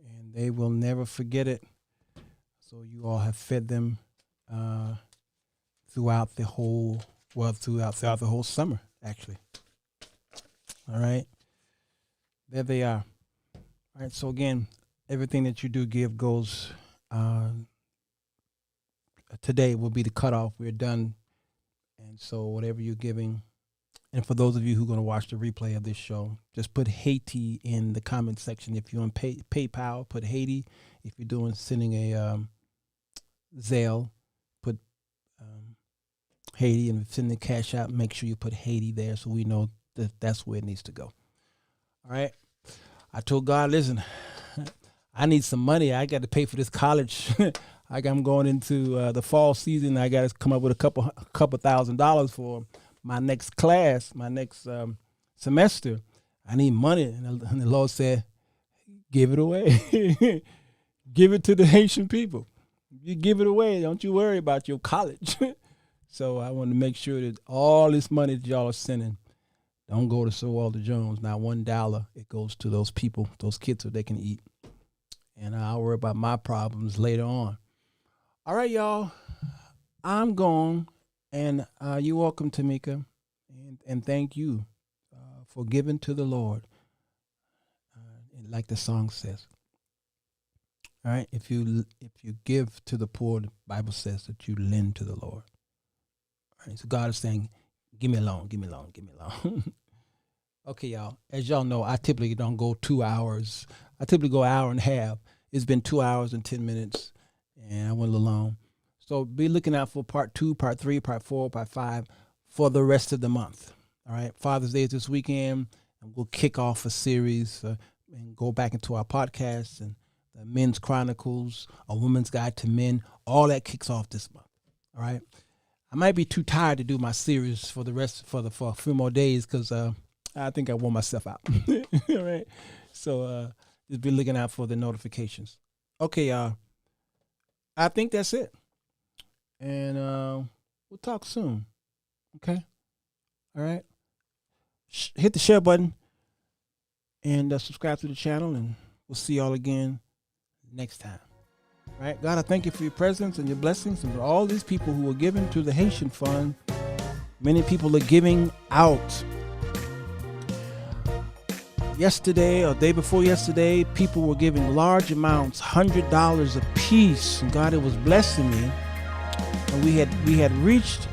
[SPEAKER 1] And they will never forget it. So you all have fed them throughout the whole summer, actually. All right. There they are. All right. So again, everything that you do give goes. Today will be the cutoff. We're done. And so whatever you're giving, and for those of you who are going to watch the replay of this show, just put Haiti in the comment section. If you're on PayPal, put Haiti. If you're sending a Zelle, put Haiti, and if sending CashApp, make sure you put Haiti there so we know that that's where it needs to go. All right. I told God, listen, I need some money. I got to pay for this college. I'm going into the fall season. I got to come up with a couple $1,000s for my next class, my next semester. I need money. And the Lord said, give it away. Give it to the Haitian people. You give it away. Don't you worry about your college. So I want to make sure that all this money that y'all are sending don't go to Sirwalterj Jones. Not $1. It goes to those people, those kids, so they can eat. And I'll worry about my problems later on. All right, y'all. I'm gone. And you're welcome, Tamika. And thank you for giving to the Lord. Like the song says. All right. If you give to the poor, the Bible says that you lend to the Lord. All right. So God is saying, give me a loan, give me a loan, give me a loan. Okay, y'all. As y'all know, I typically don't go 2 hours. I typically go an hour and a half. It's been 2 hours and 10 minutes, and I went a little long. So be looking out for part 2, part 3, part 4, part 5 for the rest of the month. All right. Father's Day is this weekend, and we'll kick off a series and go back into our podcasts and the Men's Chronicles, A Woman's Guide to Men. All that kicks off this month. All right. I might be too tired to do my series for a few more days because I think I wore myself out. All right. So just be looking out for the notifications. Okay, y'all. I think that's it. And we'll talk soon. Okay. All right. Hit the share button and subscribe to the channel, and we'll see y'all again next time. All right. God, I thank you for your presence and your blessings and for all these people who are giving to the Haitian Fund. Many people are giving out. Yesterday or day before yesterday, people were giving large amounts, $100 a piece. And God, it was blessing me. And we had reached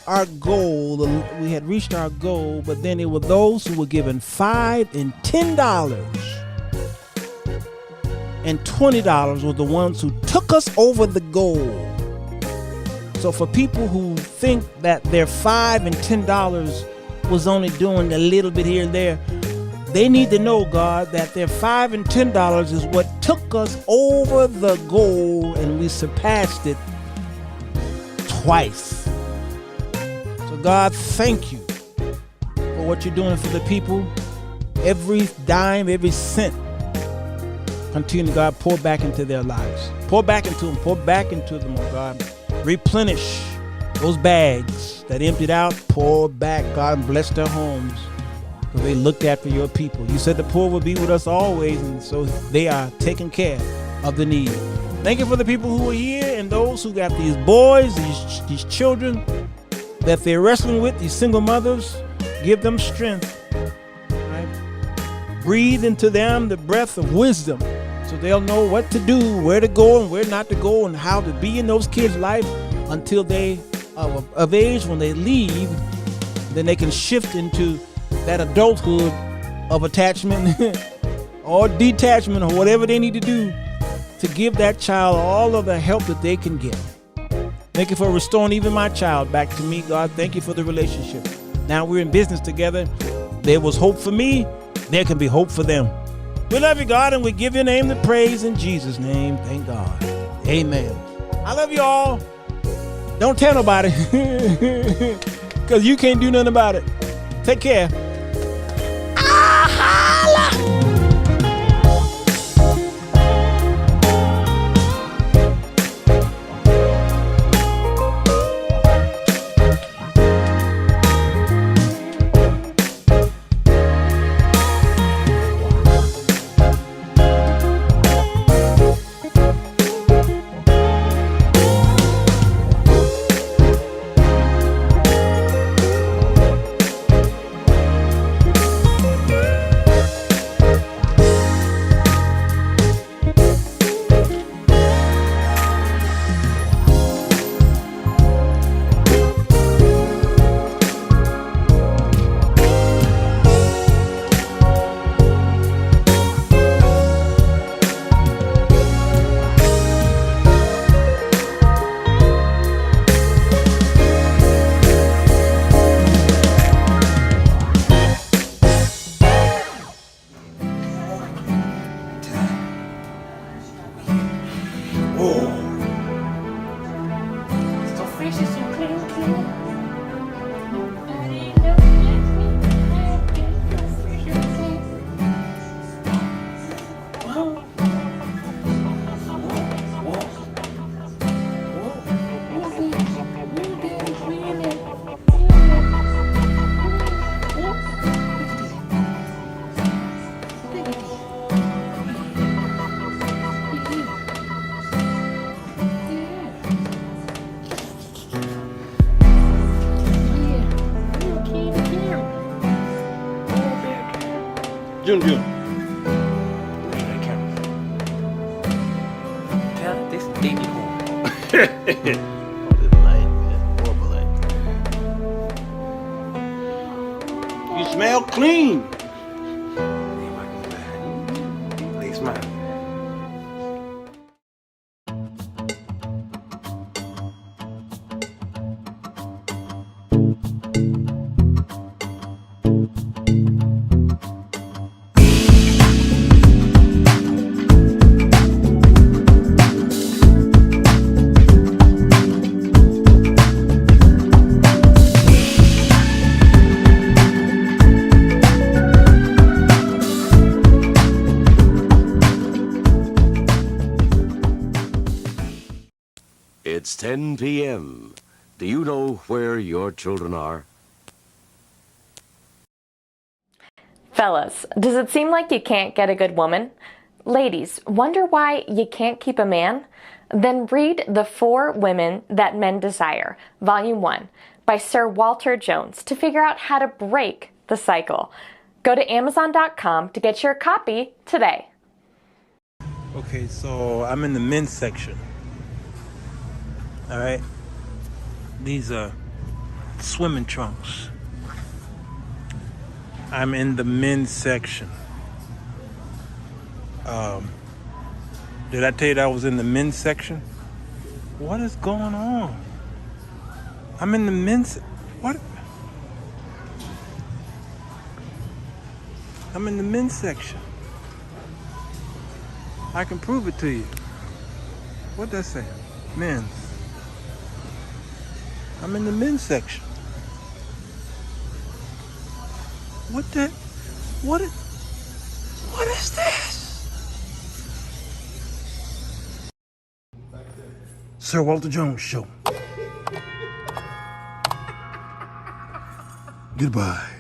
[SPEAKER 1] our goal. We had reached our goal, but then there were those who were giving $5 and $10. And $20 were the ones who took us over the goal. So for people who think that their $5 and $10 was only doing a little bit here and there, they need to know, God, that their $5 and $10 is what took us over the goal, and we surpassed it twice. So God, thank you for what you're doing for the people. Every dime, every cent, continue, God, pour back into their lives. Pour back into them, oh God. Replenish those bags that emptied out. Pour back, God, and bless their homes. Because they looked after your people. You said the poor will be with us always, and so they are taking care of the need. Thank you for the people who are here and those who got these boys, these children that they're wrestling with, these single mothers. Give them strength. Right? Breathe into them the breath of wisdom so they'll know what to do, where to go and where not to go, and how to be in those kids' life until they are of age. When they leave, then they can shift into that adulthood of attachment or detachment or whatever they need to do to give that child all of the help that they can get. Thank you for restoring even my child back to me, God. Thank you for the relationship. Now we're in business together. There was hope for me. There can be hope for them. We love you, God, and we give your name the praise in Jesus' name. Thank God. Amen. I love you all. Don't tell nobody because you can't do nothing about it. Take care. June.
[SPEAKER 3] Tell this baby home.
[SPEAKER 1] You smell clean.
[SPEAKER 3] Please, man.
[SPEAKER 22] It's 10 p.m. Do you know where your children are?
[SPEAKER 23] Fellas, does it seem like you can't get a good woman? Ladies, wonder why you can't keep a man? Then read The 4 Women That Men Desire, Volume 1, by Sirwalterj to figure out how to break the cycle. Go to Amazon.com to get your copy today.
[SPEAKER 1] Okay, so I'm in the men's section. All right. These are swimming trunks. I'm in the men's section. Did I tell you that I was in the men's section? What is going on? I'm in the men's... What? I'm in the men's section. I can prove it to you. What'd that say? Men's. I'm in the men's section. What is this? Sir Walter Jones Show. Goodbye.